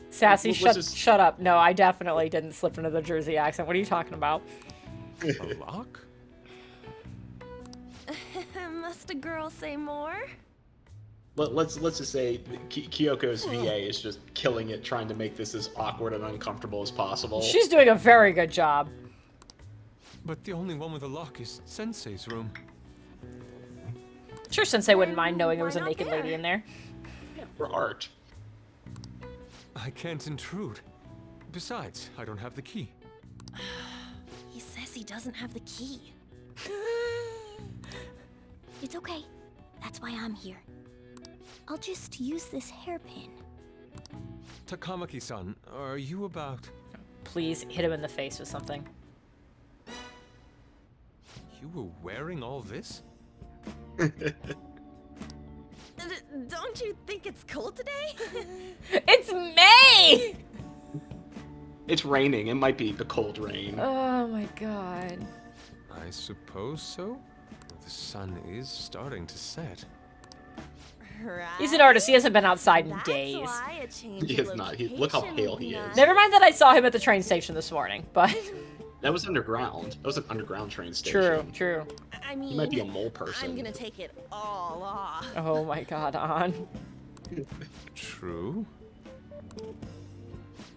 A: Sassy,
F: What was this-
A: shut up. No, I definitely didn't slip into the Jersey accent. What are you talking about?
G: A lock?
E: Must a girl say more?
F: let's just say Kyoko's VA is just killing it, trying to make this as awkward and uncomfortable as possible.
A: She's doing a very good job.
G: But the only one with a lock is Sensei's room.
A: Sure, Sensei wouldn't mind knowing there
E: Why
A: was a
E: not
A: naked
E: there?
A: lady in there.
F: For art.
G: I can't intrude. Besides, I don't have the key.
C: He says he doesn't have the key. It's okay. That's why I'm here. I'll just use this hairpin.
G: Takamaki-san, are you about...
A: Please hit him in the face with something.
G: You were wearing all this?
E: Don't you think it's cold today?
A: It's May!
F: It's raining. It might be the cold rain.
A: Oh my god.
G: I suppose so. The sun is starting to set.
E: Right?
A: He's an artist. He hasn't been outside in
E: That's
A: days.
E: why a change
F: He
E: in
F: is not. Look how
E: location
F: pale
E: would be
F: he is.
E: nice.
A: Never mind that I saw him at the train station this morning, but
F: That was underground. That was an underground train
A: true,
F: station.
A: true.
E: I mean,
F: He might be a mole person.
E: I'm gonna take it all off.
A: Oh my god, On.
G: True.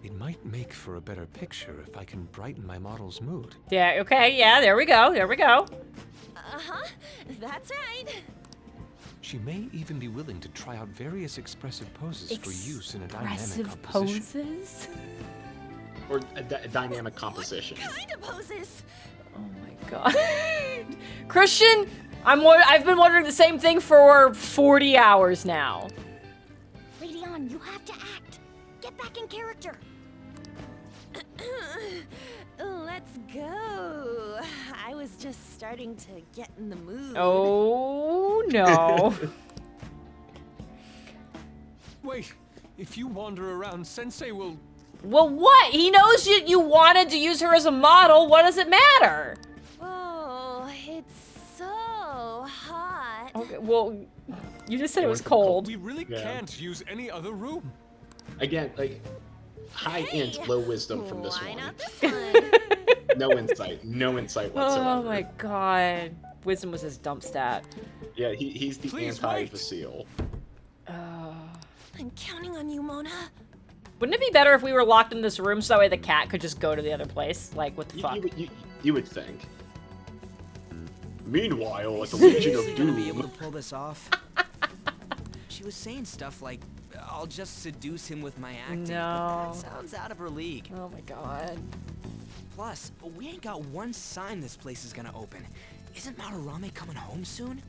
G: It might make for a better picture if I can brighten my model's mood.
A: Yeah, okay, yeah, there we go, there we go.
E: Uh-huh, that's right.
G: She may even be willing to try out various expressive poses for use in a dynamic
A: Expressive
G: composition.
A: poses?
F: Or a dynamic composition.
E: Kind of poses.
A: Oh my god. Christian, I've been wondering the same thing for 40 hours now.
C: Lady On, you have to act. Get back in character.
E: Let's go. I was just starting to get in the mood.
A: Oh no.
G: Wait, if you wander around, Sensei will...
A: Well, what? He knows you wanted to use her as a model. What does it matter?
E: Oh, it's so hot.
A: Okay, well, you just said it was
F: went from cold.
A: cold.
G: We really
F: Yeah.
G: can't use any other room.
F: Again, like, high int, low wisdom from this
E: Why
F: one.
E: not this one?
F: No insight. No insight whatsoever.
A: Oh my god. Wisdom was his dump stat.
F: Yeah, he's the
G: Please
F: anti-Vasile.
E: I'm counting on you, Mona.
A: Wouldn't it be better if we were locked in this room so that way the cat could just go to the other place? Like, what the fuck?
F: You would think. Meanwhile, at the Legion of
D: Is he gonna be able
F: Doom.
D: to pull this off? She was saying stuff like, I'll just seduce him with my acting.
A: No.
D: But that sounds out of her league.
A: Oh my god.
D: Plus, we ain't got one sign this place is gonna open. Isn't Madarame coming home soon?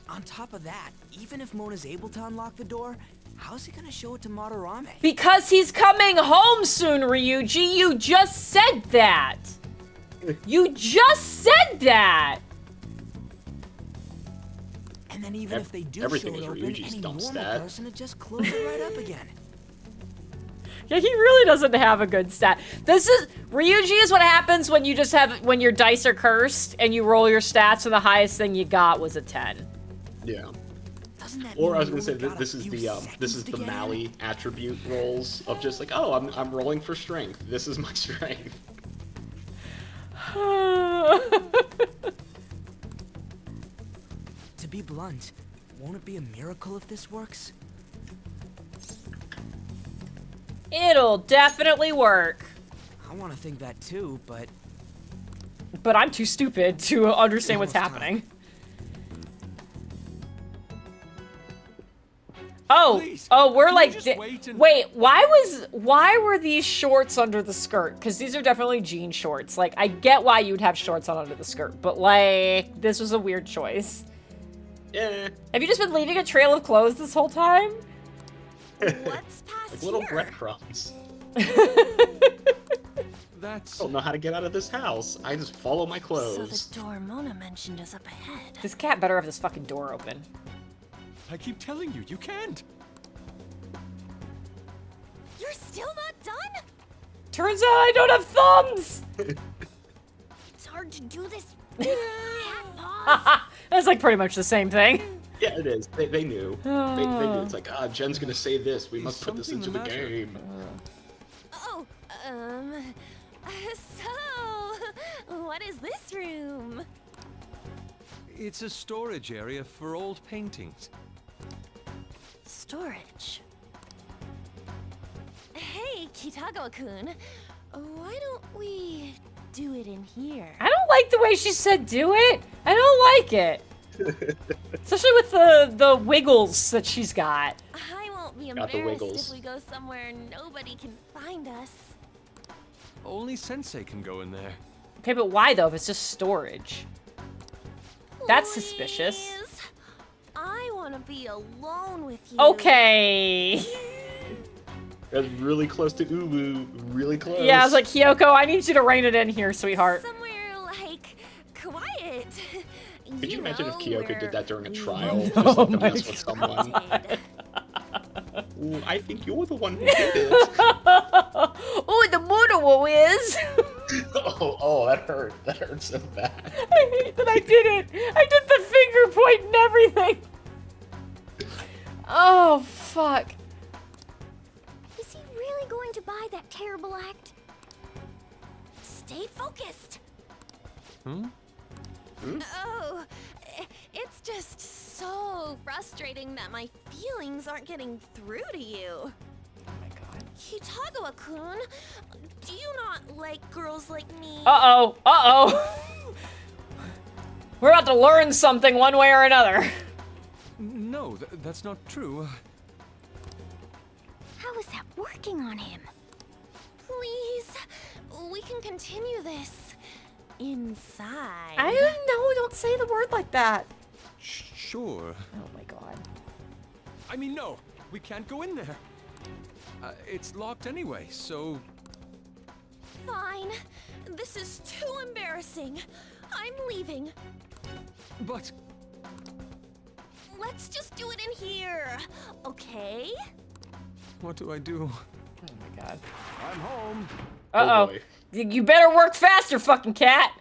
D: On top of that, even if Mona's able to unlock the door, how's he gonna show it to Madarame?
A: Because he's coming home soon, Ryuji! You just said that! You just said that!
D: And then even if they do show
F: everything
D: it
F: is
D: open,
F: Ryuji's
D: any
F: dump
D: normal
F: stat.
D: person would just close it right up again.
A: Yeah, he really doesn't have a good stat. Ryuji is what happens when you just when your dice are cursed and you roll your stats and the highest thing you got was a 10.
F: Yeah.
D: Doesn't that
F: Or
D: mean
F: I was
D: we
F: gonna say
D: only got a
F: this is
D: few
F: the
D: seconds to get in?
F: Mali attribute rolls of just like, oh, I'm rolling for strength. This is my strength.
D: To be blunt, won't it be a miracle if this works?
A: It'll definitely work.
D: I want to think that too, but
A: But I'm too stupid to understand what's
D: Almost time.
A: happening. Oh,
G: Please,
A: we're
G: can you
A: like,
G: just wait and-
A: wait, why were these shorts under the skirt? Because these are definitely jean shorts. Like, I get why you'd have shorts on under the skirt, but like, this was a weird choice.
F: Yeah.
A: Have you just been leaving a trail of clothes this whole time?
E: What's past
F: Like little
E: here?
F: breadcrumbs.
G: That's...
F: I don't know how to get out of this house. I just follow my
E: So
F: clothes.
E: the door Mona mentioned is up ahead.
A: This cat better have this fucking door open.
G: I keep telling you, you can't.
E: You're still not done?
A: Turns out I don't have thumbs!
C: It's hard to do this. Cat paws.
A: That's like pretty much the same thing.
F: Yeah, it is. They knew. They knew. It's like, Jen's gonna say this. We must put this
G: something
F: into
G: the
F: the
G: matter?
F: game.
E: Oh, so, what is this room?
G: It's a storage area for old paintings.
E: Storage. Hey, Kitagawa-kun. Why don't we do it in here?
A: I don't like the way she said do it. I don't like it. Especially with the wiggles that she's got.
E: I won't be
F: Got the
E: embarrassed
F: wiggles.
E: if we go somewhere nobody can find us.
G: Only Sensei can go in there.
A: Okay, but why though if it's just storage? That's suspicious.
E: Please. I want to be alone with you.
A: Okay.
F: That's really close to Uwu. Really close.
A: Yeah, I was like, Kyoko, I need you to rein it in here, sweetheart.
E: Somewhere like quiet.
F: Could you imagine if Kyoko did that during a
E: we
F: trial?
E: won't
F: Just like to
A: my
F: mess with someone.
E: hunted.
F: Ooh, I think you're the one who did it.
A: Oh, the murderer is.
F: Oh, that hurt. That hurt so bad.
A: I hate that I did it. I did the finger point and everything. Oh, fuck.
C: Is he really going to buy that terrible act?
E: Stay focused.
G: Hmm?
E: Oh, it's just so frustrating that my feelings aren't getting through to you.
A: Oh my god.
E: Kitagawa-kun, do you not like girls like me?
A: Uh-oh. Uh-oh. We're about to learn something one way or another.
G: No, that's not true.
C: How is that working on him?
E: Please, we can continue this inside.
A: I don't know. Don't say the word like that.
G: Sure.
A: Oh my god.
G: I mean, no, we can't go in there. It's locked anyway, so...
E: Fine. This is too embarrassing. I'm leaving.
G: But...
E: Let's just do it in here, okay?
G: what do I do?
A: Oh my god.
G: I'm home.
A: Uh-oh.
F: boy.
A: You better work faster, fucking cat.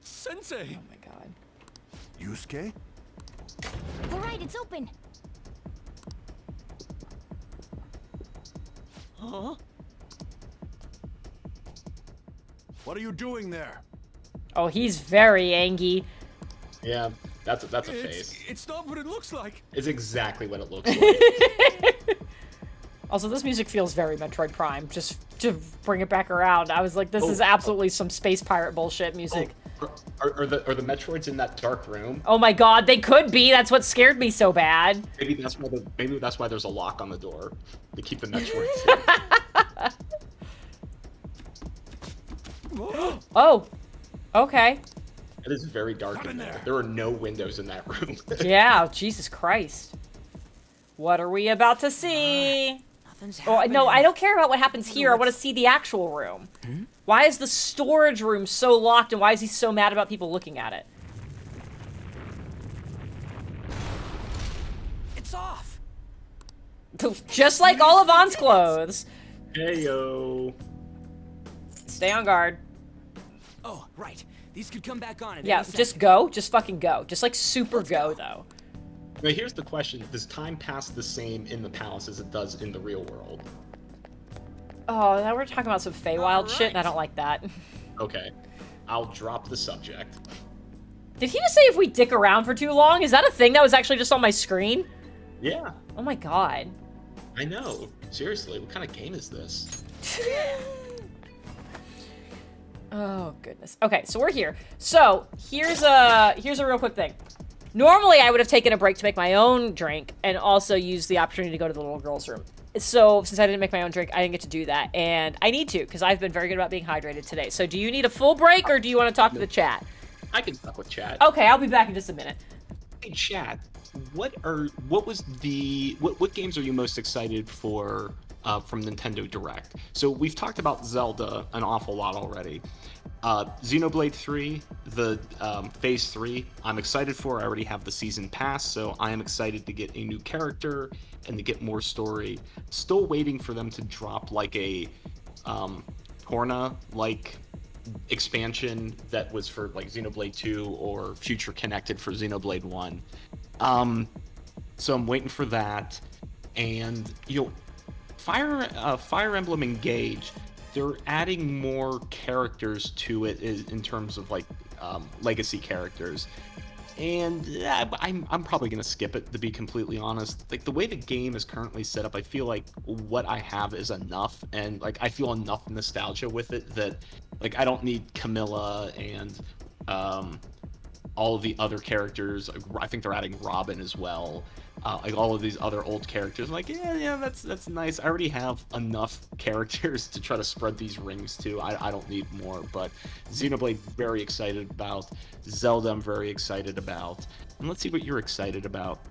G: Sensei!
A: Oh my god.
H: Yusuke?
C: All right, it's open.
G: Huh?
H: What are you doing there?
A: Oh, he's very angry.
F: Yeah, that's a face.
G: It's not what it looks like.
F: It's exactly what it looks like.
A: Also, this music feels very Metroid Prime. Just to bring it back around, I was like, this is absolutely some space pirate bullshit music.
F: Are the Metroids in that dark room?
A: Oh my god, they could be. That's what scared me so bad.
F: Maybe that's why there's a lock on the door to keep the Metroids in.
A: Oh, okay.
F: It is very dark in there. There are no windows in that room.
A: Yeah, Jesus Christ. What are we about to see?
D: Nothing's
A: Oh,
D: happening.
A: no, I don't care about what happens here. I want to see the actual room. Why is the storage room so locked, and why is he so mad about people looking at it?
D: It's off.
A: Just like all of An's clothes.
F: Heyo.
A: Stay on guard.
D: Oh, right. These could come back on at
A: Yeah,
D: any
A: just
D: second.
A: go. Just fucking go. Just like super go, though.
F: Now here's the question: does time pass the same in the palace as it does in the real world?
A: Oh, now we're talking about some Feywild shit, and I
D: Alright.
A: don't like that.
F: Okay, I'll drop the subject.
A: Did he just say if we dick around for too long? Is that a thing that was actually just on my screen?
F: Yeah,
A: Oh my god.
F: I know. Seriously, what kind of game is this?
A: Oh goodness. Okay, so we're here. So here's a real quick thing. Normally I would have taken a break to make my own drink and also use the opportunity to go to the little girl's room. So since I didn't make my own drink, I didn't get to do that, and I need to because I've been very good about being hydrated today. So do you need a full break or do you want to talk to the chat?
F: I can talk with chat.
A: Okay, I'll be back in just a minute.
F: Hey, chat. What games are you most excited for from Nintendo Direct? So we've talked about Zelda an awful lot already. Xenoblade 3, the Phase 3, I'm excited for. I already have the season pass, so I am excited to get a new character and to get more story. Still waiting for them to drop like a Torna-like expansion that was for like Xenoblade 2 or Future Connected for Xenoblade 1. So I'm waiting for that. And Fire Emblem Engage, they're adding more characters to it in terms of like legacy characters. And I'm probably gonna skip it, to be completely honest. Like the way the game is currently set up, I feel like what I have is enough, and like I feel enough nostalgia with it that like I don't need Camilla and all of the other characters. I think they're adding Robin as well. Like all of these other old characters. I'm like, yeah, that's nice. I already have enough characters to try to spread these rings to. I don't need more. But Xenoblade, very excited about. Zelda, I'm very excited about. And let's see what you're excited about.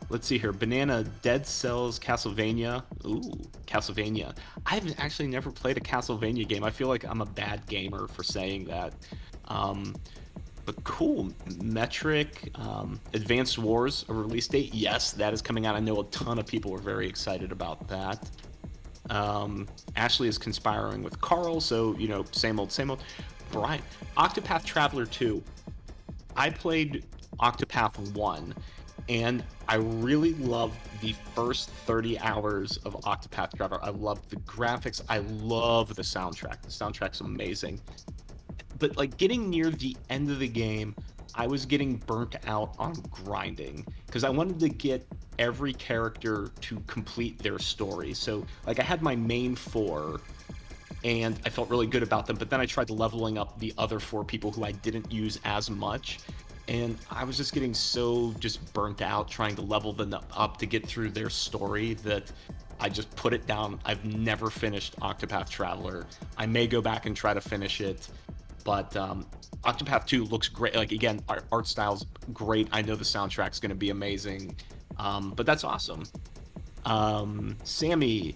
F: Let's see here. Banana, Dead Cells, Castlevania. Ooh, Castlevania. I've actually never played a Castlevania game. I feel like I'm a bad gamer for saying that. But cool. Metric, Advanced Wars, a release date. Yes, that is coming out. I know a ton of people were very excited about that. Ashley is conspiring with Carl, so, you know, same old, same old. Brian, Octopath Traveler 2. I played Octopath 1, and I really loved the first 30 hours of Octopath Traveler. I loved the graphics. I love the soundtrack. The soundtrack's amazing. But like getting near the end of the game, I was getting burnt out on grinding because I wanted to get every character to complete their story. So like I had my main 4 and I felt really good about them, but then I tried leveling up the other 4 people who I didn't use as much, and I was just getting so just burnt out trying to level them up to get through their story that I just put it down. I've never finished Octopath Traveler. I may go back and try to finish it. But Octopath 2 looks great. Like, again, art style's great. I know the soundtrack's going to be amazing. But that's awesome. Sammy,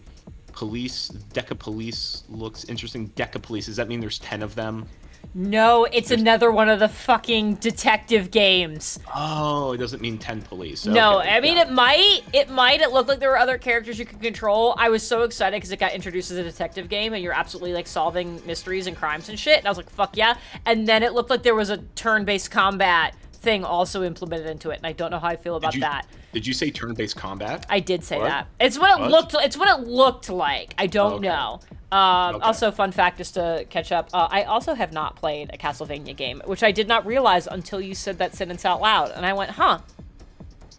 F: Deca Police looks interesting. Deca Police, does that mean there's 10 of them?
A: No, it's another one of the fucking detective games.
F: Oh, it doesn't mean 10 police.
A: No,
F: Okay,
A: I mean, it might. It looked like there were other characters you could control. I was so excited because it got introduced as a detective game and you're absolutely like solving mysteries and crimes and shit. And I was like, fuck yeah. And then it looked like there was a turn-based combat thing also implemented into it. And I don't know how I feel about that.
F: Did you say turn-based combat?
A: I did say that. It's what it looked. It's what it looked like. I don't know. Also, fun fact, just to catch up, I also have not played a Castlevania game, which I did not realize until you said that sentence out loud, and I went, huh?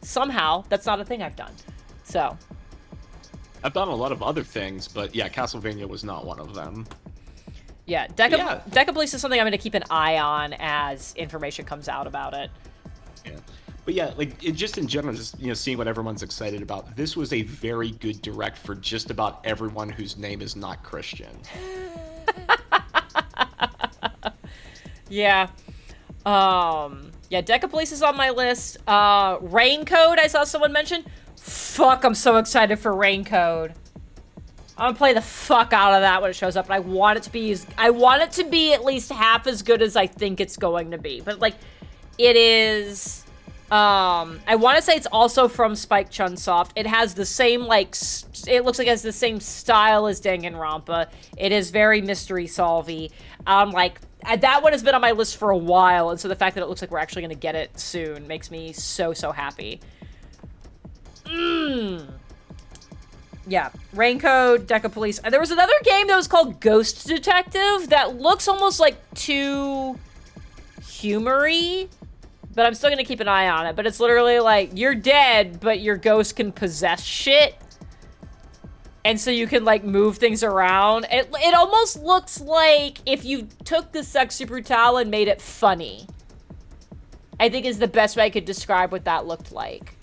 A: Somehow that's not a thing I've done. So.
F: I've done a lot of other things, but yeah, Castlevania was not one of them.
A: Yeah, Deca Police is something I'm going to keep an eye on as information comes out about it.
F: Yeah. But yeah, like just in general, just seeing what everyone's excited about. This was a very good direct for just about everyone whose name is not Christian.
A: Yeah. Yeah, Deca Police is on my list. Rain-Code, I saw someone mention. Fuck, I'm so excited for Rain-Code. I'm gonna play the fuck out of that when it shows up, and I want it to be at least half as good as I think it's going to be. But like, it is. I want to say it's also from Spike Chunsoft. It has the same, like, it looks like it has the same style as Danganronpa. It is very mystery solvy. Like, that one has been on my list for a while, and so the fact that it looks like we're actually going to get it soon makes me so, so happy. Yeah, Rain-Code, Deca Police. There was another game that was called Ghost Detective that looks almost, like, too humory. But I'm still gonna keep an eye on it. But it's literally like, you're dead, but your ghost can possess shit. And so you can, like, move things around. It almost looks like if you took the Sexy Brutale and made it funny. I think is the best way I could describe what that looked like.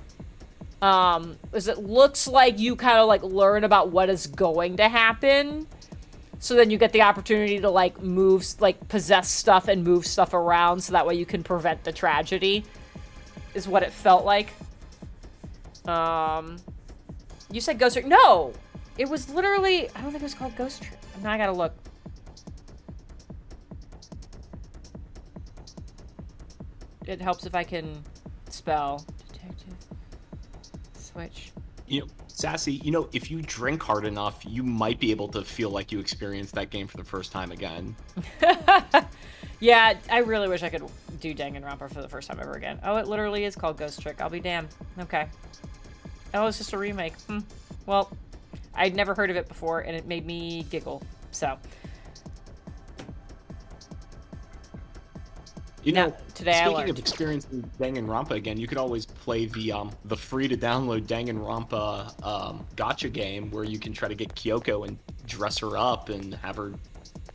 A: Is it looks like you kind of, like, learn about what is going to happen. So then you get the opportunity to, like, move, like, possess stuff and move stuff around so that way you can prevent the tragedy, is what it felt like. You said Ghost Trick. No! It was literally, I don't think it was called Ghost Trick. Now I gotta look. It helps if I can spell. Detective. Switch.
F: Sassy, if you drink hard enough, you might be able to feel like you experienced that game for the first time again.
A: Yeah, I really wish I could do Danganronpa for the first time ever again. Oh, it literally is called Ghost Trick. I'll be damned. Okay. Oh, it's just a remake. Well, I'd never heard of it before, and it made me giggle, so.
F: You know,
A: today I
F: speaking
A: learned.
F: of experiencing Danganronpa again, you could always play the free-to-download Danganronpa gacha game where you can try to get Kyoko and dress her up and have her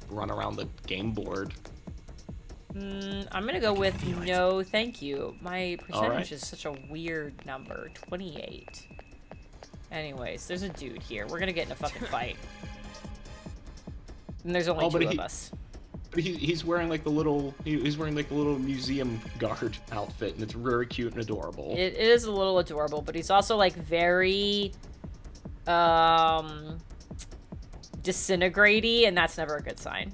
F: run around the game board.
A: I'm gonna go with no, thank you. My percentage
F: right.
A: is such a weird number, 28. Anyways, there's a dude here. We're gonna get in a fucking fight. And there's only two of us.
F: But he's wearing like the little he's wearing like the little museum guard outfit, and it's very cute and adorable.
A: It is a little adorable, but he's also like very disintegrate-y, and that's never a good sign.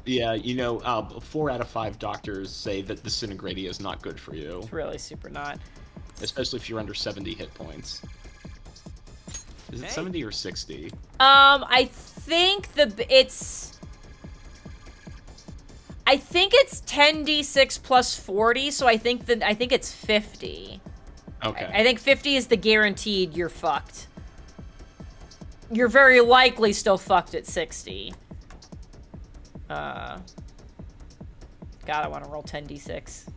F: Yeah, you know, 4 out of 5 doctors say that disintegrate is not good for you.
A: It's really super not.
F: Especially if you're under 70 hit points. Is it 70 or 60?
A: I think it's 10d6 plus 40, so I think it's 50.
F: Okay.
A: I think 50 is the guaranteed you're fucked. You're very likely still fucked at 60. God, I want to roll 10d6.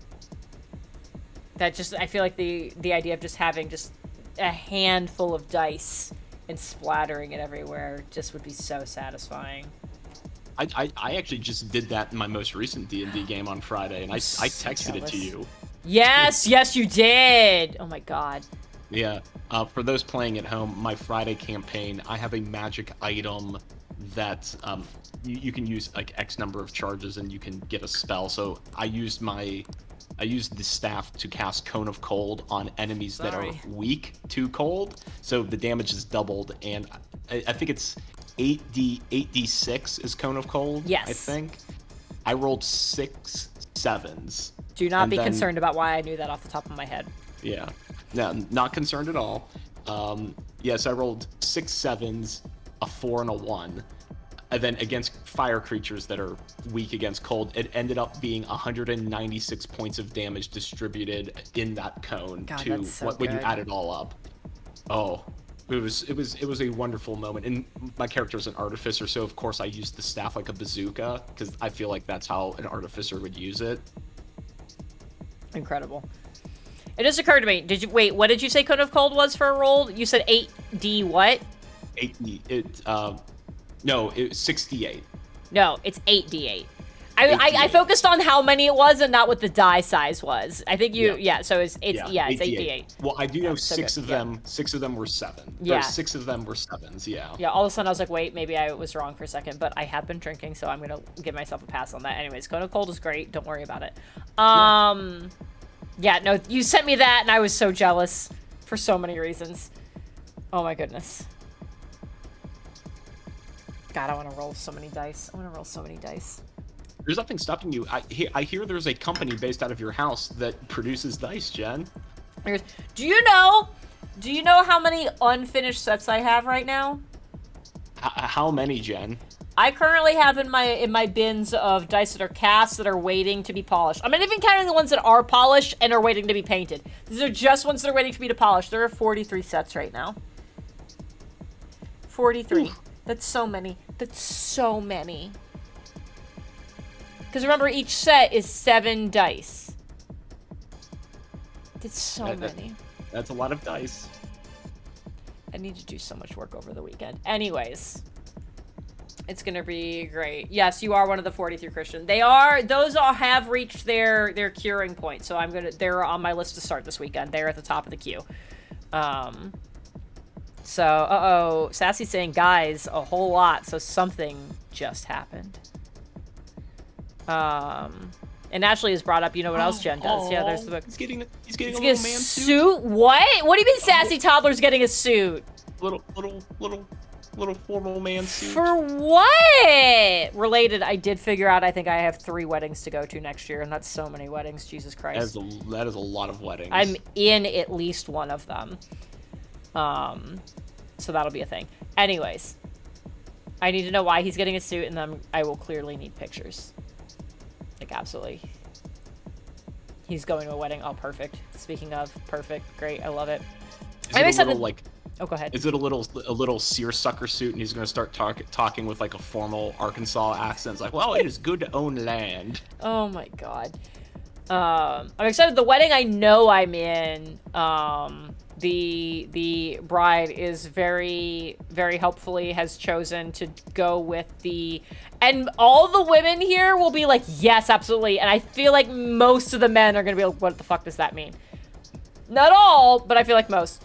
A: That just, I feel like the idea of just having just a handful of dice and splattering it everywhere just would be so satisfying.
F: I actually just did that in my most recent D&D game on Friday, and I texted it to you.
A: Yes, yes, you did. Oh my god.
F: Yeah. For those playing at home, my Friday campaign, I have a magic item that you can use like X number of charges and you can get a spell. So I used the staff to cast Cone of Cold on enemies that are weak to cold. So the damage is doubled, and I think it's 8d6 is Cone of Cold.
A: Yes.
F: I think. I rolled 6 7s.
A: Do not be concerned about why I knew that off the top of my head.
F: Yeah. No, not concerned at all. Yes, I rolled 6 7s, a 4 and a 1. And then against fire creatures that are weak against cold, it ended up being 196 points of damage distributed in that cone.
A: God,
F: to
A: that's so
F: when you
A: good.
F: add it all up. Oh, it was a wonderful moment. And my character is an artificer, so of course I used the staff like a bazooka because I feel like that's how an artificer would use it.
A: Incredible. It just occurred to me. Wait, what did you say Cone of Cold was for a roll? You said 8d what?
F: 8d. No, it was 68.
A: No, it's 8d8. I focused on how many it was and not what the die size was. I think so it's 8d8.
F: Well, I do know
A: so
F: 6
A: good.
F: of them. 6 of them were 7.
A: Yeah.
F: Or 6 of them were 7s. Yeah.
A: Yeah, all of a sudden I was like, wait, maybe I was wrong for a second, but I have been drinking, so I'm gonna give myself a pass on that. Anyways, Cone of Cold is great. Don't worry about it. Yeah, no, you sent me that, and I was so jealous for so many reasons. Oh my goodness. God, I want to roll so many dice.
F: There's nothing stopping you. I hear there's a company based out of your house that produces dice, Jen.
A: Do you know how many unfinished sets I have right now?
F: How many, Jen?
A: I currently have in my bins of dice that are cast that are waiting to be polished. I'm not even counting the ones that are polished and are waiting to be painted. These are just ones that are waiting for me to polish. There are 43 sets right now. 43. Ooh. That's so many. Because remember, each set is 7 dice. It's so many.
F: That's a lot of dice.
A: I need to do so much work over the weekend. Anyways. It's gonna be great. Yes, you are one of the 43 Christian. Those all have reached their curing point. So they're on my list to start this weekend. They're at the top of the queue. So, Sassy's saying, guys, a whole lot. So something just happened. And Ashley has brought up, you know what else Jen does? Yeah, there's the book.
F: He's getting a little man
A: suit. What? What do you mean Sassy Toddler's getting a suit?
F: Little formal man suit.
A: For what? Related, I did figure out I think I have 3 weddings to go to next year, and that's so many weddings, Jesus Christ.
F: That is a lot of weddings.
A: I'm in at least one of them. So that'll be a thing. Anyways, I need to know why he's getting a suit, and then I will clearly need pictures. Like, absolutely. He's going to a wedding. Oh, perfect. Speaking of, perfect. Great. I love it. Oh, go ahead.
F: Is it a little seersucker suit, and he's going to start talking with like a formal Arkansas accent? It's like, well, it is good to own land.
A: Oh my god. I'm excited. The wedding I know I'm in, the bride is very, very helpfully has chosen to go with the, and all the women here will be like, yes, absolutely. And I feel like most of the men are going to be like, what the fuck does that mean? Not all, but I feel like most.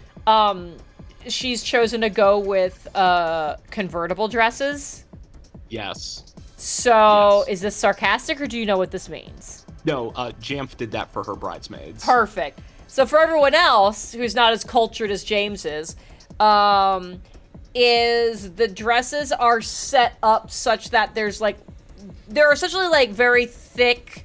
A: She's chosen to go with, convertible dresses.
F: Yes.
A: So,
F: Yes.
A: is this sarcastic or do you know what this means?
F: No, Jamf did that for her bridesmaids.
A: Perfect. So for everyone else who's not as cultured as James is the dresses are set up such that there's like, they're essentially like very thick,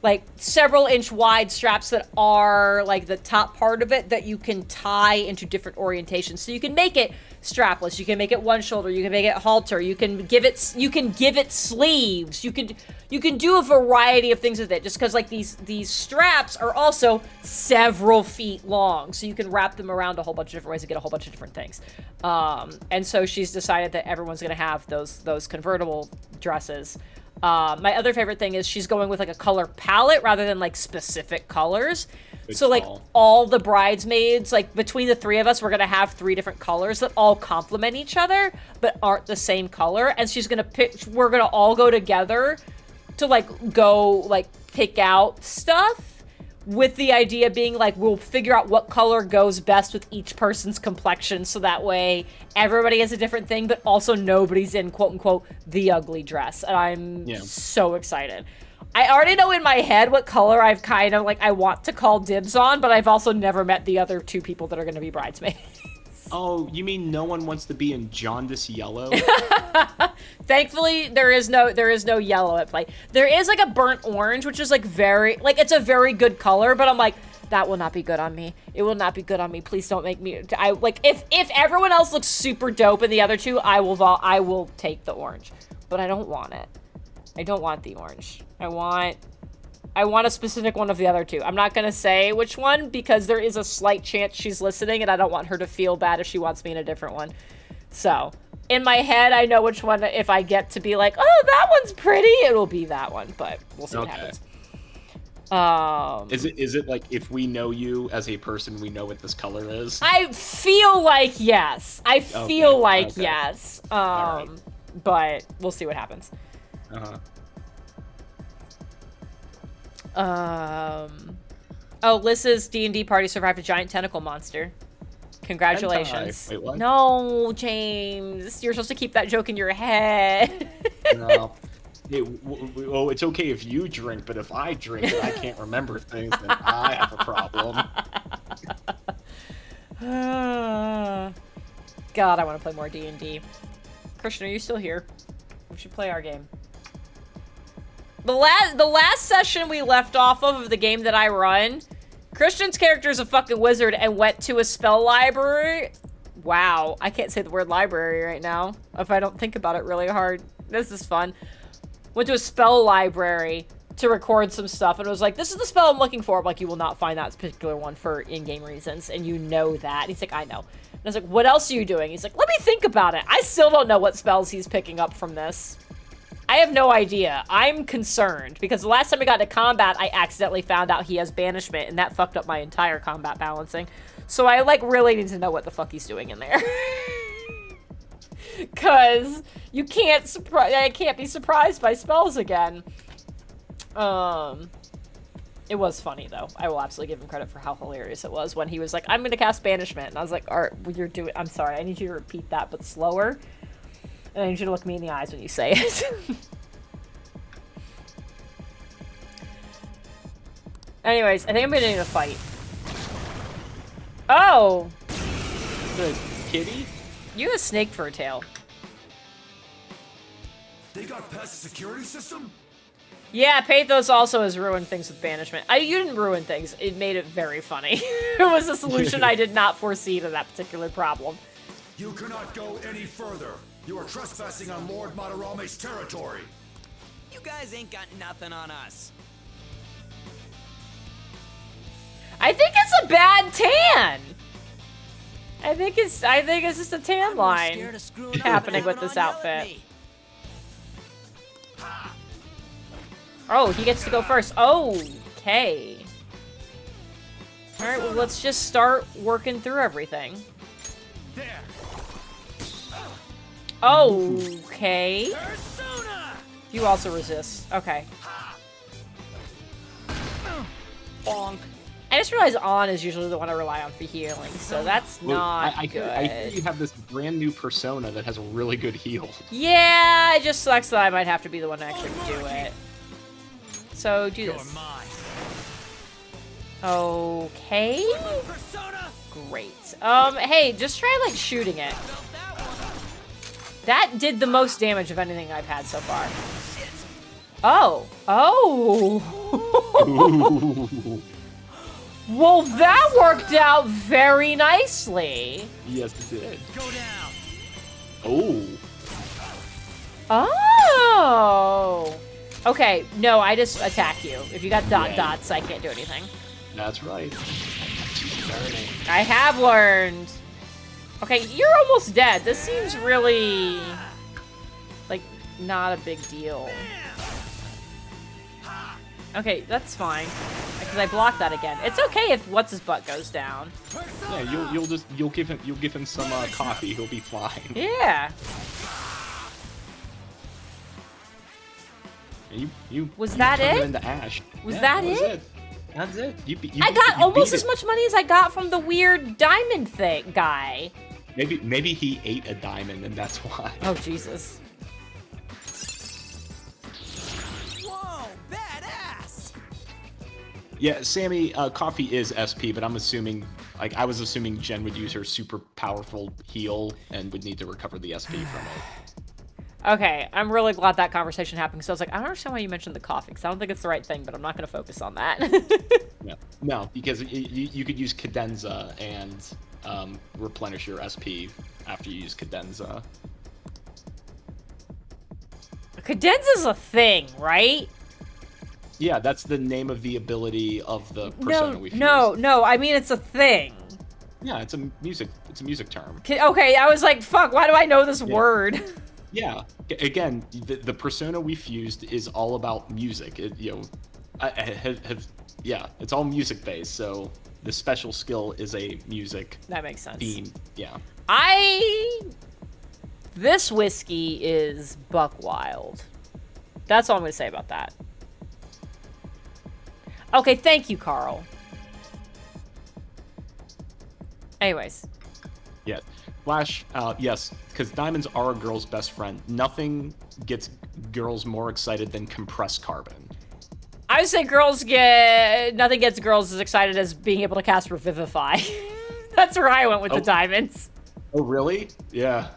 A: like several inch wide straps that are like the top part of it that you can tie into different orientations. So you can make it strapless, you can make it one shoulder, you can make it halter, you can give it sleeves, you can do a variety of things with it, just because like these straps are also several feet long, so you can wrap them around a whole bunch of different ways and get a whole bunch of different things. And so she's decided that everyone's gonna have those convertible dresses. My other favorite thing is she's going with like a color palette rather than like specific colors. So like all the bridesmaids, like between the three of us, we're gonna have 3 different colors that all complement each other but aren't the same color. And she's gonna we're gonna all go together to like pick out stuff, with the idea being like we'll figure out what color goes best with each person's complexion, so that way everybody has a different thing, but also nobody's in quote unquote the ugly dress. And I'm so excited. I already know in my head what color I've kind of like I want to call dibs on, but I've also never met the other 2 people that are going to be bridesmaids.
F: Oh, you mean no one wants to be in jaundice yellow?
A: Thankfully, there is no yellow at play. There is like a burnt orange, which is like very, like it's a very good color, but I'm like, that will not be good on me. It will not be good on me. Please don't make me, if everyone else looks super dope in the other 2, I will take the orange, but I don't want it. I don't want the orange. I want a specific one of the other 2. I'm not going to say which one because there is a slight chance she's listening and I don't want her to feel bad if she wants me in a different one. So, in my head, I know which one, if I get to be like, oh, that one's pretty, it'll be that one, but we'll see what happens.
F: Is it like if we know you as a person, we know what this color is?
A: I feel like yes. Yes.
F: Right.
A: But we'll see what happens. Lys's D&D party survived a giant tentacle monster. Congratulations.
F: Wait, what?
A: No, James. You're supposed to keep that joke in your head.
F: No. Well, it's okay if you drink, but if I drink and I can't remember things, then I have a problem.
A: God, I want to play more D&D. Christian, are you still here? We should play our game. The last session we left off of the game that I run, Christian's character is a fucking wizard and went to a spell library. Wow, I can't say the word library right now if I don't think about it really hard. This is fun. Went to a spell library to record some stuff and was like, this is the spell I'm looking for. I'm like, you will not find that particular one for in-game reasons, and you know that. And he's like, I know. And I was like, what else are you doing? He's like, let me think about it. I still don't know what spells he's picking up from this. I have no idea. I'm concerned because the last time we got into combat, I accidentally found out he has banishment, and that fucked up my entire combat balancing. So I like really need to know what the fuck he's doing in there. Cause you can't I can't be surprised by spells again. It was funny though. I will absolutely give him credit for how hilarious it was when he was like, I'm gonna cast banishment, and I was like, Art, you're doing, I'm sorry, I need you to repeat that but slower. And I need you to look me in the eyes when you say it. Anyways, I think I'm gonna need a fight. Oh!
F: The kitty?
A: You have a snake for a tail.
H: They got past the security system?
A: Yeah, Pathos also has ruined things with banishment. You didn't ruin things. It made it very funny. It was a solution I did not foresee to that particular problem.
H: You cannot go any further. You are trespassing on Lord Matarame's territory.
D: You guys ain't got nothing on us.
A: I think it's a bad tan. I think it's just a tan line happening with this outfit. Oh, he gets to go first. Oh, Okay. Alright, well, let's just start working through everything. Okay. You also resist. Okay. Bonk. I just realized On is usually the one I rely on for healing, so that's not good.
F: I hear you have this brand new persona that has a really good heal.
A: Yeah, it just sucks that I might have to be the one to actually do it. So, do this. Okay. Great. Hey, just try, like, shooting it. That did the most damage of anything I've had so far. Oh. Oh. Well, that worked out very nicely.
F: Yes, it did. Go down. Oh.
A: Oh. Okay, no, I just attack you. If you got dots, I can't do anything.
F: That's right.
A: I have learned. Okay, you're almost dead. This seems really, like, not a big deal. Okay, that's fine. Because I blocked that again. It's okay if what's his butt goes down.
F: Yeah, you'll give him some coffee. He'll be fine.
A: Yeah. Was that it?
F: Into ash.
A: Was that it?
F: That's it.
A: I got almost as much money as I got from the weird diamond thing guy.
F: Maybe he ate a diamond and that's why.
A: Oh Jesus.
D: Whoa, badass!
F: Yeah, Sammy, coffee is SP, but I'm assuming, like, I was assuming Jen would use her super powerful heal and would need to recover the SP from it.
A: Okay, I'm really glad that conversation happened, so I was like, I don't understand why you mentioned the coffee, because I don't think it's the right thing, but I'm not going to focus on that.
F: Yeah. No, because you could use cadenza and replenish your SP after you use cadenza.
A: Cadenza's a thing, right?
F: Yeah, that's the name of the ability of the persona we've used.
A: No, I mean it's a thing.
F: Yeah, it's a music term.
A: Okay, I was like, fuck, why do I know this word?
F: Yeah, again, the persona we fused is all about music. Yeah, it's all music based. So the special skill is a music.
A: That makes sense.
F: Theme. Yeah.
A: This whiskey is buck wild. That's all I'm gonna say about that. Okay, thank you, Carl. Anyways.
F: Yeah. Flash, yes, because diamonds are a girl's best friend. Nothing gets girls more excited than compressed carbon.
A: I would say nothing gets girls as excited as being able to cast Revivify. That's where I went with the diamonds.
F: Oh, really? Yeah.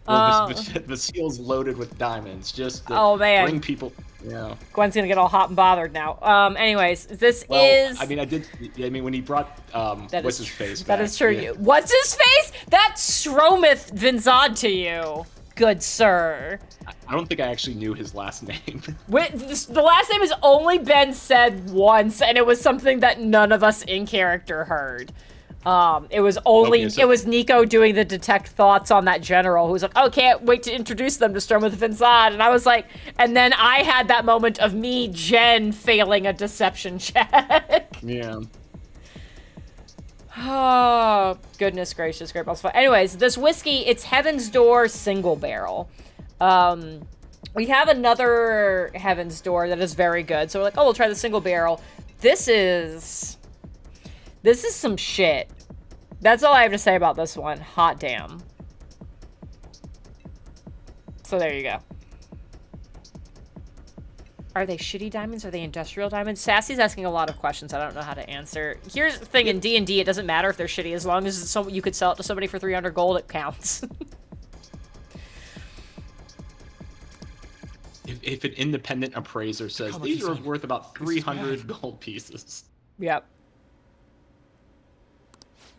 F: Well, the seal's loaded with diamonds, just to bring people... Yeah.
A: Gwen's gonna get all hot and bothered now. Anyways, this is...
F: I mean, when he brought, what's his face back.
A: That is true. Yeah. What's his face? That Stromith Vinzad to you, good sir.
F: I don't think I actually knew his last name.
A: The last name has only been said once, and it was something that none of us in character heard. It was it was Nico doing the detect thoughts on that general who was like, oh, can't wait to introduce them to Stromith Vinzad. And I was like, and then I had that moment of me, Jen, failing a deception check.
F: Yeah.
A: Oh, goodness gracious, great balls. Anyways, this whiskey, it's Heaven's Door single barrel. We have another Heaven's Door that is very good. So we're like, oh, we'll try the single barrel. This is some shit. That's all I have to say about this one. Hot damn. So there you go. Are they shitty diamonds? Are they industrial diamonds? Sassy's asking a lot of questions I don't know how to answer. Here's the thing, in D&D, it doesn't matter if they're shitty. As long as you could sell it to somebody for 300 gold, it counts.
F: If an independent appraiser says, these are worth about 300 gold pieces.
A: Yep.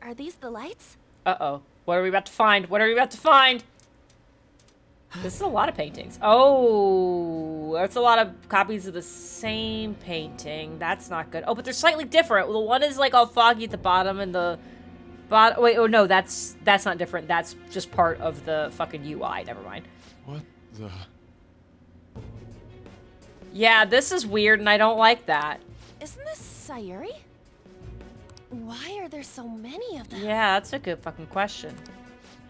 E: Are these the lights?
A: Uh-oh. What are we about to find? What are we about to find? This is a lot of paintings. Oh, that's a lot of copies of the same painting. That's not good. Oh, but they're slightly different. The one is like all foggy at the bottom and the bottom. Wait, oh no, that's not different. That's just part of the fucking UI. Never mind.
G: What the?
A: Yeah, this is weird and I don't like that.
E: Isn't this Sayuri? Why are there so many of them?
A: Yeah, that's a good fucking question.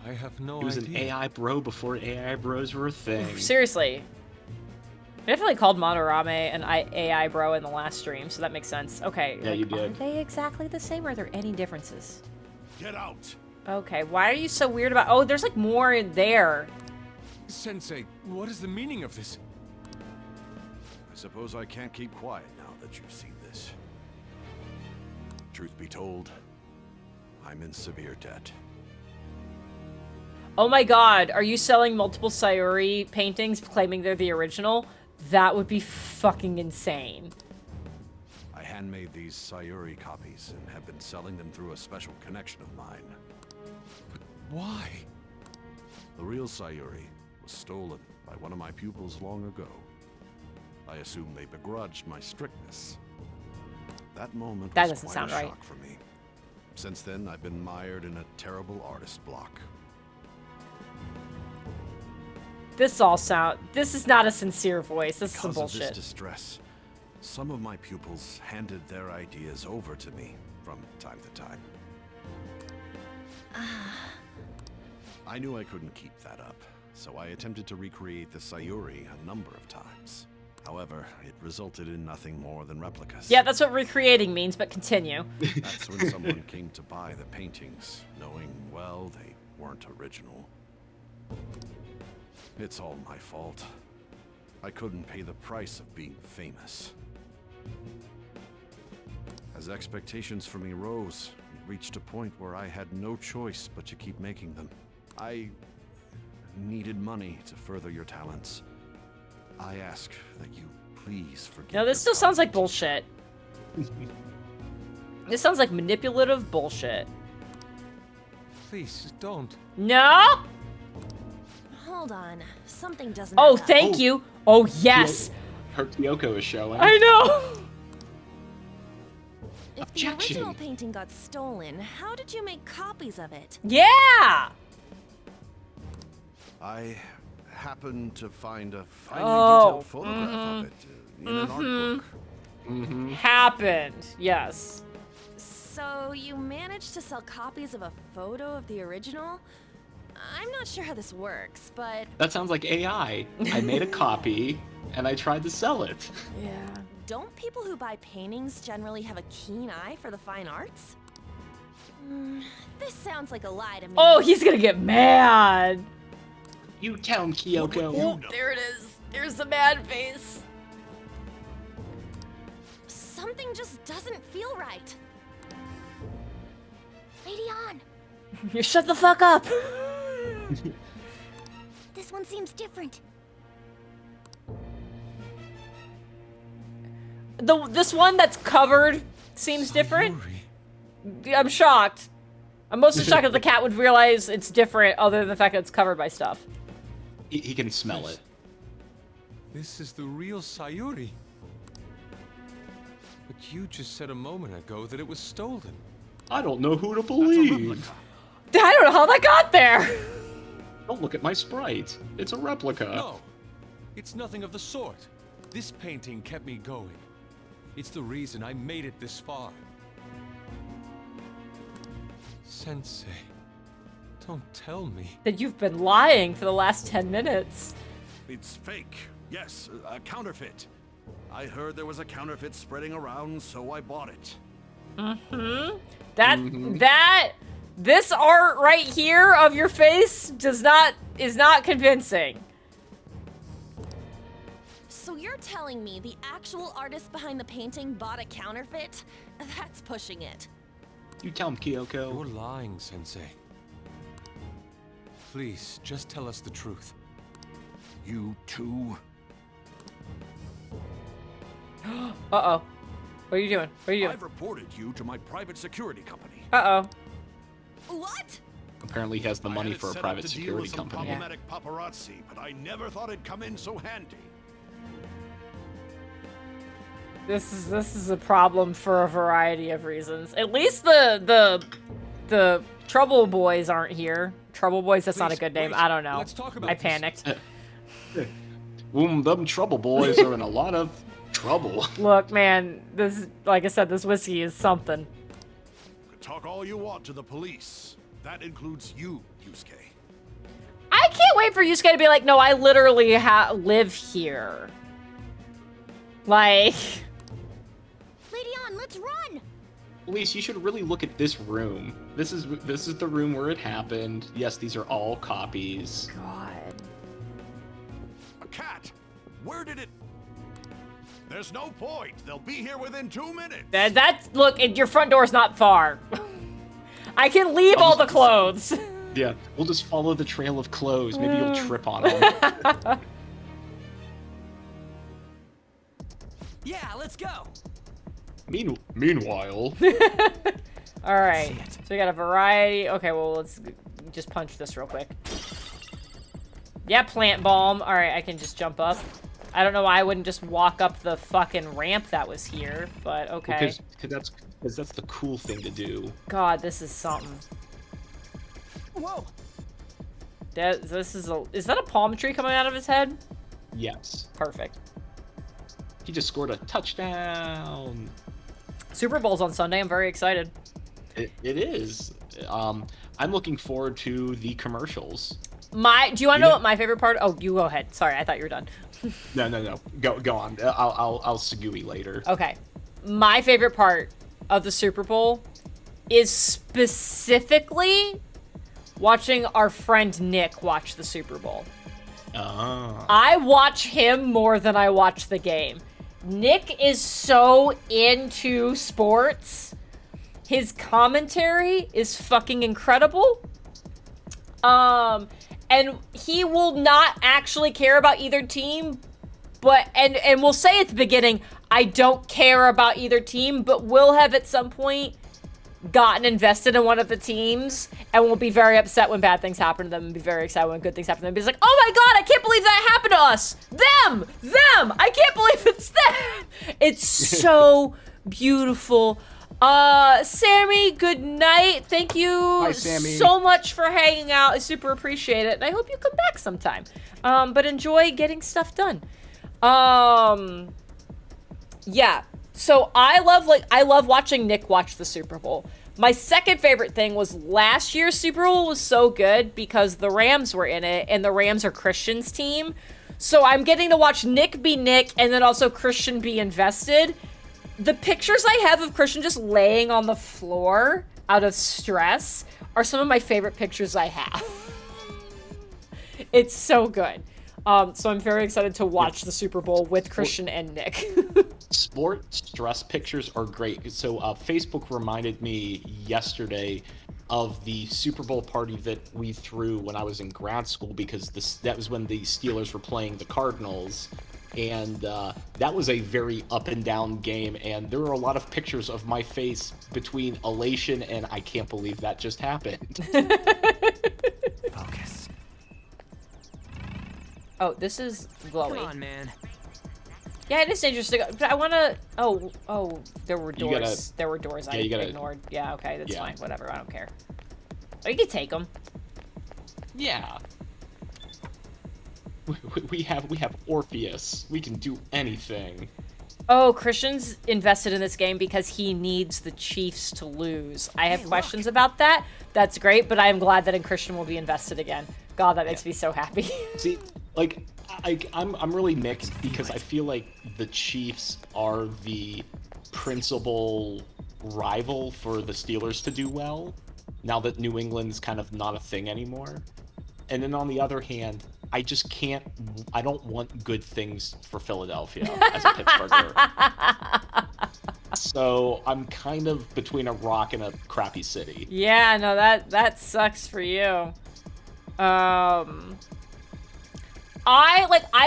G: I have no
F: He was
G: idea.
F: an AI bro before AI bros were a thing.
A: Seriously. I definitely called Monorame an AI bro in the last stream, so that makes sense. Okay,
F: Yeah,
A: like,
F: you did.
A: Are they exactly the same, or are there any differences?
H: Get out!
A: Okay, why are you so weird about... Oh, there's like more in there.
G: Sensei, what is the meaning of this?
H: I suppose I can't keep quiet now that you've seen this. Truth be told, I'm in severe debt.
A: Oh my god, are you selling multiple Sayuri paintings claiming they're the original? That would be fucking insane.
H: I handmade these Sayuri copies and have been selling them through a special connection of mine.
G: Why?
H: The real Sayuri was stolen by one of my pupils long ago. I assume they begrudged my strictness. That moment
A: That
H: was
A: doesn't
H: quite
A: sound
H: a
A: right.
H: shock for me. Since then, I've been mired in a terrible artist block.
A: This is not a sincere voice. This is some
H: Because of this
A: bullshit.
H: distress, some of my pupils handed their ideas over to me from time to time. I knew I couldn't keep that up, so I attempted to recreate the Sayuri a number of times. However, it resulted in nothing more than replicas.
A: Yeah, that's what recreating means, but continue.
H: That's when someone came to buy the paintings, knowing, well, they weren't original. It's all my fault. I couldn't pay the price of being famous. As expectations for me rose, it reached a point where I had no choice but to keep making them. I needed money to further your talents. I ask that you please forgive.
A: No, this
H: your
A: still sounds like
H: prodigy.
A: bullshit. This sounds like manipulative bullshit.
G: Please, don't.
A: No?
E: Hold on. Something doesn't
A: Oh,
E: add up.
A: thank you. Oh, yes.
F: Her Kyoko is showing.
A: I know.
E: If the
F: Objection.
E: original painting got stolen, how did you make copies of it?
A: Yeah.
H: I happened to find a finely
A: Oh,
H: detailed photograph of it in an art book.
F: Mm-hmm.
A: Happened. Yes.
E: So you managed to sell copies of a photo of the original? I'm not sure how this works, but
F: That sounds like AI. I made a copy, and I tried to sell it.
A: Yeah.
E: don't people who buy paintings generally have a keen eye for the fine arts? This sounds like a lie to me.
A: Oh, he's gonna get mad.
F: You tell him, Kyoko.
A: Oh, there it is. There's the mad face.
E: Something just doesn't feel right.
C: Lady On,
A: You shut the fuck up.
C: this one seems different.
A: This one that's covered seems different.
G: Sayuri.
A: I'm shocked. I'm mostly shocked that the cat would realize it's different, other than the fact that it's covered by stuff.
F: He can smell it.
G: This is the real Sayuri. But you just said a moment ago that it was stolen.
F: I don't know who to
H: That's a
F: believe.
H: replica.
A: I don't know how that got there.
F: Don't look at my sprite. It's a replica.
G: No, it's nothing of the sort. This painting kept me going. It's the reason I made it this far. Sensei, don't tell me.
A: That you've been lying for the last 10 minutes.
H: It's fake. Yes, a counterfeit. I heard there was a counterfeit spreading around, so I bought it.
A: This art right here of your face is not convincing.
E: So you're telling me the actual artist behind the painting bought a counterfeit? That's pushing it.
F: You tell him, Kyoko.
G: You're lying, Sensei. Please, just tell us the truth.
H: You too?
A: Uh-oh. What are you doing? What are you doing?
H: I've reported you to my private security company.
A: Uh-oh.
E: What?
F: Apparently he has the
H: I
F: money
H: had it
F: for a
H: set up
F: private
H: to deal
F: security
H: with some
F: company.
H: problematic paparazzi, but I never thought it'd come in so handy.
A: This is a problem for a variety of reasons. At least the Trouble Boys aren't here. Trouble Boys, that's not a
G: Please,
A: good name.
G: wait.
A: I don't know.
G: Let's talk about
A: I
G: this.
A: panicked.
F: Them trouble boys are in a lot of trouble.
A: Look, man, this, like I said, this whiskey is something.
H: Talk all you want to the police. That includes you, Yusuke.
A: I can't wait for Yusuke to be like, no, I literally live here. Like...
C: Lady On, let's run!
F: Elise, you should really look at this room. This is the room where it happened. Yes, these are all copies.
A: God.
H: A cat! Where did it... There's no point. They'll be here within 2 minutes.
A: Look, your front door's not far. I can leave all the clothes.
F: Yeah, we'll just follow the trail of clothes. Maybe you'll trip on them.
D: Yeah, let's go.
F: Meanwhile...
A: All right, so we got a variety. Okay, well, let's just punch this real quick. Yeah, plant bomb. All right, I can just jump up. I don't know why I wouldn't just walk up the fucking ramp that was here, but okay.
F: Because that's the cool thing to do.
A: God, this is something.
D: Whoa.
A: Is that a palm tree coming out of his head?
F: Yes.
A: Perfect.
F: He just scored a touchdown.
A: Super Bowl's on Sunday. I'm very excited.
F: It is. I'm looking forward to the commercials.
A: Do you want to know what my favorite part? Oh, you go ahead. Sorry, I thought you were done.
F: No. Go on. I'll segui later.
A: Okay. My favorite part of the Super Bowl is specifically watching our friend Nick watch the Super Bowl.
F: Oh.
A: I watch him more than I watch the game. Nick is so into sports. His commentary is fucking incredible. And he will not actually care about either team, but and we'll say at the beginning, I don't care about either team, but will have at some point gotten invested in one of the teams and will be very upset when bad things happen to them and be very excited when good things happen to them. He's like, oh my god, I can't believe that happened to us! Them! I can't believe it's them! It's so beautiful. Sammy, good night. Thank you
F: Bye, Sammy.
A: so much for hanging out. I super appreciate it. And I hope you come back sometime. But enjoy getting stuff done. Yeah. So I love watching Nick watch the Super Bowl. My second favorite thing was last year's Super Bowl was so good because the Rams were in it, and the Rams are Christian's team. So I'm getting to watch Nick be Nick and then also Christian be invested. The pictures I have of Christian just laying on the floor out of stress are some of my favorite pictures I have. It's so good. So I'm very excited to watch the Super Bowl with Christian and Nick.
F: Sport stress pictures are great. So Facebook reminded me yesterday of the Super Bowl party that we threw when I was in grad school because that was when the Steelers were playing the Cardinals. And that was a very up and down game, and there were a lot of pictures of my face between elation and I can't believe that just happened.
D: Focus.
A: Oh, this is glowy.
D: Come on, man.
A: Yeah, it is interesting. But I want to... Oh, there were doors. There were doors I ignored. Yeah, okay, that's fine. Whatever, I don't care. Oh, you can take them.
F: Yeah. We have Orpheus. We can do anything.
A: Oh, Christian's invested in this game because he needs the Chiefs to lose. I have questions about that. That's great, but I am glad that Christian will be invested again. God, that makes me so happy.
F: See, like, I'm really mixed because I feel like the Chiefs are the principal rival for the Steelers to do well, now that New England's kind of not a thing anymore. And then on the other hand, I just can't, I don't want good things for Philadelphia as a Pittsburgher. So I'm kind of between a rock and a crappy city.
A: Yeah, no, that sucks for you. I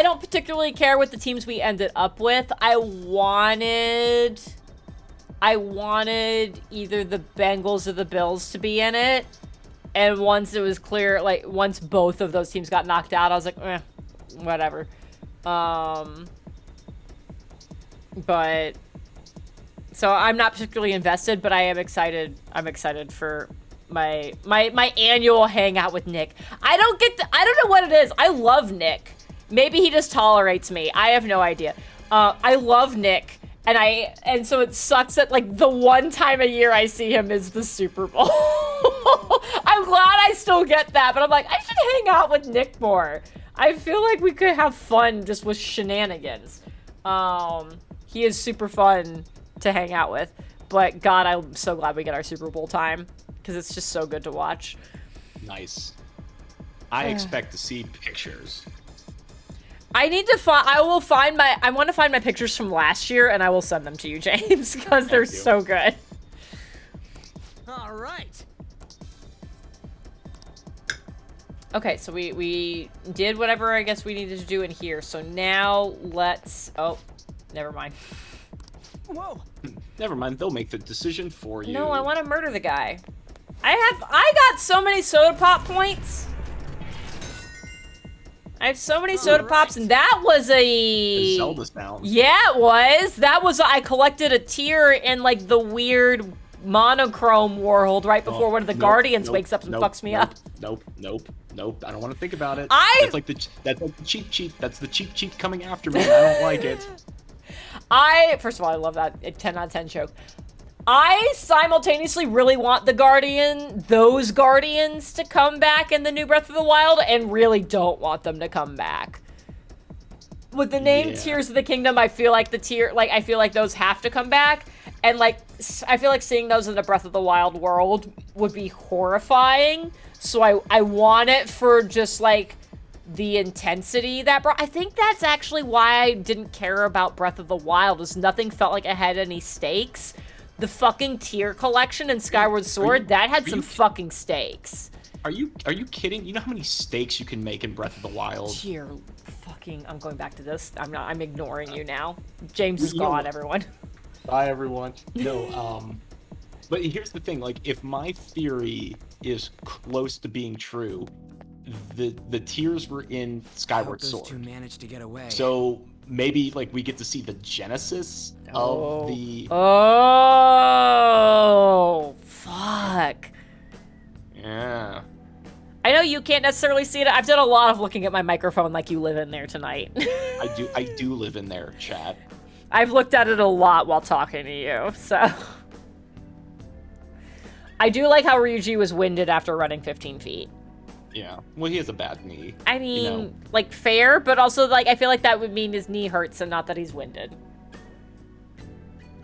A: don't particularly care what the teams we ended up with. I wanted either the Bengals or the Bills to be in it. And once it was clear, like, once both of those teams got knocked out, I was like, whatever. But, so I'm not particularly invested, but I am excited. I'm excited for my annual hangout with Nick. I don't know what it is. I love Nick. Maybe he just tolerates me. I have no idea. I love Nick, and so it sucks that like the one time a year I see him is the Super Bowl. I'm glad I still get that, but I'm like, I should hang out with Nick more. I feel like we could have fun just with shenanigans. He is super fun to hang out with, but God, I'm so glad we get our Super Bowl time because it's just so good to watch.
F: Nice. I expect to see pictures.
A: I need to find. I want to find my pictures from last year, and I will send them to you, James, because they're so good.
D: All right.
A: Okay, so we did whatever I guess we needed to do in here. So now let's. Oh, never mind.
D: Whoa.
F: Never mind. They'll make the decision for you.
A: No, I want to murder the guy. I got so many soda pop points. I have so many soda pops, and that was
F: a Zelda sound.
A: Yeah, it was. That was, I collected a tier in like the weird monochrome world right before one of the Guardians wakes up and fucks me up.
F: Nope. I don't want to think about it. That's like the cheap cheat. That's the cheap cheat coming after me. I don't like it.
A: First of all, I love that 10 out of 10 joke. I simultaneously really want those Guardians to come back in the new Breath of the Wild, and really don't want them to come back. With the name Tears of the Kingdom, I feel like I feel like those have to come back, and like, I feel like seeing those in the Breath of the Wild world would be horrifying, so I want it for just like the intensity that brought. I think that's actually why I didn't care about Breath of the Wild, is nothing felt like it had any stakes. The fucking tier collection in Skyward Sword, that had some fucking stakes.
F: Are you kidding? You know how many stakes you can make in Breath of the Wild?
A: Tier fucking, I'm going back to this. I'm ignoring you now. James is gone, everyone.
F: Bye, everyone. No, but here's the thing, like, if my theory is close to being true, the tiers were in Skyward Sword.
D: Those two managed to get away.
F: So maybe like we get to see the genesis of the.
A: Oh, fuck.
F: Yeah.
A: I know you can't necessarily see it. I've done a lot of looking at my microphone like you live in there tonight.
F: I do live in there, chat.
A: I've looked at it a lot while talking to you, so. I do like how Ryuji was winded after running 15 feet.
F: Yeah, well, he has a bad knee.
A: I mean, like, fair, but also, like, I feel like that would mean his knee hurts and not that he's winded.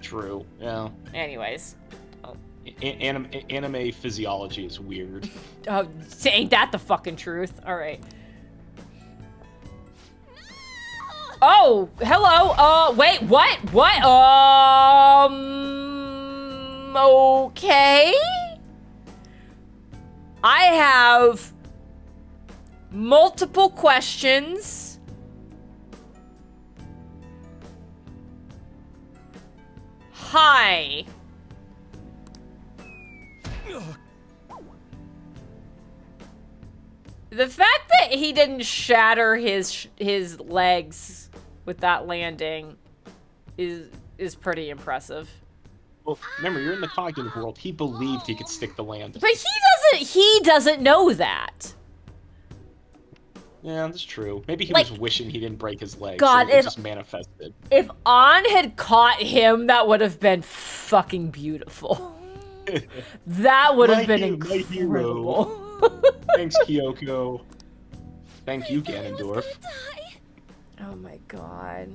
F: True, yeah.
A: Anyways.
F: Anime physiology is weird.
A: Oh, ain't that the fucking truth? All right. Oh, hello. Wait, what? What? Okay. I have multiple questions. Hi. The fact that he didn't shatter his legs with that landing is pretty impressive.
F: Well, remember, you're in the cognitive world. He believed he could stick the landing.
A: But he doesn't know that.
F: Yeah, that's true. Maybe he was wishing he didn't break his leg.
A: God,
F: so it just manifested.
A: If An had caught him, that would have been fucking beautiful. That would have been incredible.
F: Thanks, Kyoko. Thank you, Ganondorf.
A: Oh my god.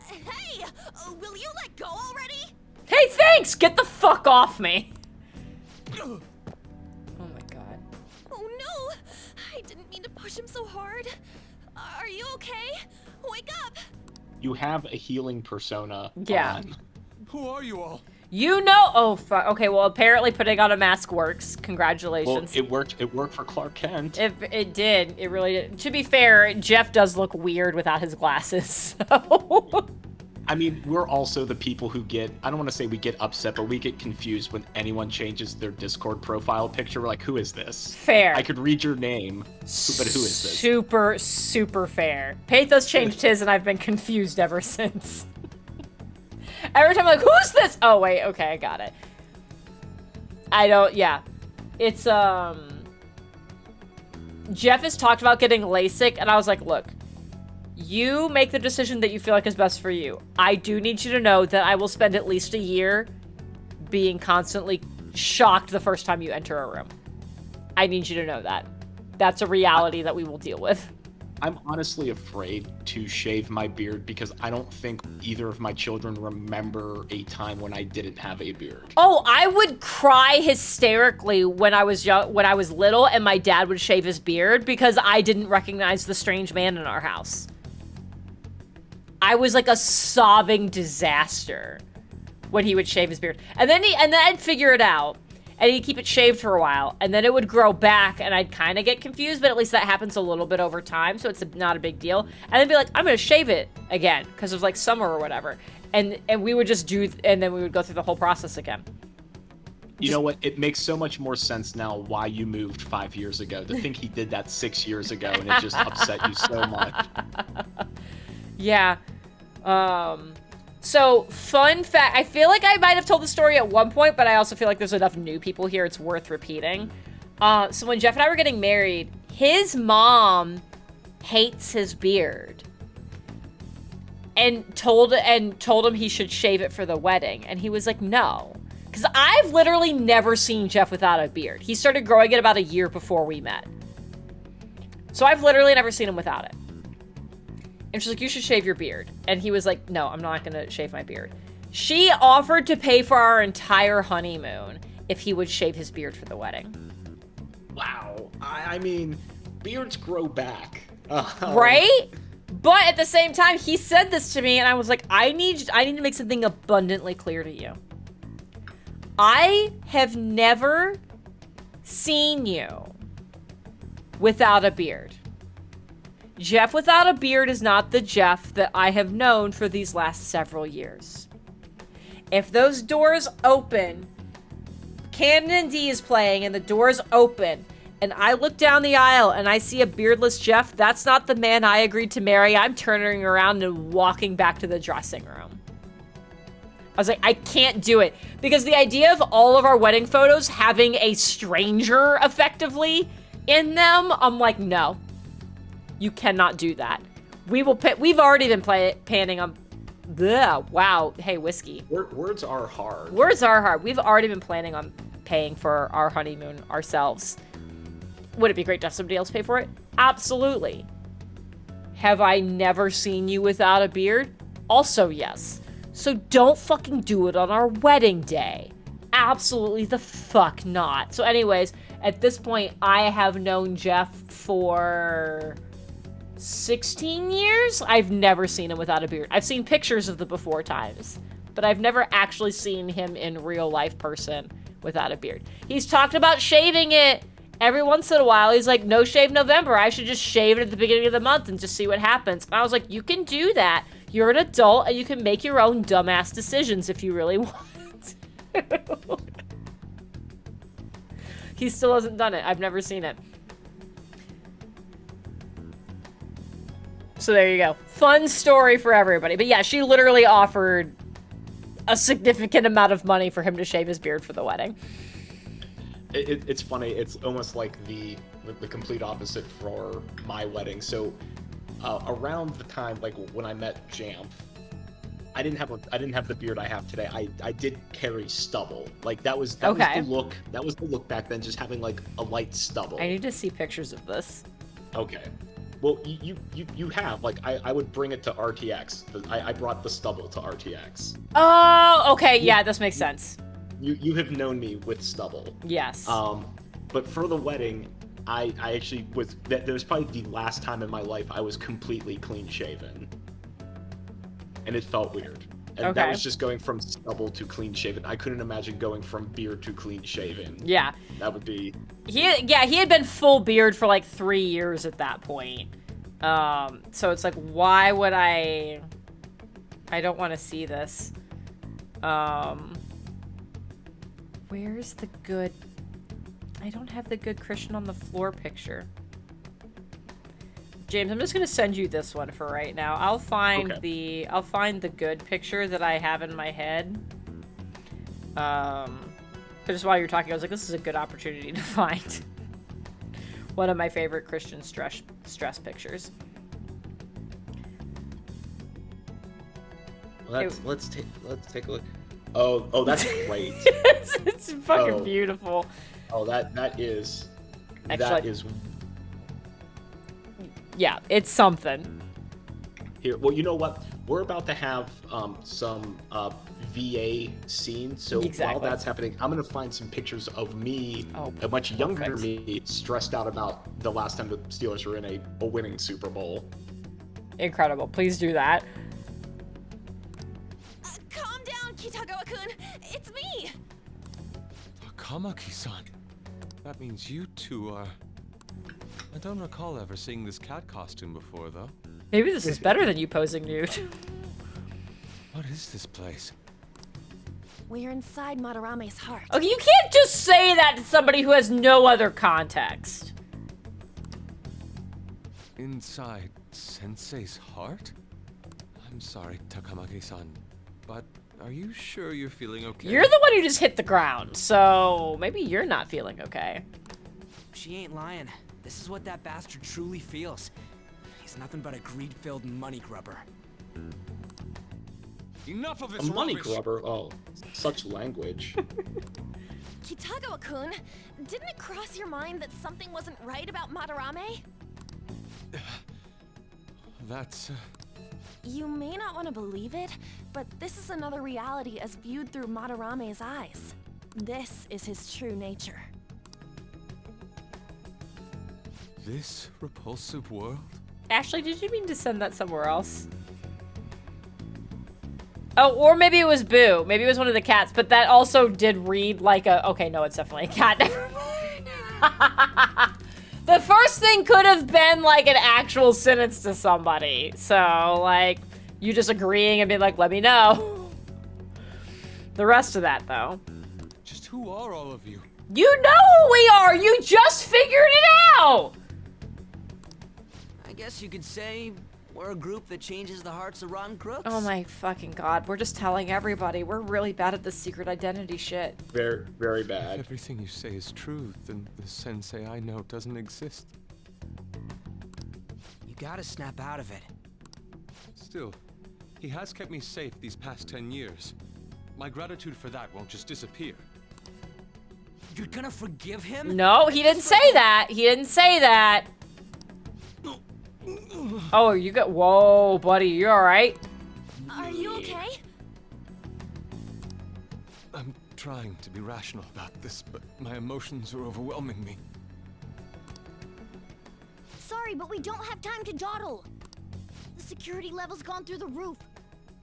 E: Hey, will you let go already?
A: Hey, thanks! Get the fuck off me! Oh my god.
E: Oh no! I didn't mean to push him so hard. Are you okay? Wake up!
F: You have a healing persona.
A: Yeah.
H: Who are you all?
A: You know. Oh fuck. Okay. Well, apparently putting on a mask works. Congratulations.
F: Well, it worked. It worked for Clark Kent.
A: It did. It really did. To be fair, Jeff does look weird without his glasses. So.
F: I mean, we're also the people who get, I don't want to say we get upset, but we get confused when anyone changes their Discord profile picture. We're like, who is this?
A: Fair.
F: I could read your name, but who is this?
A: Super fair. Pathos changed his, and I've been confused ever since. Every time I'm like, who's this? Oh, wait, okay, I got it. Yeah. It's, Jeff has talked about getting LASIK, and I was like, look, You make the decision that you feel like is best for you. I do need you to know that I will spend at least a year being constantly shocked the first time you enter a room. I need you to know that. That's a reality that we will deal with.
F: I'm honestly afraid to shave my beard because I don't think either of my children remember a time when I didn't have a beard.
A: Oh, I would cry hysterically when I was young, when I was little, and my dad would shave his beard because I didn't recognize the strange man in our house. I was like a sobbing disaster when he would shave his beard. And then I'd figure it out. And he'd keep it shaved for a while. And then it would grow back and I'd kind of get confused, but at least that happens a little bit over time, so it's not a big deal. And then be like, I'm gonna shave it again, because it was like summer or whatever. And we would just and then we would go through the whole process again.
F: You know what? It makes so much more sense now why you moved 5 years ago. To think he did that 6 years ago and it just upset you so much.
A: Yeah. So, fun fact, I feel like I might have told the story at one point, but I also feel like there's enough new people here, it's worth repeating. So when Jeff and I were getting married, his mom hates his beard. And told him he should shave it for the wedding. And he was like, no. Because I've literally never seen Jeff without a beard. He started growing it about a year before we met. So I've literally never seen him without it. And she's like, you should shave your beard. And he was like, no, I'm not going to shave my beard. She offered to pay for our entire honeymoon if he would shave his beard for the wedding.
F: Wow. I mean, beards grow back.
A: Right? But at the same time, he said this to me, and I was like, I need to make something abundantly clear to you. I have never seen you without a beard. Jeff without a beard is not the Jeff that I have known for these last several years. If those doors open, Camden D is playing and the doors open, and I look down the aisle and I see a beardless Jeff, that's not the man I agreed to marry. I'm turning around and walking back to the dressing room. I was like, I can't do it. Because the idea of all of our wedding photos having a stranger effectively in them, I'm like, no. You cannot do that. We've already been planning on... Bleh, wow. Hey, whiskey.
F: Words are hard.
A: Words are hard. We've already been planning on paying for our honeymoon ourselves. Would it be great to have somebody else pay for it? Absolutely. Have I never seen you without a beard? Also, yes. So don't fucking do it on our wedding day. Absolutely the fuck not. So anyways, at this point, I have known Jeff for 16 years? I've never seen him without a beard. I've seen pictures of the before times, but I've never actually seen him in real life person without a beard. He's talked about shaving it every once in a while. He's like, no shave November. I should just shave it at the beginning of the month and just see what happens. And I was like, you can do that. You're an adult and you can make your own dumbass decisions if you really want to. He still hasn't done it. I've never seen it. So there you go. Fun story for everybody. But yeah, she literally offered a significant amount of money for him to shave his beard for the wedding.
F: It's funny. It's almost like the complete opposite for my wedding. So around the time, like when I met Jamf, I didn't have the beard I have today. I did carry stubble. Like that was the look. That was the look back then, just having like a light stubble.
A: I need to see pictures of this.
F: Okay. Well, you have, like, I would bring it to RTX. I brought the stubble to RTX.
A: Oh, okay, yeah, this makes sense.
F: You have known me with stubble.
A: Yes.
F: But for the wedding, I actually that was probably the last time in my life I was completely clean shaven. And it felt weird. And that was just going from stubble to clean shaven. I couldn't imagine going from beard to clean shaven.
A: Yeah.
F: That would be...
A: He had been full beard for like 3 years at that point. So it's like, why would I don't want to see this. Where's the good... I don't have the good Christian on the floor picture. James, I'm just gonna send you this one for right now. I'll find the good picture that I have in my head. But just while you're talking, I was like, this is a good opportunity to find one of my favorite Christian stress pictures.
F: Let's take a look. Oh, that's great.
A: it's fucking beautiful.
F: Oh, that is.
A: Actually, yeah, it's something.
F: Here, well, you know what? We're about to have some VA scenes, so while that's happening, I'm gonna find some pictures of me, a much younger me, stressed out about the last time the Steelers were in a winning Super Bowl.
A: Incredible. Please do that.
E: Calm down, Kitagawa-kun. It's me.
G: Takamaki-san. That means you two are... I don't recall ever seeing this cat costume before, though.
A: Maybe this is better than you posing nude.
G: What is this place?
E: We're inside Madarame's heart.
A: Okay, you can't just say that to somebody who has no other context.
G: Inside Sensei's heart? I'm sorry, Takamaki-san, but are you sure you're feeling okay?
A: You're the one who just hit the ground, so maybe you're not feeling okay.
D: She ain't lying. This is what that bastard truly feels. He's nothing but a greed-filled money grubber.
G: Enough of this
F: A money
G: rubbish.
F: grubber? Oh, such language.
E: Kitagawa-kun, didn't it cross your mind that something wasn't right about Madarame?
G: That's...
E: You may not want to believe it, but this is another reality as viewed through Madarame's eyes. This is his true nature.
G: This repulsive world?
A: Ashley, did you mean to send that somewhere else? Oh, or maybe it was Boo. Maybe it was one of the cats, but that also did read like a... Okay, no, it's definitely a cat. Never mind. The first thing could have been like an actual sentence to somebody. So, like, you just agreeing and being like, let me know. The rest of that, though.
G: Just who are all of you?
A: You know who we are! You just figured it out!
D: I guess you could say we're a group that changes the hearts of rotten crooks.
A: Oh my fucking god, we're just telling everybody. We're really bad at this secret identity shit.
F: Very, very bad.
G: If everything you say is true, then the sensei I know doesn't exist.
D: You gotta snap out of it.
G: Still, he has kept me safe these past 10 years. My gratitude for that won't just disappear.
D: You're gonna forgive him?
A: No, he didn't say that. He didn't say that. Oh, you got... Whoa, buddy, you alright?
E: Are you okay?
G: I'm trying to be rational about this, but my emotions are overwhelming me.
C: Sorry, but we don't have time to dawdle. The security level's gone through the roof.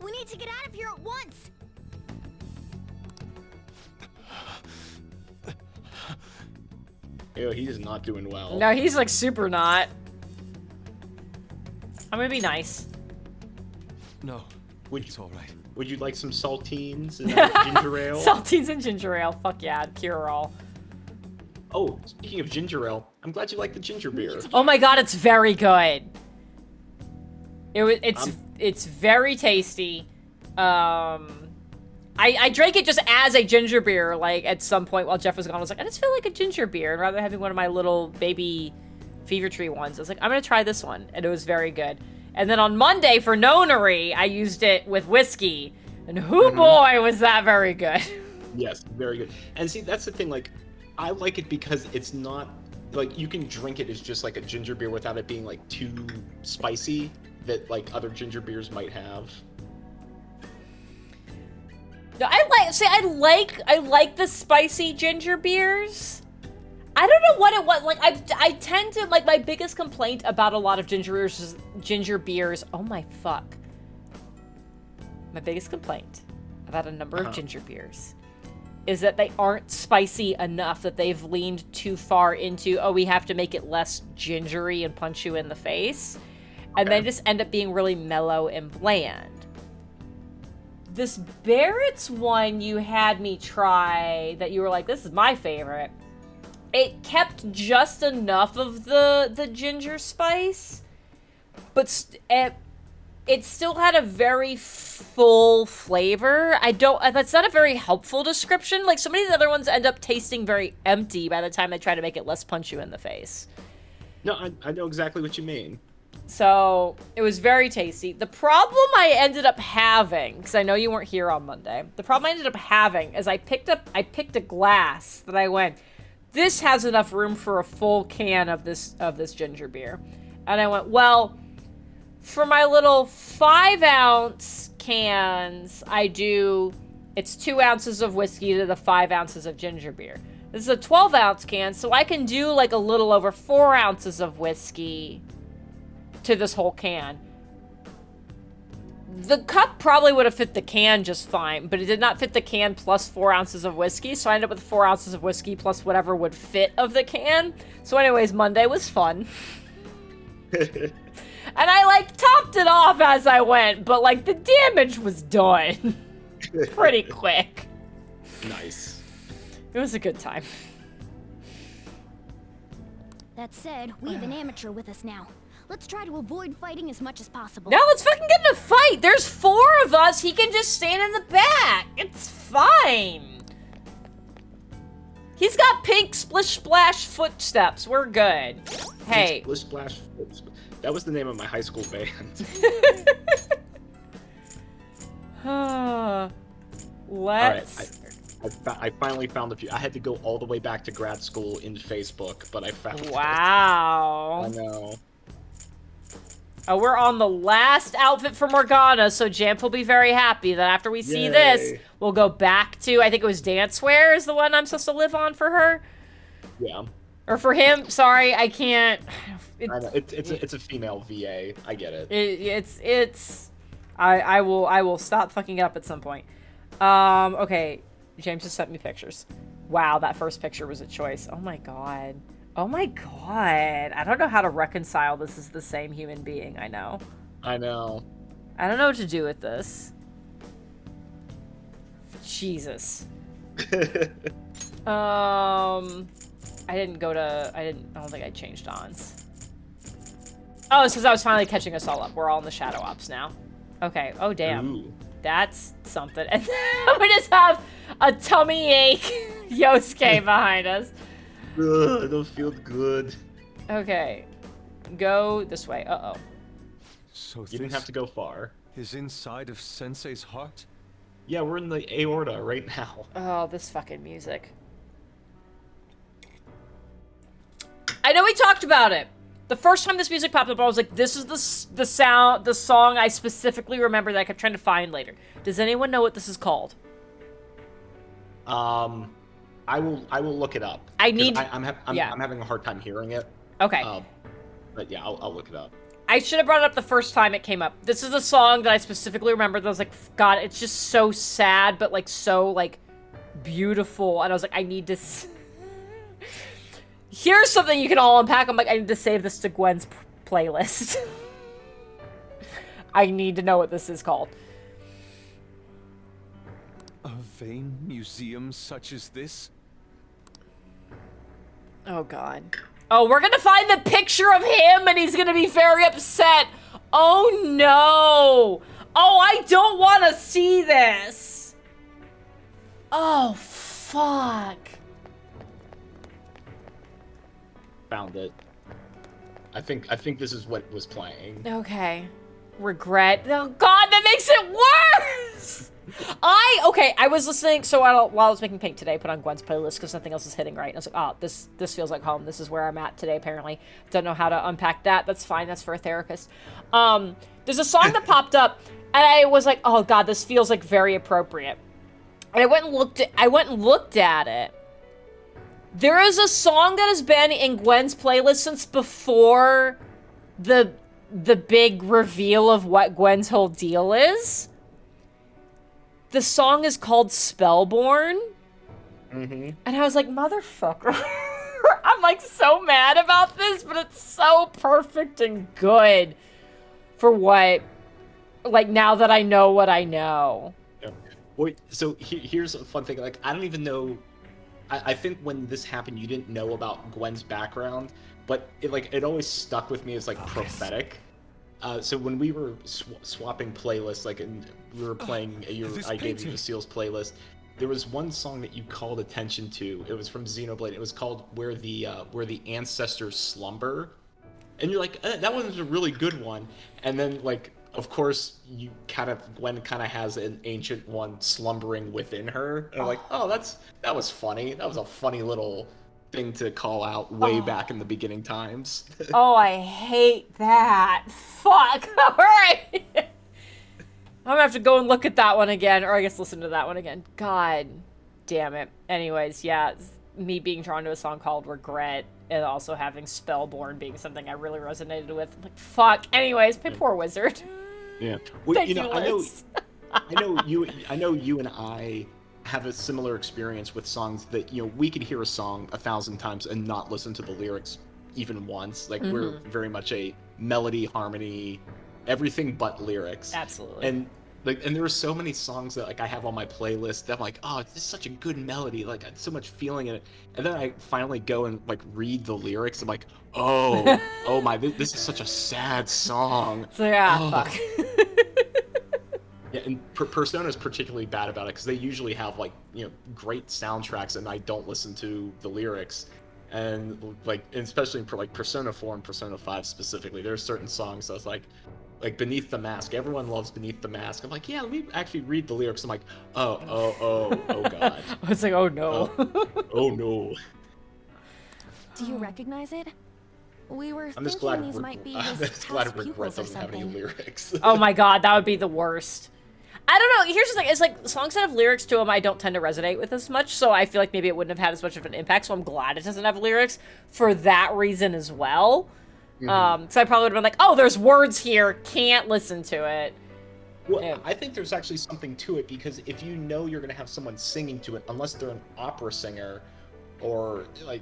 C: We need to get out of here at once.
F: Ew, he's not doing well.
A: No, he's like super not. I'm gonna be nice.
G: No,
F: Would
G: it's all right.
F: Would you like some saltines and ginger ale?
A: Saltines and ginger ale. Fuck yeah, cure all.
F: Oh, speaking of ginger ale, I'm glad you like the ginger beer.
A: Oh my god, it's very good. It's very tasty. I drank it just as a ginger beer, like, at some point while Jeff was gone. I was like, I just feel like a ginger beer. And rather than having one of my little baby Fever Tree ones, I was like, I'm gonna try this one. And it was very good. And then on Monday for Nonary, I used it with whiskey. And boy, was that very good.
F: Yes, very good. And see, that's the thing, like, I like it because it's not, like, you can drink it as just like a ginger beer without it being, like, too spicy that, like, other ginger beers might have.
A: No, I like the spicy ginger beers. I don't know what it was. Like, I tend to, like, my biggest complaint about a lot of ginger beers, oh my fuck. My biggest complaint about a number of ginger beers is that they aren't spicy enough, that they've leaned too far into, oh, we have to make it less gingery and punch you in the face. And they just end up being really mellow and bland. This Barrett's one you had me try that you were like, this is my favorite. It kept just enough of the ginger spice, but it still had a very full flavor. That's not a very helpful description. Like, so many of the other ones end up tasting very empty by the time they try to make it less punch you in the face.
F: No, I know exactly what you mean.
A: So it was very tasty. The problem I ended up having, because I know you weren't here on Monday, the problem I ended up having is I picked a glass that I went, this has enough room for a full can of this ginger beer. And I went, well, for my little 5-ounce cans, it's 2 ounces of whiskey to the 5 ounces of ginger beer. This is a 12-ounce can, so I can do like a little over 4 ounces of whiskey to this whole can. The cup probably would have fit the can just fine, but it did not fit the can plus 4 ounces of whiskey, so I ended up with 4 ounces of whiskey plus whatever would fit of the can. So anyways, Monday was fun. And I, like, topped it off as I went, but, like, the damage was done pretty quick.
F: Nice.
A: It was a good time.
C: That said, we have an amateur with us now. Let's try to avoid fighting as much as possible.
A: Now let's fucking get in a fight. There's 4 of us. He can just stand in the back. It's fine. He's got pink splish splash footsteps. We're good. Hey.
F: Splish splash. That was the name of my high school band.
A: Let's.
F: I finally found a few. I had to go all the way back to grad school in Facebook, but I found it.
A: Wow.
F: I know.
A: Oh, we're on the last outfit for Morgana, so Jamp will be very happy that after we see this, we'll go back to, I think it was Dancewear is the one I'm supposed to live on for her.
F: Yeah.
A: Or for him, sorry, I can't.
F: I know. It's a female VA. I get it.
A: I will stop fucking it up at some point. Okay, James just sent me pictures. Wow, that first picture was a choice. Oh my god. Oh my god. I don't know how to reconcile this as the same human being, I know.
F: I know.
A: I don't know what to do with this. Jesus. I don't think I changed ons. Oh, it's because I was finally catching us all up. We're all in the shadow ops now. Okay. Oh, damn.
F: Ooh.
A: That's something. And we just have a tummy ache Yosuke behind us.
F: Ugh, I don't feel good.
A: Okay. Go this way. Uh-oh.
G: So
F: You didn't have to go far.
G: is inside of Sensei's heart?
F: Yeah, we're in the aorta right now.
A: Oh, this fucking music. I know we talked about it. The first time this music popped up, I was like, this is the song I specifically remember that I kept trying to find later. Does anyone know what this is called?
F: I will look it up. I'm having a hard time hearing it.
A: Okay.
F: But yeah, I'll look it up.
A: I should have brought it up the first time it came up. This is a song that I specifically remember that I was like, God, it's just so sad, but like so like beautiful. And I was like, I need to. Here's something you can all unpack. I'm like, I need to save this to Gwen's playlist. I need to know what this is called.
G: A vain museum such as this?
A: Oh, God. Oh, we're gonna find the picture of him and he's gonna be very upset. Oh, no. Oh, I don't want to see this. Oh, fuck.
F: Found it. I think this is what was playing.
A: Okay. Regret. Oh, God, that makes it worse. I was listening, so while I was making paint today, I put on Gwen's playlist because nothing else is hitting right. And I was like, oh, this feels like home. This is where I'm at today, apparently. Don't know how to unpack that. That's fine. That's for a therapist. There's a song that popped up, and I was like, oh, God, this feels like very appropriate. And I went and looked at it. There is a song that has been in Gwen's playlist since before the big reveal of what Gwen's whole deal is. The song is called Spellborn.
F: Mm-hmm.
A: And I was like, motherfucker. I'm like so mad about this, but it's so perfect and good for what, like, now that I know what I know.
F: Yeah. Wait, so here's a fun thing. Like, I don't even know. I think when this happened, you didn't know about Gwen's background, but it always stuck with me as like prophetic. So when we were swapping playlists, like, and we were playing I gave you Lucille's playlist, there was one song that you called attention to. It was from Xenoblade. It was called "Where the Ancestors Slumber," and you're like, that one's a really good one. And then like, of course, Gwen kind of has an ancient one slumbering within her. And I'm like, oh, that was funny. That was a funny little thing to call out way back in the beginning times.
A: Oh, I hate that. Fuck. All right. I'm gonna have to go and look at that one again, or I guess listen to that one again. God damn it. Anyways, yeah, me being drawn to a song called Regret, and also having Spellborn being something I really resonated with. I'm like, fuck. Anyways, my poor wizard.
F: Yeah. Well,
A: Thank
F: you know,
A: Liz.
F: I know you and I have a similar experience with songs that, you know, we could hear a song 1,000 times and not listen to the lyrics even once. Like, we're very much a melody, harmony, everything but lyrics.
A: Absolutely.
F: And there are so many songs that like I have on my playlist that I'm like, oh, this is such a good melody, like I had so much feeling in it. And then I finally go and like read the lyrics. I'm like, oh my, this is such a sad song.
A: So yeah, fuck.
F: Yeah, and Persona's particularly bad about it because they usually have like, you know, great soundtracks, and I don't listen to the lyrics. And like, and especially for like Persona 4 and Persona 5 specifically, there's certain songs that's like Beneath the Mask. Everyone loves Beneath the Mask. I'm like, yeah, let me actually read the lyrics. I'm like, oh god.
A: It's like, oh no.
F: Oh no.
E: Do you recognize it? We were
F: I'm just
E: thinking
F: glad
E: these might be
F: I'm
E: his
F: just glad
E: past
F: Regret
E: pupils or
F: doesn't have any
E: something.
F: lyrics.
A: Oh my god, that would be the worst. I don't know. Here's just like, it's like songs that have lyrics to them I don't tend to resonate with as much, so I feel like maybe it wouldn't have had as much of an impact, so I'm glad it doesn't have lyrics for that reason as well. So I probably would have been like, oh, there's words here, can't listen to it.
F: Well,
A: Yeah.
F: I think there's actually something to it, because if you know you're going to have someone singing to it, unless they're an opera singer or like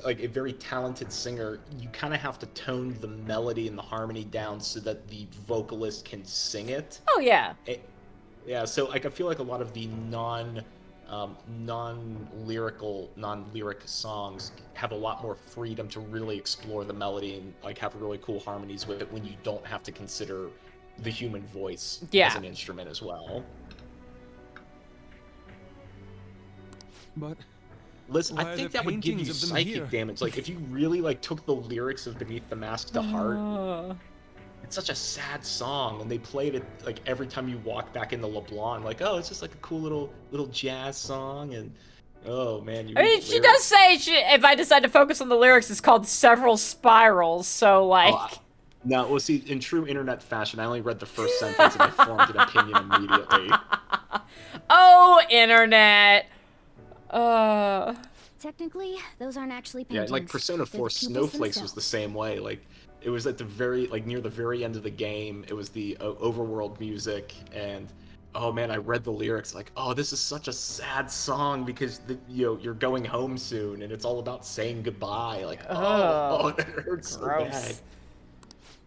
F: a very talented singer, you kind of have to tone the melody and the harmony down so that the vocalist can sing it.
A: Oh, yeah.
F: Yeah, so like I feel like a lot of the non-lyric songs have a lot more freedom to really explore the melody and like have really cool harmonies with it when you don't have to consider the human voice as an instrument as well.
G: But
F: Listen,
G: why
F: I
G: are
F: think
G: there
F: that would give you
G: paintings of them here?
F: psychic damage. Like if you really like took the lyrics of Beneath the Mask to heart. It's such a sad song, and they played it like every time you walk back into LeBlanc. Like, oh, it's just like a cool little jazz song, and oh man,
A: I mean, she does say if I decide to focus on the lyrics, it's called Several Spirals. So like,
F: no, well, see, in true internet fashion, I only read the first sentence and I formed an opinion immediately.
A: Oh, internet.
C: Technically, those aren't actually
F: Yeah,
C: paintings.
F: like Persona 4
C: They're the pupils
F: Snowflakes was the
C: themselves.
F: same way. Like, it was at the very, like, near the very end of the game. It was the overworld music, and oh man, I read the lyrics like, oh, this is such a sad song because you're going home soon, and it's all about saying goodbye. Like, oh, it hurts so bad.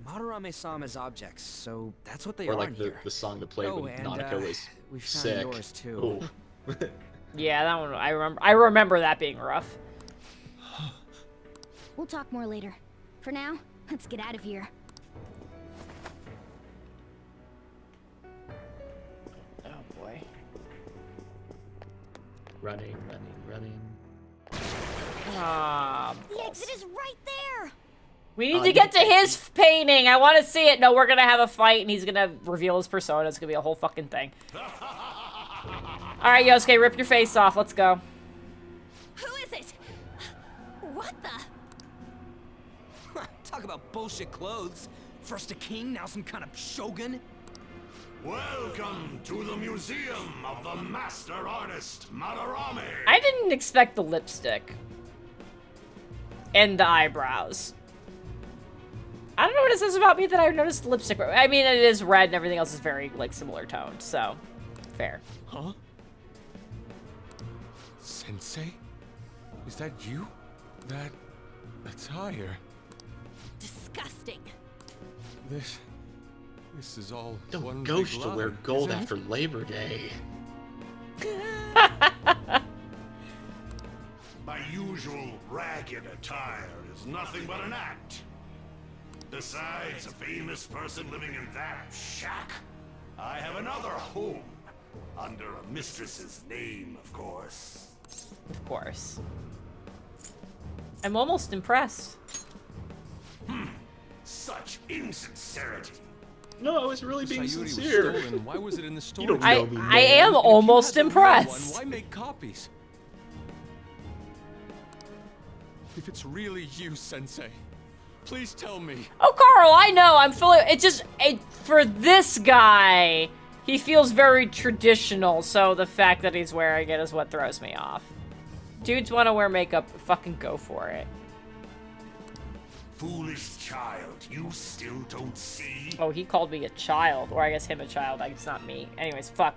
D: Madarame saw them as objects, so that's what they
F: Or
D: are
F: like
D: in here.
F: the song to play
D: Oh,
F: when
D: and,
F: Nanako was
D: we found
F: sick.
D: yours, too.
F: Ooh.
A: Yeah, that one I remember that being rough.
C: We'll talk more later. For now, let's get out of here.
A: Oh boy.
F: Running.
A: Ah,
C: The exit is right there!
A: we need to get to his painting. I want to see it. No, we're gonna have a fight, and he's gonna reveal his persona. It's gonna be a whole fucking thing. All right, Yosuke, rip your face off. Let's go.
E: Who is it? What the?
D: Talk about bullshit clothes. First a king, now some kind of shogun.
I: Welcome to the Museum of the Master Artist, Madarame!
A: I didn't expect the lipstick. And the eyebrows. I don't know what it says about me that I noticed the lipstick. I mean, it is red and everything else is very, like, similar toned, so fair.
G: Huh? Sensei? Is that you? That attire?
E: Disgusting.
G: This is all
F: No
G: one
F: ghost
G: big
F: to
G: lie,
F: wear gold
G: isn't it?
F: after Labor Day.
I: My usual ragged attire is nothing but an act. Besides a famous person living in that shack, I have another home. Under a mistress's name, of course.
A: Of course. I'm almost impressed.
I: insincerity.
F: No, I was really being
G: Sayuri
F: sincere.
G: was stolen. Why was it in the store?
F: You don't
A: I
F: know me,
A: I
F: man.
A: am
G: If you
A: almost
G: had the real
A: impressed.
G: one, why make copies? If it's really you, Sensei, please tell me.
A: Oh, Carl, I know. I'm fully. For this guy, he feels very traditional. So the fact that he's wearing it is what throws me off. Dudes want to wear makeup. Fucking go for it.
I: Foolish child, you still don't see?
A: Oh, he called me a child, or I guess him a child. It's not me. Anyways, fuck.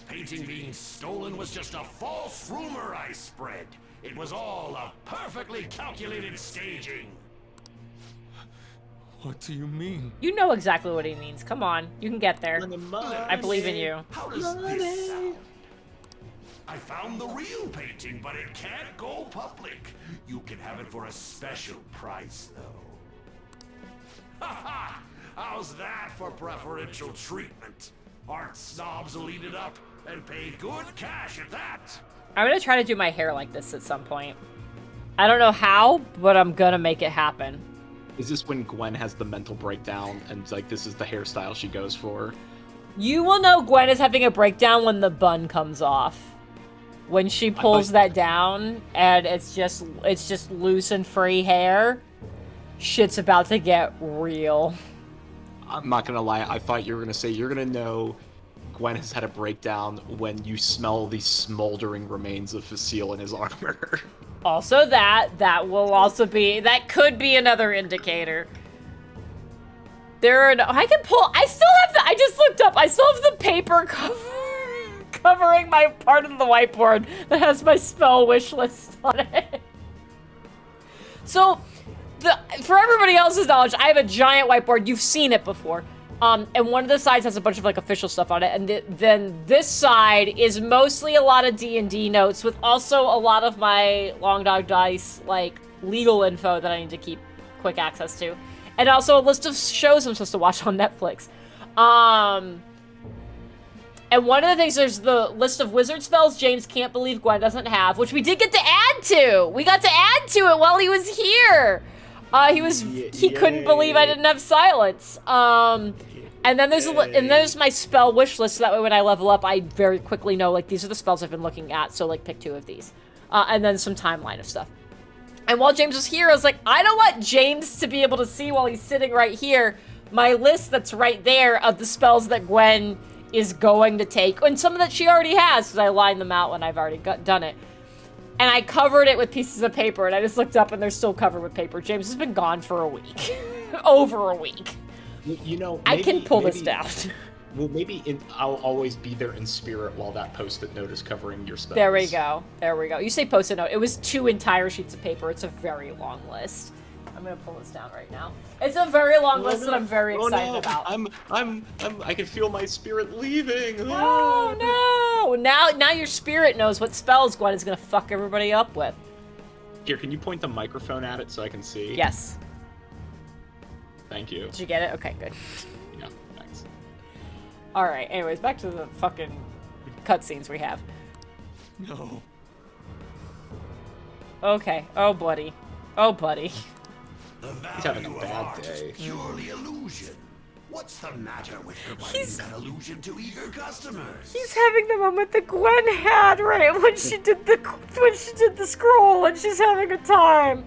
I: Painting being stolen was just a false rumor I spread. It was all a perfectly calculated staging.
G: What do you mean?
A: You know exactly what he means. Come on, you can get there. I believe in you.
I: How does this sound? I found the real painting, but it can't go public. You can have it for a special price, though. Ha ha! How's that for preferential treatment? Art snobs will eat it up and pay good cash at that.
A: I'm gonna try to do my hair like this at some point. I don't know how, but I'm gonna make it happen.
F: Is this when Gwen has the mental breakdown and like this is the hairstyle she goes for?
A: You will know Gwen is having a breakdown when the bun comes off. When she pulls that down and it's just loose and free hair, shit's about to get real.
F: I'm not gonna lie, I thought you were gonna say you're gonna know Gwen has had a breakdown when you smell the smoldering remains of Facile in his armor.
A: Also that could be another indicator. I just looked up, I still have the paper covering my part of the whiteboard that has my spell wish list on it. So, for everybody else's knowledge, I have a giant whiteboard. You've seen it before. And one of the sides has a bunch of, like, official stuff on it. And then this side is mostly a lot of D&D notes with also a lot of my Long Dog Dice, like, legal info that I need to keep quick access to. And also a list of shows I'm supposed to watch on Netflix. And one of the things, there's the list of wizard spells James can't believe Gwen doesn't have, which we did get to add to. We got to add to it while he was here. He couldn't believe I didn't have silence. And then there's my spell wish list, so that way when I level up, I very quickly know, like, these are the spells I've been looking at, so, like, pick 2 of these. And then some timeline of stuff. And while James was here, I was like, I don't want James to be able to see while he's sitting right here my list that's right there of the spells that Gwen is going to take, and some that she already has, because I lined them out when I've already done it. And I covered it with pieces of paper, and I just looked up, and they're still covered with paper. James has been gone for a week. Over a week.
F: You know,
A: I can pull this down.
F: Well, I'll always be there in spirit while that post-it note is covering your spells.
A: There we go. There we go. You say post-it note. It was 2 entire sheets of paper. It's a very long list. I'm gonna pull this down right now. It's a very long list that I'm very excited about.
F: I can feel my spirit leaving.
A: Oh no! Now your spirit knows what spells Gwen is gonna fuck everybody up with.
F: Here, can you point the microphone at it so I can see?
A: Yes.
F: Thank you.
A: Did you get it? Okay, good.
F: Yeah, thanks.
A: Alright, anyways, back to the fucking cutscenes we have.
G: No.
A: Okay. Oh, buddy. Oh, buddy.
I: The
F: He's having a
I: value of
F: bad
I: art
F: day.
I: is purely illusion. What's the matter with providing that illusion to eager customers?
A: He's having the moment that Gwen had, right, when she did the scroll, and she's having a time.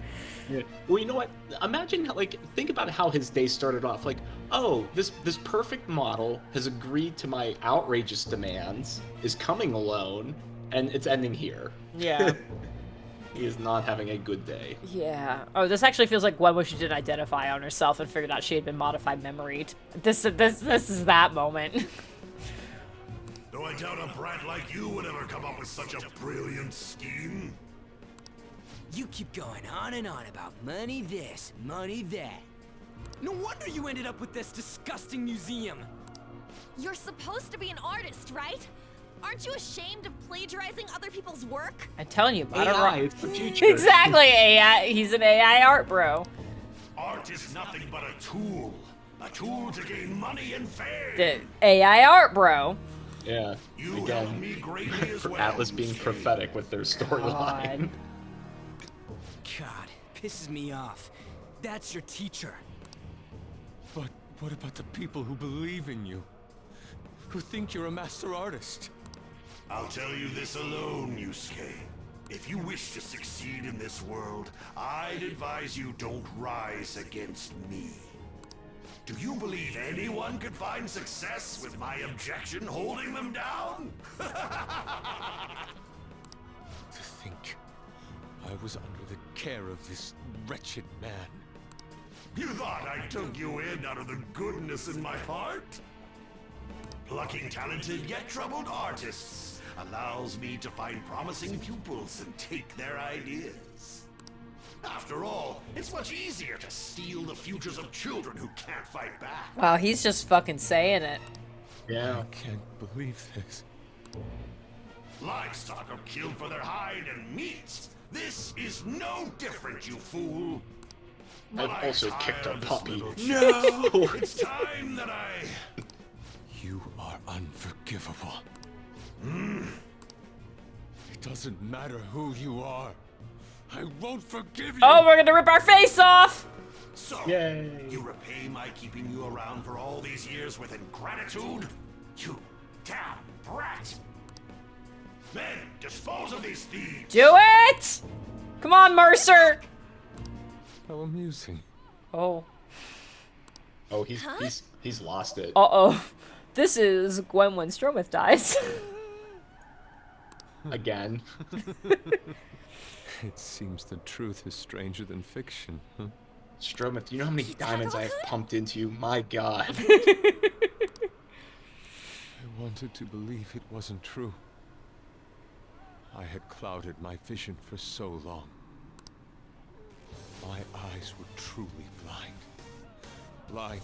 F: Yeah. Well, you know what? Imagine, think about how his day started off. Like, oh, this perfect model has agreed to my outrageous demands, is coming alone, and it's ending here.
A: Yeah.
F: He is not having a good day.
A: Yeah. Oh, this actually feels like Gwen wish she did identify on herself and figured out she had been modified memory. This is that moment.
I: Though I doubt a brat like you would ever come up with such a brilliant scheme.
D: You keep going on and on about money this, money that. No wonder you ended up with this disgusting museum.
E: You're supposed to be an artist, right? Aren't you ashamed of plagiarizing other people's work?
A: I'm telling you,
F: AI, it's the future.
A: Exactly, AI. He's an AI art bro.
I: Art is nothing but a tool to gain money and fame.
A: The AI art bro.
F: Yeah.
I: You helped me greatly as well.
F: Atlas being
I: Sage.
F: prophetic with their storyline.
D: God, pisses me off. That's your teacher.
G: But What about the people who believe in you? Who think you're a master artist?
I: I'll tell you this alone, Yusuke. If you wish to succeed in this world, I'd advise you don't rise against me. Do you believe anyone could find success with my objection holding them down?
G: To think I was under the care of this wretched man.
I: You thought I took you in out of the goodness in my heart? Plucking talented yet troubled artists allows me to find promising pupils and take their ideas. After all, it's much easier to steal the futures of children who can't fight back.
A: Wow, he's just fucking saying it.
F: Yeah.
G: I can't believe this.
I: Livestock are killed for their hide and meat. This is no different, you fool.
F: I've also kicked a puppy.
I: No! It's time that I...
G: You are unforgivable. It doesn't matter who you are. I won't forgive you!
A: Oh, we're gonna rip our face off!
I: So,
F: Yay.
I: you repay my keeping you around for all these years with ingratitude? You damn brat! Then, dispose of these thieves!
A: Do it! Come on, Mercer!
G: How amusing.
A: Oh.
F: Oh, he's lost it.
A: Uh-oh. This is Gwen when Stromith dies.
F: Again.
G: It seems the truth is stranger than fiction, huh?
F: Stromith, you know how many diamonds I have pumped into you? My god.
G: I wanted to believe it wasn't true. I had clouded my vision for so long. My eyes were truly blind. Blind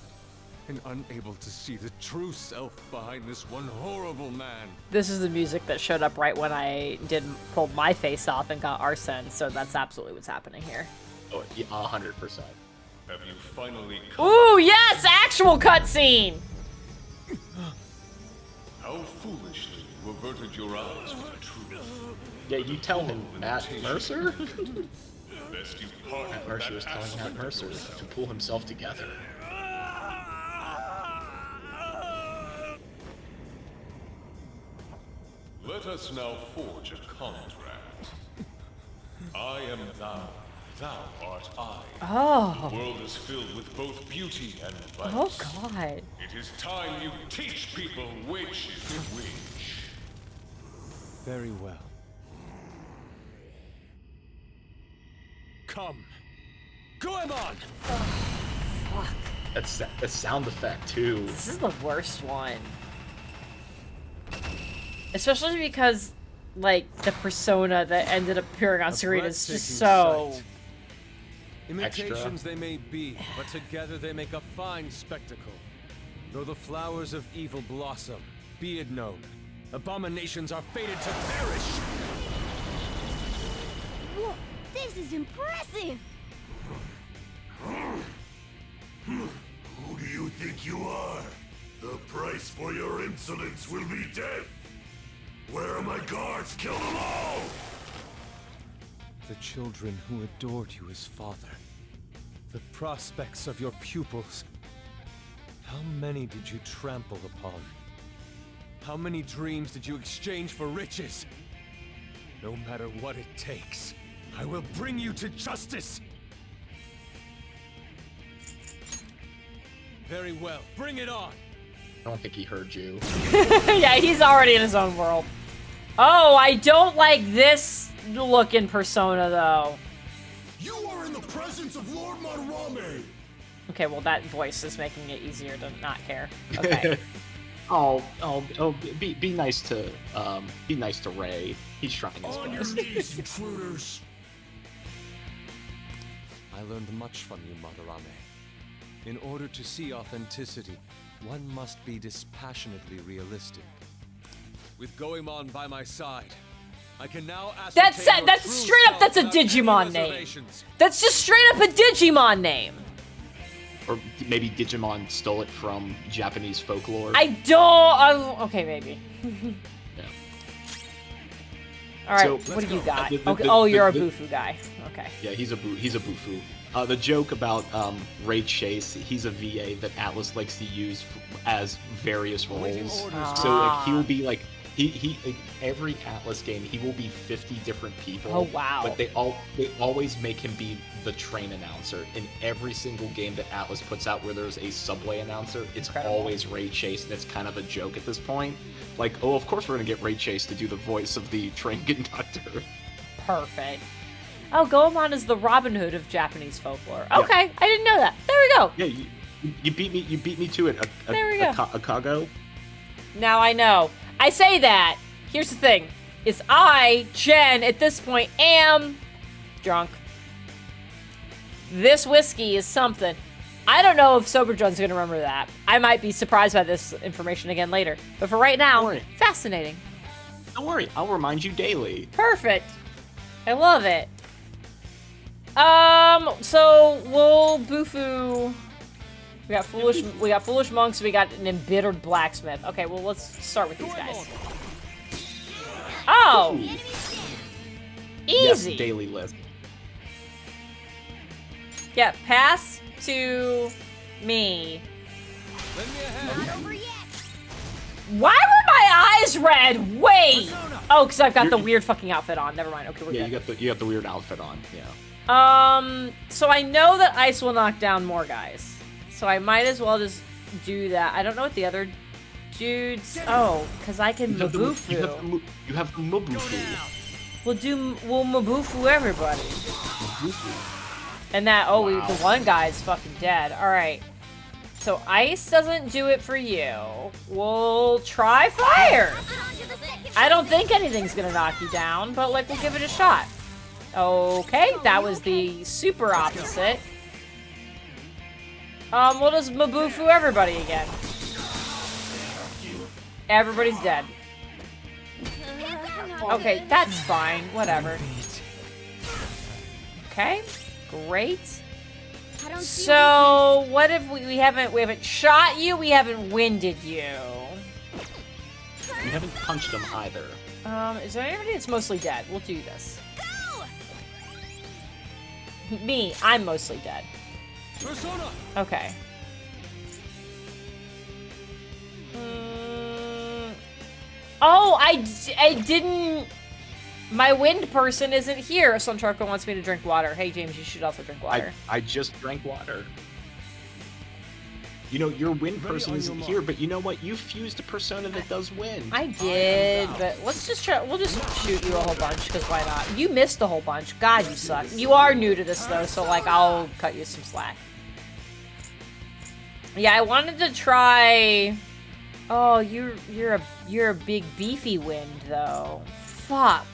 G: and unable to see the true self behind this one horrible man.
A: This is the music that showed up right when I pulled my face off and got Arsene, so that's absolutely what's happening here.
F: Oh, yeah, 100%.
G: Have you finally come?
A: Ooh, yes! Actual cutscene!
G: How foolishly you averted your eyes from the truth.
F: Yeah, you tell him, Matt Mercer?
G: Best you part
F: Matt Mercer is telling Matt Mercer to pull himself together.
G: Let us now forge a contract. I am thou, thou art I.
A: Oh.
G: The world is filled with both beauty and vice.
A: Oh, God.
G: It is time you teach people which is which. Very well. Come. Goemon!
A: Fuck.
F: That's a sound effect, too.
A: This is the worst one. Especially because, like, the persona that ended up appearing on screen is just so...
G: Sight. Imitations they may be, but together they make a fine spectacle. Though the flowers of evil blossom, be it known, abominations are fated to perish!
C: Whoa, this is impressive!
I: Who do you think you are? The price for your insolence will be death! Where are my guards? Kill them all!
G: The children who adored you as father. The prospects of your pupils. How many did you trample upon? How many dreams did you exchange for riches? No matter what it takes, I will bring you to justice! Very well, bring it on!
F: I don't think he heard you.
A: Yeah, he's already in his own world. Oh, I don't like this looking persona, though.
I: You are in the presence of Lord Madarame!
A: Okay, well, that voice is making it easier to not care. Okay.
F: Be nice to Ray. He's trying his
I: On your
F: best.
I: knees, intruders!
G: I learned much from you, Madarame. In order to see authenticity, one must be dispassionately realistic. With Goemon by my side, I can now ascertain
A: That's
G: your
A: straight
G: true
A: up, that's a
G: self without any
A: Digimon name.
G: reservations.
A: That's just straight up a Digimon name.
F: Or maybe Digimon stole it from Japanese folklore.
A: I don't... okay, maybe.
F: Yeah.
A: All right,
F: So,
A: what
F: let's
A: do you
F: go.
A: got?
F: The-
A: Okay. Oh, you're a
F: the-
A: Bufu guy. Okay.
F: Yeah, he's a Bufu. The joke about Ray Chase, he's a VA that Atlas likes to use as various roles. So like he will be like he like, every Atlas game he will be 50 different people.
A: Oh, wow.
F: But they always make him be the train announcer in every single game that Atlas puts out where there's a subway announcer. It's
A: Incredible.
F: always Ray Chase, and it's kind of a joke at this point. Like, oh, of course we're gonna get Ray Chase to do the voice of the train conductor.
A: Perfect. Oh, Goemon is the Robin Hood of Japanese folklore. Okay, I didn't know that. There we go.
F: Yeah, you beat me. You beat me to it.
A: There we go.
F: Akago.
A: Now I know. I say that. Here's the thing: is I, Jen, at this point am drunk. This whiskey is something. I don't know if Sober John's gonna remember that. I might be surprised by this information again later. But for right now,
F: Don't worry.
A: fascinating.
F: Don't worry, I'll remind you daily.
A: Perfect. I love it. So we'll Bufu. We got foolish monks. We got an embittered blacksmith. Okay, well let's start with these guys. Oh,
F: Yes,
A: easy.
F: daily list.
A: Yeah, pass to me. Why were my eyes red? Wait. Oh, because I've got the weird fucking outfit on. Never mind. Okay, we're
F: Yeah,
A: good.
F: you got the weird outfit on. Yeah.
A: So I know that ice will knock down more guys. So I might as well just do that. I don't know what the other dudes... Oh, because I can Mabufu.
F: You have the Mabufu.
A: We'll Mabufu everybody. And that... Oh,
F: Wow.
A: the one guy's fucking dead. Alright. So ice doesn't do it for you. We'll try fire. I don't think anything's gonna knock you down, but like, we'll give it a shot. Okay, that was the super opposite. We'll just Mabufu everybody again. Everybody's dead. Okay, that's fine. Whatever. Okay, great. So, what if we haven't shot you, we haven't winded you.
F: We haven't punched him either.
A: Is there anybody that's mostly dead? We'll do this. Me, I'm mostly dead.
G: Persona!
A: Okay. Oh, I didn't... My wind person isn't here. Suntarko wants me to drink water. Hey, James, you should also drink water.
F: I just drank water. You know, your wind person isn't here, but you know what? You fused a persona that does wind.
A: I did, but let's just try. We'll just shoot you a whole bunch, because why not? You missed a whole bunch. God, you suck. You are new to this, though, so, like, I'll cut you some slack. Yeah, I wanted to try... Oh, you're a big beefy wind, though. Fuck.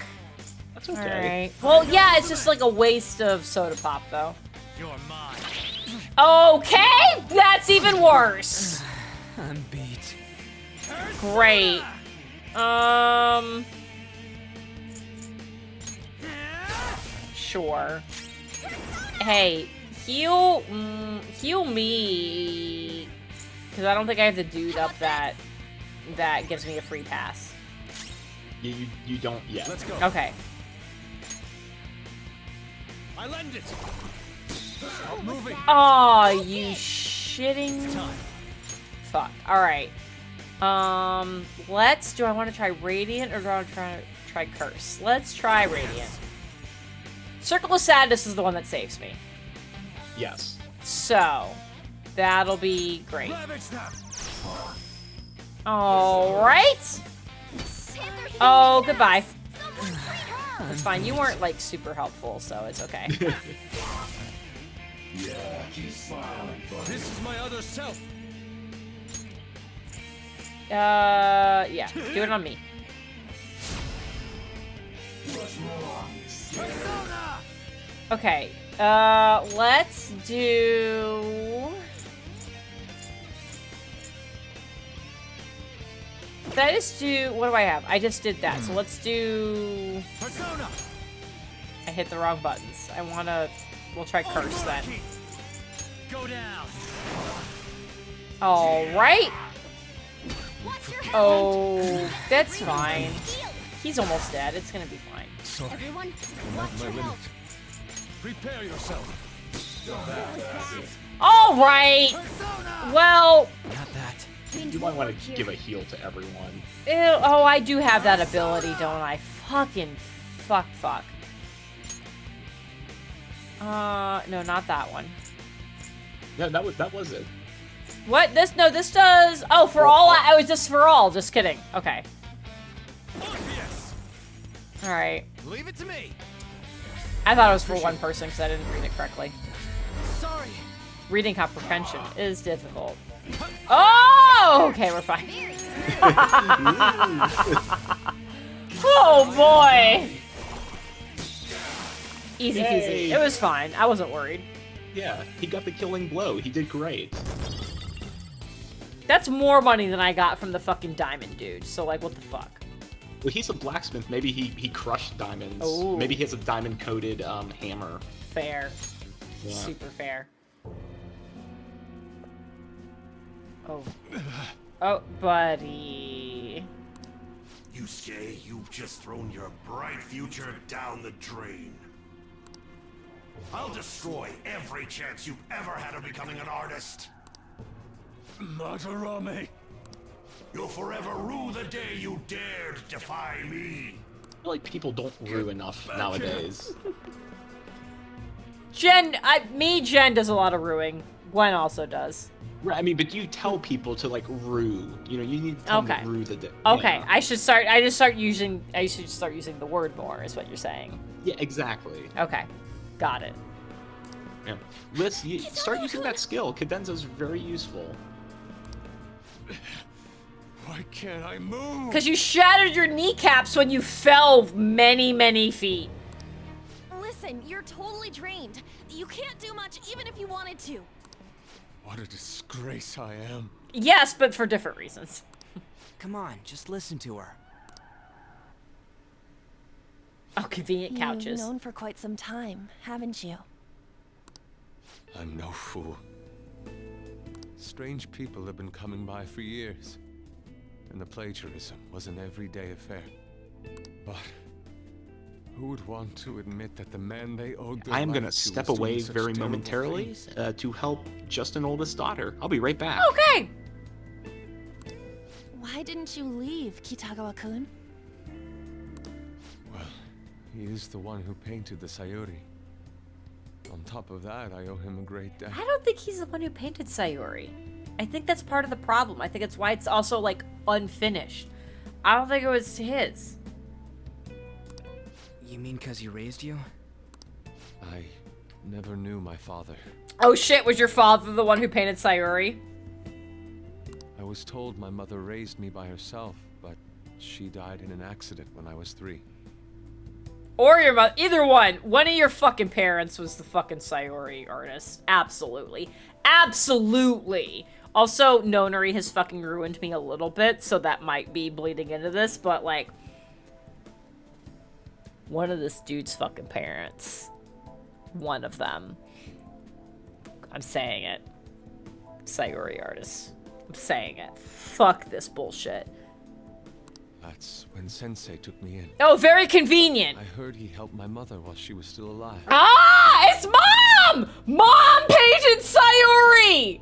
F: That's okay.
A: Alright. Well, yeah, it's just like a waste of soda pop, though.
D: You're mine.
A: Okay! That's even worse!
D: I'm beat.
A: Great. Sure. Hey, heal me. Because I don't think I have the dude up that gives me a free pass.
F: You don't yet.
G: Let's go.
A: Okay.
G: I lend it. Moving.
A: Oh, you shitting. Fuck. Alright. Do I want to try Radiant or do I want to try Curse? Let's try Radiant. Circle of Sadness is the one that saves me.
F: Yes.
A: So, that'll be great. Alright. Oh, goodbye. It's fine. You weren't, like, super helpful, so it's okay.
G: This is my other self.
A: Yeah. Do it on me. Okay. Let's do... Did I just do... What do I have? I just did that. So let's do...
D: Persona.
A: I hit the wrong buttons. I wanna... We'll try Curse then.
D: Go down.
A: Alright. Oh, that's fine. He's almost dead. It's gonna be fine.
G: Sorry.
C: Everyone,
G: I'm
C: watch
G: at my
C: your
G: limit.
C: health.
G: Prepare yourself.
A: All right. Well,
D: Not that.
F: You might want to give a heal to everyone.
A: oh, I do have that ability, don't I? Fucking fuck. No, not that one.
F: Yeah, that was it.
A: What? This does. Oh, for all. I was just for all. Just kidding. Okay.
D: Yes.
A: All right.
D: Leave it to me.
A: I thought it was for one person because I didn't read it correctly.
D: Sorry.
A: Reading comprehension is difficult. Oh, okay, we're fine. Oh boy. Easy peasy.
F: Yay.
A: It was fine. I wasn't worried.
F: Yeah, he got the killing blow. He did great.
A: That's more money than I got from the fucking diamond dude. So like, what the fuck?
F: Well, he's a blacksmith. Maybe he crushed diamonds.
A: Oh.
F: Maybe he has a diamond-coated hammer.
A: Fair.
F: Yeah.
A: Super fair. Oh. Oh, buddy.
I: You say you've just thrown your bright future down the drain. I'll destroy every chance you've ever had of becoming an artist.
H: Matarame!
I: You'll forever rue the day you dared defy me.
F: I feel like people don't rue enough nowadays.
A: Jen does a lot of ruining. Gwen also does.
F: Right, I mean, but you tell people to like rue. You know, you need to tell them to rue the day.
A: Okay,
F: Yeah.
A: I should start using the word more, is what you're saying.
F: Yeah, exactly.
A: Okay. Got it.
F: Yeah. Liz, you start using that skill. Cadenza's very useful.
G: Why can't I move?
A: Because you shattered your kneecaps when you fell many, many feet.
E: Listen, you're totally drained. You can't do much even if you wanted to.
G: What a disgrace I am.
A: Yes, but for different reasons.
D: Come on, just listen to her.
A: Oh, convenient couches.
E: You've known for quite some time, haven't you?
G: I'm no fool. Strange people have been coming by for years, and the plagiarism was an everyday affair. But who would want to admit that the man they owed their
F: I am
G: life
F: gonna
G: to
F: step
G: was doing
F: away
G: such
F: very
G: terrible
F: momentarily
G: things?
F: to help Justin oldest daughter. I'll be right back.
A: Okay.
E: Why didn't you leave, Kitagawa-kun?
G: Well, he is the one who painted the Sayuri. On top of that, I owe him a great debt.
A: I don't think he's the one who painted Sayuri. I think that's part of the problem. I think it's why it's also, like, unfinished. I don't think it was his.
D: You mean because he raised you?
G: I never knew my father.
A: Oh shit, was your father the one who painted Sayuri?
G: I was told my mother raised me by herself, but she died in an accident when I was 3.
A: Or your mother. Either one. One of your fucking parents was the fucking Sayuri artist. Absolutely. Absolutely. Also, Nonary has fucking ruined me a little bit, so that might be bleeding into this, but, like, one of this dude's fucking parents. One of them. I'm saying it. Sayuri artist. I'm saying it. Fuck this bullshit.
G: That's when Sensei took me in.
A: Oh, very convenient.
G: I heard he helped my mother while she was still alive.
A: Ah! It's Mom! Mom painted Sayuri!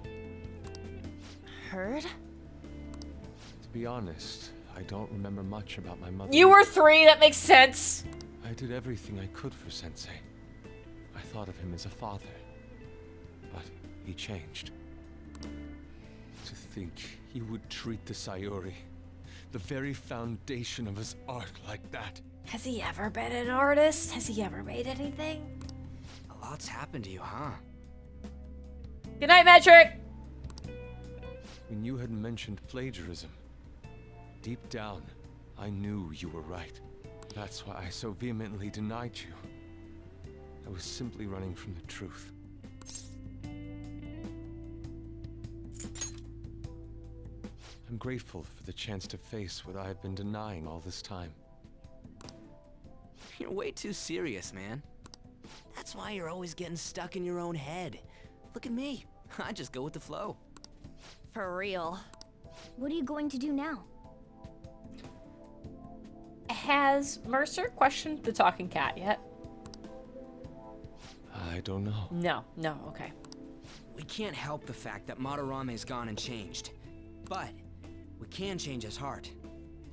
E: Heard?
G: To be honest, I don't remember much about my mother.
A: You were 3, that makes sense.
G: I did everything I could for Sensei. I thought of him as a father. But he changed. To think he would treat the Sayuri, the very foundation of his art, like that.
A: Has he ever been an artist? Has he ever made anything?
D: A lot's happened to you, huh?
A: Good night, Metric!
G: When you had mentioned plagiarism, deep down, I knew you were right. That's why I so vehemently denied you. I was simply running from the truth. I'm grateful for the chance to face what I have been denying all this time.
D: You're way too serious, man. That's why you're always getting stuck in your own head. Look at me. I just go with the flow.
E: For real.
C: What are you going to do now?
A: Has Mercer questioned the talking cat yet?
G: I don't know.
A: No, okay.
D: We can't help the fact that Madarame's gone and changed. But we can change his heart.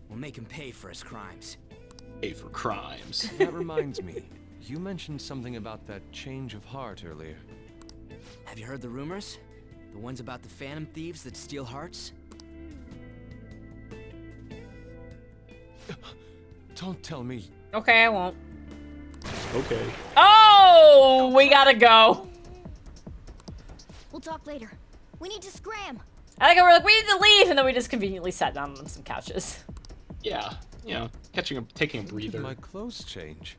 D: We'll make him pay for his crimes.
F: Pay for crimes.
G: That reminds me. You mentioned something about that change of heart earlier.
D: Have you heard the rumors? The ones about the phantom thieves that steal hearts?
G: Don't tell me.
A: Okay, I won't.
F: Okay.
A: Oh, we gotta go.
C: We'll talk later. We need to scram.
A: I think we're like, we need to leave, and then we just conveniently sat down on some couches.
F: Yeah, you know, taking a
G: When did
F: breather.
G: my clothes change?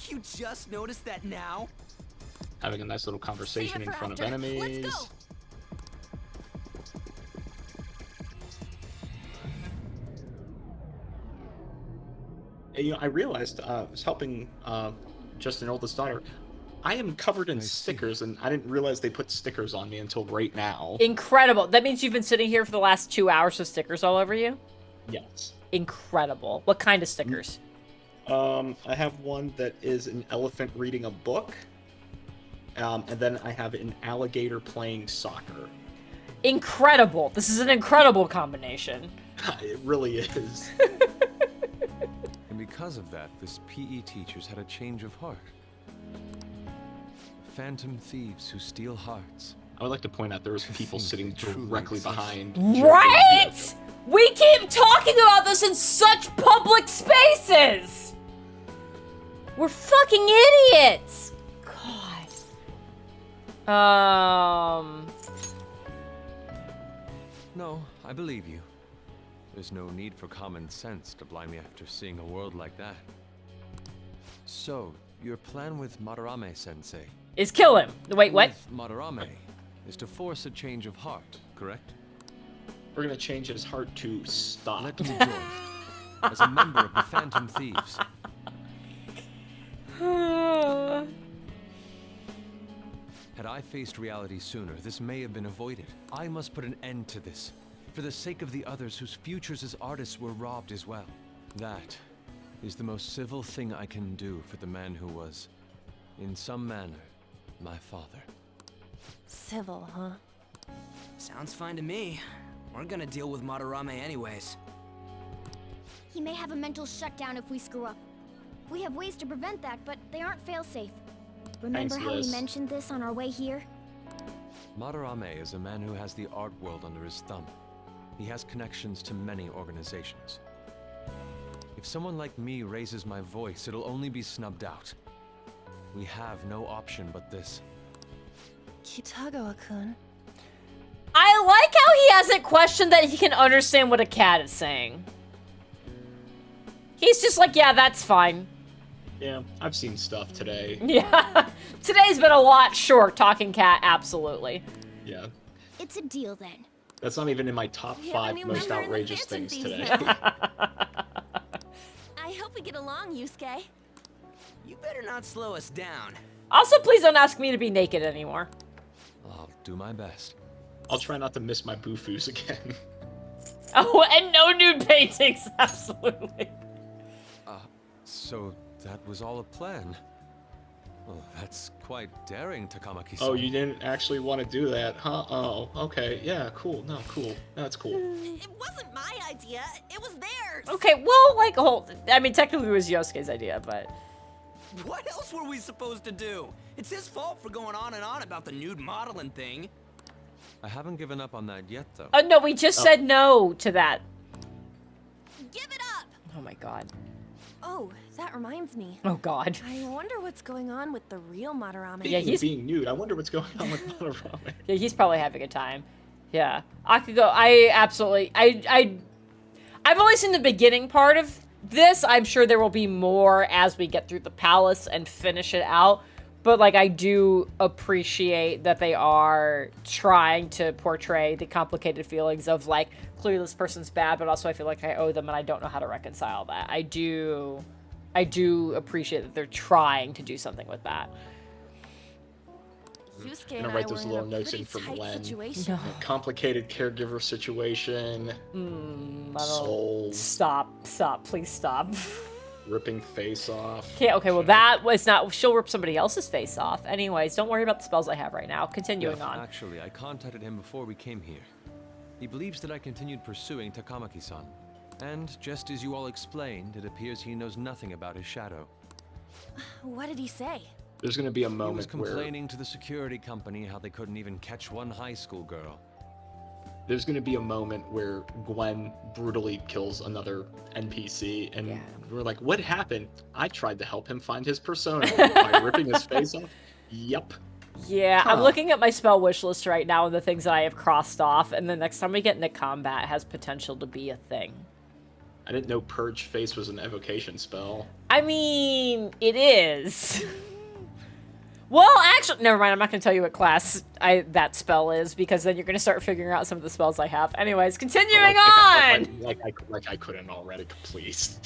D: You just noticed that now?
F: Having a nice little conversation in
C: for
F: front of
C: after.
F: enemies.
C: Let's go.
F: And, you know, I realized I was helping Justin, oldest daughter. I am covered in stickers, and I didn't realize they put stickers on me until right now.
A: Incredible. That means you've been sitting here for the last 2 hours with stickers all over you?
F: Yes.
A: Incredible. What kind of stickers?
F: I have one that is an elephant reading a book, and then I have an alligator playing soccer.
A: Incredible. This is an incredible combination.
F: It really is.
G: And because of that, this PE teacher's had a change of heart. Phantom thieves who steal hearts.
F: I would like to point out there was people sitting directly behind.
A: Right? We keep talking about this in such public spaces! We're fucking idiots! God.
G: No, I believe you. There's no need for common sense to blind me after seeing a world like that. So, your plan with Madarame-sensei?
A: Is kill him. Wait, what?
G: With Madarame is to force a change of heart, correct?
F: We're gonna change his heart to stop.
G: Let me join as a member of the Phantom Thieves. Had I faced reality sooner, this may have been avoided. I must put an end to this, for the sake of the others whose futures as artists were robbed as well. That is the most civil thing I can do for the man who was, in some manner, my father.
E: Civil, huh?
D: Sounds fine to me. We're gonna deal with Madarame anyways.
C: He may have a mental shutdown if we screw up. We have ways to prevent that, but they aren't fail-safe. Remember
F: Thanks,
C: how we
F: Liz.
C: mentioned this on our way here?
G: Madarame is a man who has the art world under his thumb. He has connections to many organizations. If someone like me raises my voice, it'll only be snubbed out. We have no option but this.
E: Kitagawa-kun.
A: I like how he hasn't questioned that he can understand what a cat is saying. He's just like, yeah, that's fine.
F: Yeah, I've seen stuff today.
A: Yeah. Today's been a lot short, talking cat, absolutely.
F: Yeah.
C: It's a deal then.
F: That's not even in my top
E: We have a
F: 5
E: new
F: most
E: member in the
F: outrageous
E: Phantom
F: things
E: Thieves
F: today.
E: I hope we get along, Yusuke.
D: You better not slow us down.
A: Also, please don't ask me to be naked anymore.
G: I'll do my best.
F: I'll try not to miss my bufus again.
A: Oh, and no nude paintings, absolutely.
G: So that was all a plan. Well, that's quite daring, Takamaki-san.
F: Oh, you didn't actually want to do that, huh? Oh, okay. Yeah, cool. No, cool. That's cool.
E: It wasn't my idea. It was theirs.
A: Okay, well, like, I mean, technically it was Yosuke's idea, but...
D: What else were we supposed to do? It's his fault for going on and on about the nude modeling thing.
G: I haven't given up on that yet, though.
A: Oh, no, we just said no to that.
E: Give it up.
A: Oh my god.
E: Oh, that reminds me.
A: Oh god.
E: I wonder what's going on with the real Madarame.
A: Yeah,
F: Speaking
A: he's-
F: of being nude, I wonder what's going on with Madarame.
A: Yeah, he's probably having a time. Yeah. Akugo, I absolutely... I've only seen the beginning part of this. I'm sure there will be more as we get through the palace and finish it out. But, like, I do appreciate that they are trying to portray the complicated feelings of, like, clearly this person's bad, but also I feel like I owe them and I don't know how to reconcile that. I do appreciate that they're trying to do something with that.
E: Yusuke
F: I'm
E: and
F: gonna
E: I
F: write
E: were
F: those
E: in
F: little
E: a
F: notes
E: pretty
F: in for
E: tight
F: Glenn.
E: situation.
F: Complicated caregiver situation.
A: I don't...
F: Souls.
A: Stop, please stop.
F: Ripping face off.
A: Okay, well that was not... She'll rip somebody else's face off. Anyways, don't worry about the spells I have right now. Continuing on.
G: Actually, I contacted him before we came here. He believes that I continued pursuing Takamaki-san. And just as you all explained, it appears he knows nothing about his shadow.
E: What did he say?
F: There's gonna be a
G: He was
F: moment where
G: complaining to the security company how they couldn't even catch one high school girl.
F: there's gonna be a moment where Gwen brutally kills another NPC, and we're like, "What happened?" I tried to help him find his persona by ripping his face off. Yup.
A: Yeah, I'm looking at my spell wish list right now and the things that I have crossed off, and the next time we get into combat has potential to be a thing.
F: I didn't know Purge Face was an evocation spell.
A: I mean, it is. Well, actually, never mind. I'm not going to tell you what class that spell is, because then you're going to start figuring out some of the spells I have. Anyways, continuing on!
F: Like I couldn't already, please.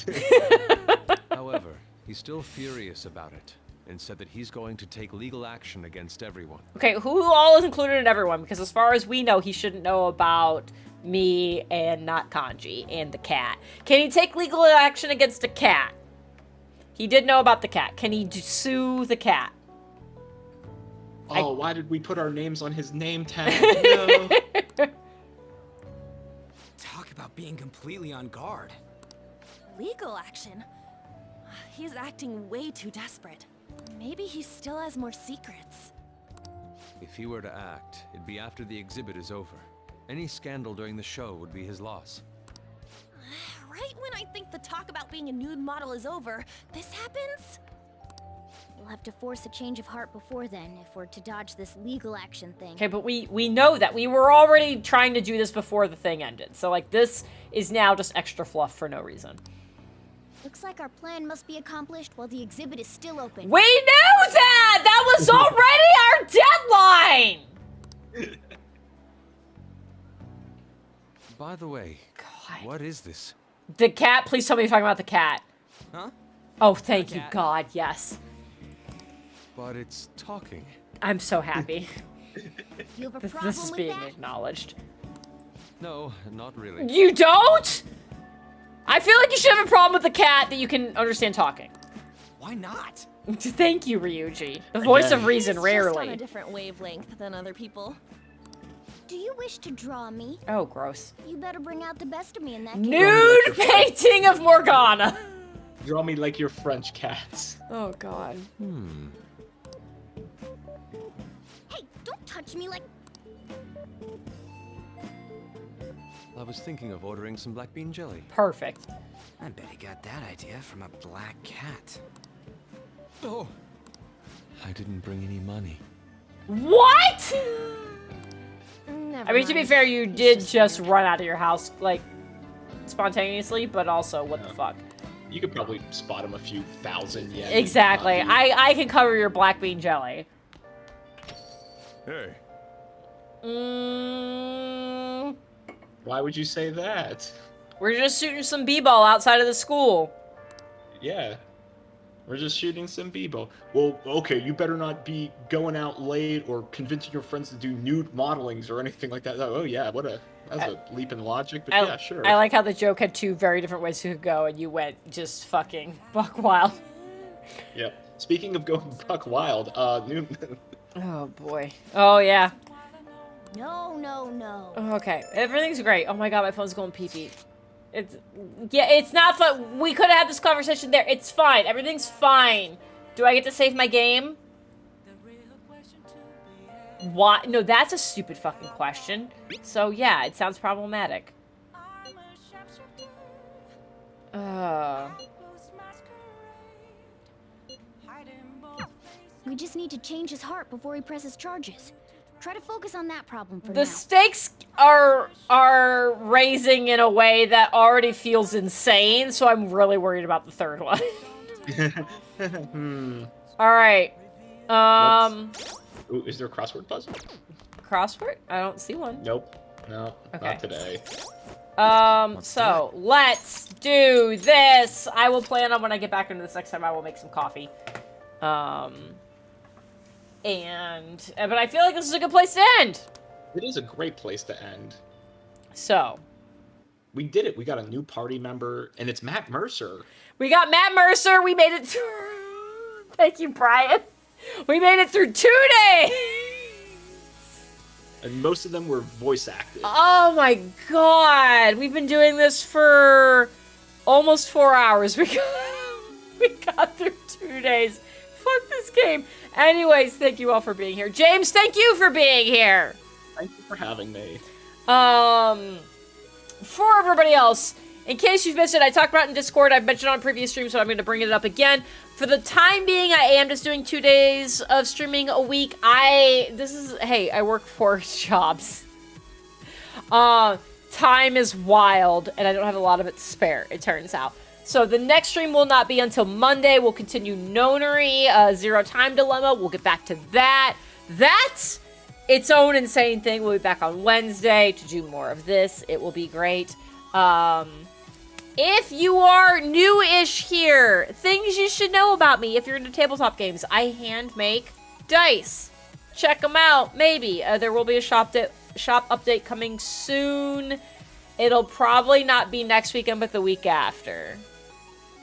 G: However, he's still furious about it, and said that he's going to take legal action against everyone.
A: Okay, who all is included in everyone? Because as far as we know, he shouldn't know about me and not Kanji and the cat. Can he take legal action against the cat? He did know about the cat. Can he sue the cat?
F: Oh, why did we put our names on his name tag? No.
D: Talk about being completely on guard.
E: Legal action? He's acting way too desperate. Maybe he still has more secrets.
G: If he were to act, it'd be after the exhibit is over. Any scandal during the show would be his loss.
E: Right when I think the talk about being a nude model is over, this happens?
C: We'll have to force a change of heart before then if we're to dodge this legal action thing.
A: Okay, but we know that. We were already trying to do this before the thing ended. So, like, this is now just extra fluff for no reason.
C: Looks like our plan must be accomplished while the exhibit is still open.
A: We knew that! That was already our deadline!
G: By the way,
A: God.
G: what is this?
A: The cat? Please tell me you're talking about the cat.
D: Huh?
A: Oh, thank you,
D: cat.
A: God, yes.
G: But it's talking.
A: I'm so happy.
C: You have a
A: This
C: problem
A: is
C: with
A: being
C: that?
A: acknowledged.
G: No, not really.
A: You don't? I feel like you should have a problem with the cat that you can understand talking.
D: Why not?
A: Thank you, Ryuji. The voice of reason,
E: He's just on a
A: rarely.
E: different wavelength than other people.
C: Do you wish to draw me?
A: Oh, gross.
C: You better bring out the best of me in that case.
A: Nude painting of Morgana.
F: Draw me like your French cats.
A: Oh, God.
C: Hey, don't touch me like...
G: I was thinking of ordering some black bean jelly.
A: Perfect.
D: I bet he got that idea from a black cat.
G: Oh! I didn't bring any money.
A: What?
E: Never
A: I mean, to be
E: mind.
A: fair, you did just run out of your house, like, spontaneously, but also, what the fuck?
F: You could probably spot him a few thousand yen.
A: Exactly. I can cover your black bean jelly.
G: Hey.
F: Why would you say that?
A: We're just shooting some b-ball outside of the school.
F: Yeah. We're just shooting some b-ball. Well, okay, you better not be going out late or convincing your friends to do nude modelings or anything like that. Oh, yeah, that's a leap in logic, but yeah, sure.
A: I like how the joke had two very different ways you could go, and you went just fucking buck wild.
F: Yeah. Speaking of going buck wild,
A: Oh, boy. Oh, yeah.
C: No, no, no.
A: Okay, everything's great. Oh my god, my phone's going pee-pee. It's not fun. We could have had this conversation there. It's fine. Everything's fine. Do I get to save my game? What? No, that's a stupid fucking question. So yeah, it sounds problematic.
C: We just need to change his heart before he presses charges. Try to focus on that problem for now.
A: The stakes are raising in a way that already feels insane, so I'm really worried about the third one. All right.
F: Ooh, is there a crossword puzzle?
A: Crossword? I don't see one.
F: Nope. No,
A: Okay.
F: not today.
A: So let's do this. I will plan on when I get back into this next time. I will make some coffee. But I feel like this is a good place to end.
F: It is a great place to end.
A: So.
F: We did it. We got a new party member, and it's Matt Mercer.
A: We got Matt Mercer. We made it through. Thank you, Brian. We made it through 2 days.
F: And most of them were voice acted.
A: Oh my god. We've been doing this for almost 4 hours. We got through 2 days. Fuck this game. Anyways, thank you all for being here. James, thank you for being here.
F: Thank you for having me.
A: For everybody else, in case you've missed it, I talked about it in Discord. I've mentioned it on previous streams, so I'm going to bring it up again. For the time being, I am just doing 2 days of streaming a week. Hey, I work 4 jobs. Time is wild, and I don't have a lot of it to spare, it turns out. So the next stream will not be until Monday. We'll continue Nonary, Zero Time Dilemma. We'll get back to that. That's its own insane thing. We'll be back on Wednesday to do more of this. It will be great. If you are new-ish here, things you should know about me if you're into tabletop games. I hand make dice. Check them out, maybe. There will be a shop update coming soon. It'll probably not be next weekend, but the week after.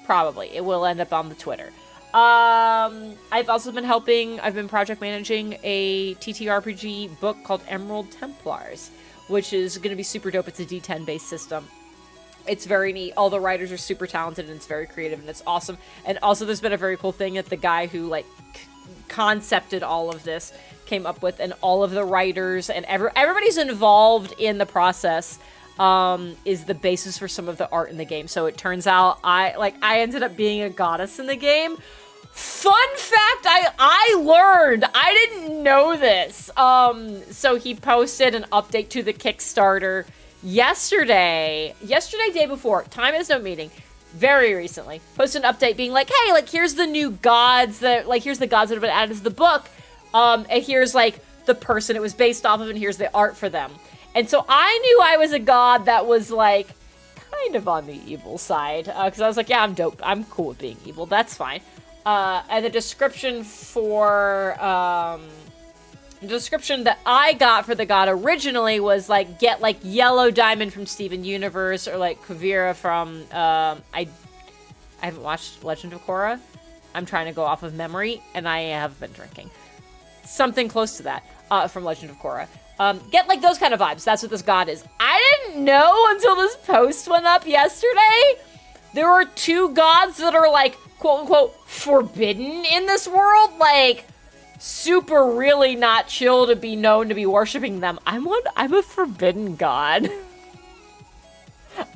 A: Probably. It will end up on the Twitter. I've also been I've been project managing a TTRPG book called Emerald Templars, which is going to be super dope. It's a D10 based system. It's very neat. All the writers are super talented and it's very creative and it's awesome. And also there's been a very cool thing that the guy who concepted all of this came up with, and all of the writers and everybody's involved in the process is the basis for some of the art in the game. So it turns out I ended up being a goddess in the game. Fun fact, I learned. I didn't know this. So he posted an update to the Kickstarter yesterday, day before. Time is no meeting. Very recently, posted an update being like, hey, here's the new gods here's the gods that have been added to the book. And here's the person it was based off of, and here's the art for them. And so I knew I was a god that was kind of on the evil side, because I was like, yeah, I'm dope. I'm cool with being evil. That's fine. And the description that I got for the god originally was get Yellow Diamond from Steven Universe, or Kuvira from I haven't watched Legend of Korra. I'm trying to go off of memory, and I have been drinking. Something close to that from Legend of Korra. Get those kind of vibes. That's what this god is. I didn't know until this post went up yesterday. There are 2 gods that are quote unquote forbidden in this world. Super really not chill to be known to be worshiping them. I'm a forbidden god.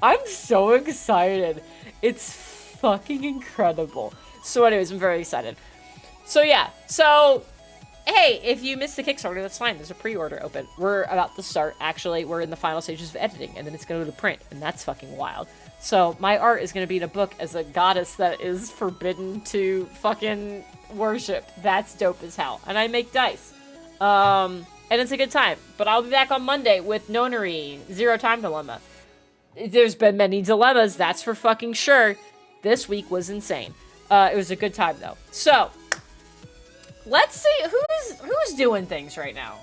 A: I'm so excited. It's fucking incredible. So anyways, I'm very excited. So yeah, hey, if you missed the Kickstarter, that's fine. There's a pre-order open. We're about to start. Actually, we're in the final stages of editing, and then it's going to go to print, and that's fucking wild. So my art is going to be in a book as a goddess that is forbidden to fucking worship. That's dope as hell. And I make dice. And it's a good time. But I'll be back on Monday with Nonary, Zero Time Dilemma. There's been many dilemmas, that's for fucking sure. This week was insane. It was a good time, though. So, let's see who's doing things right now.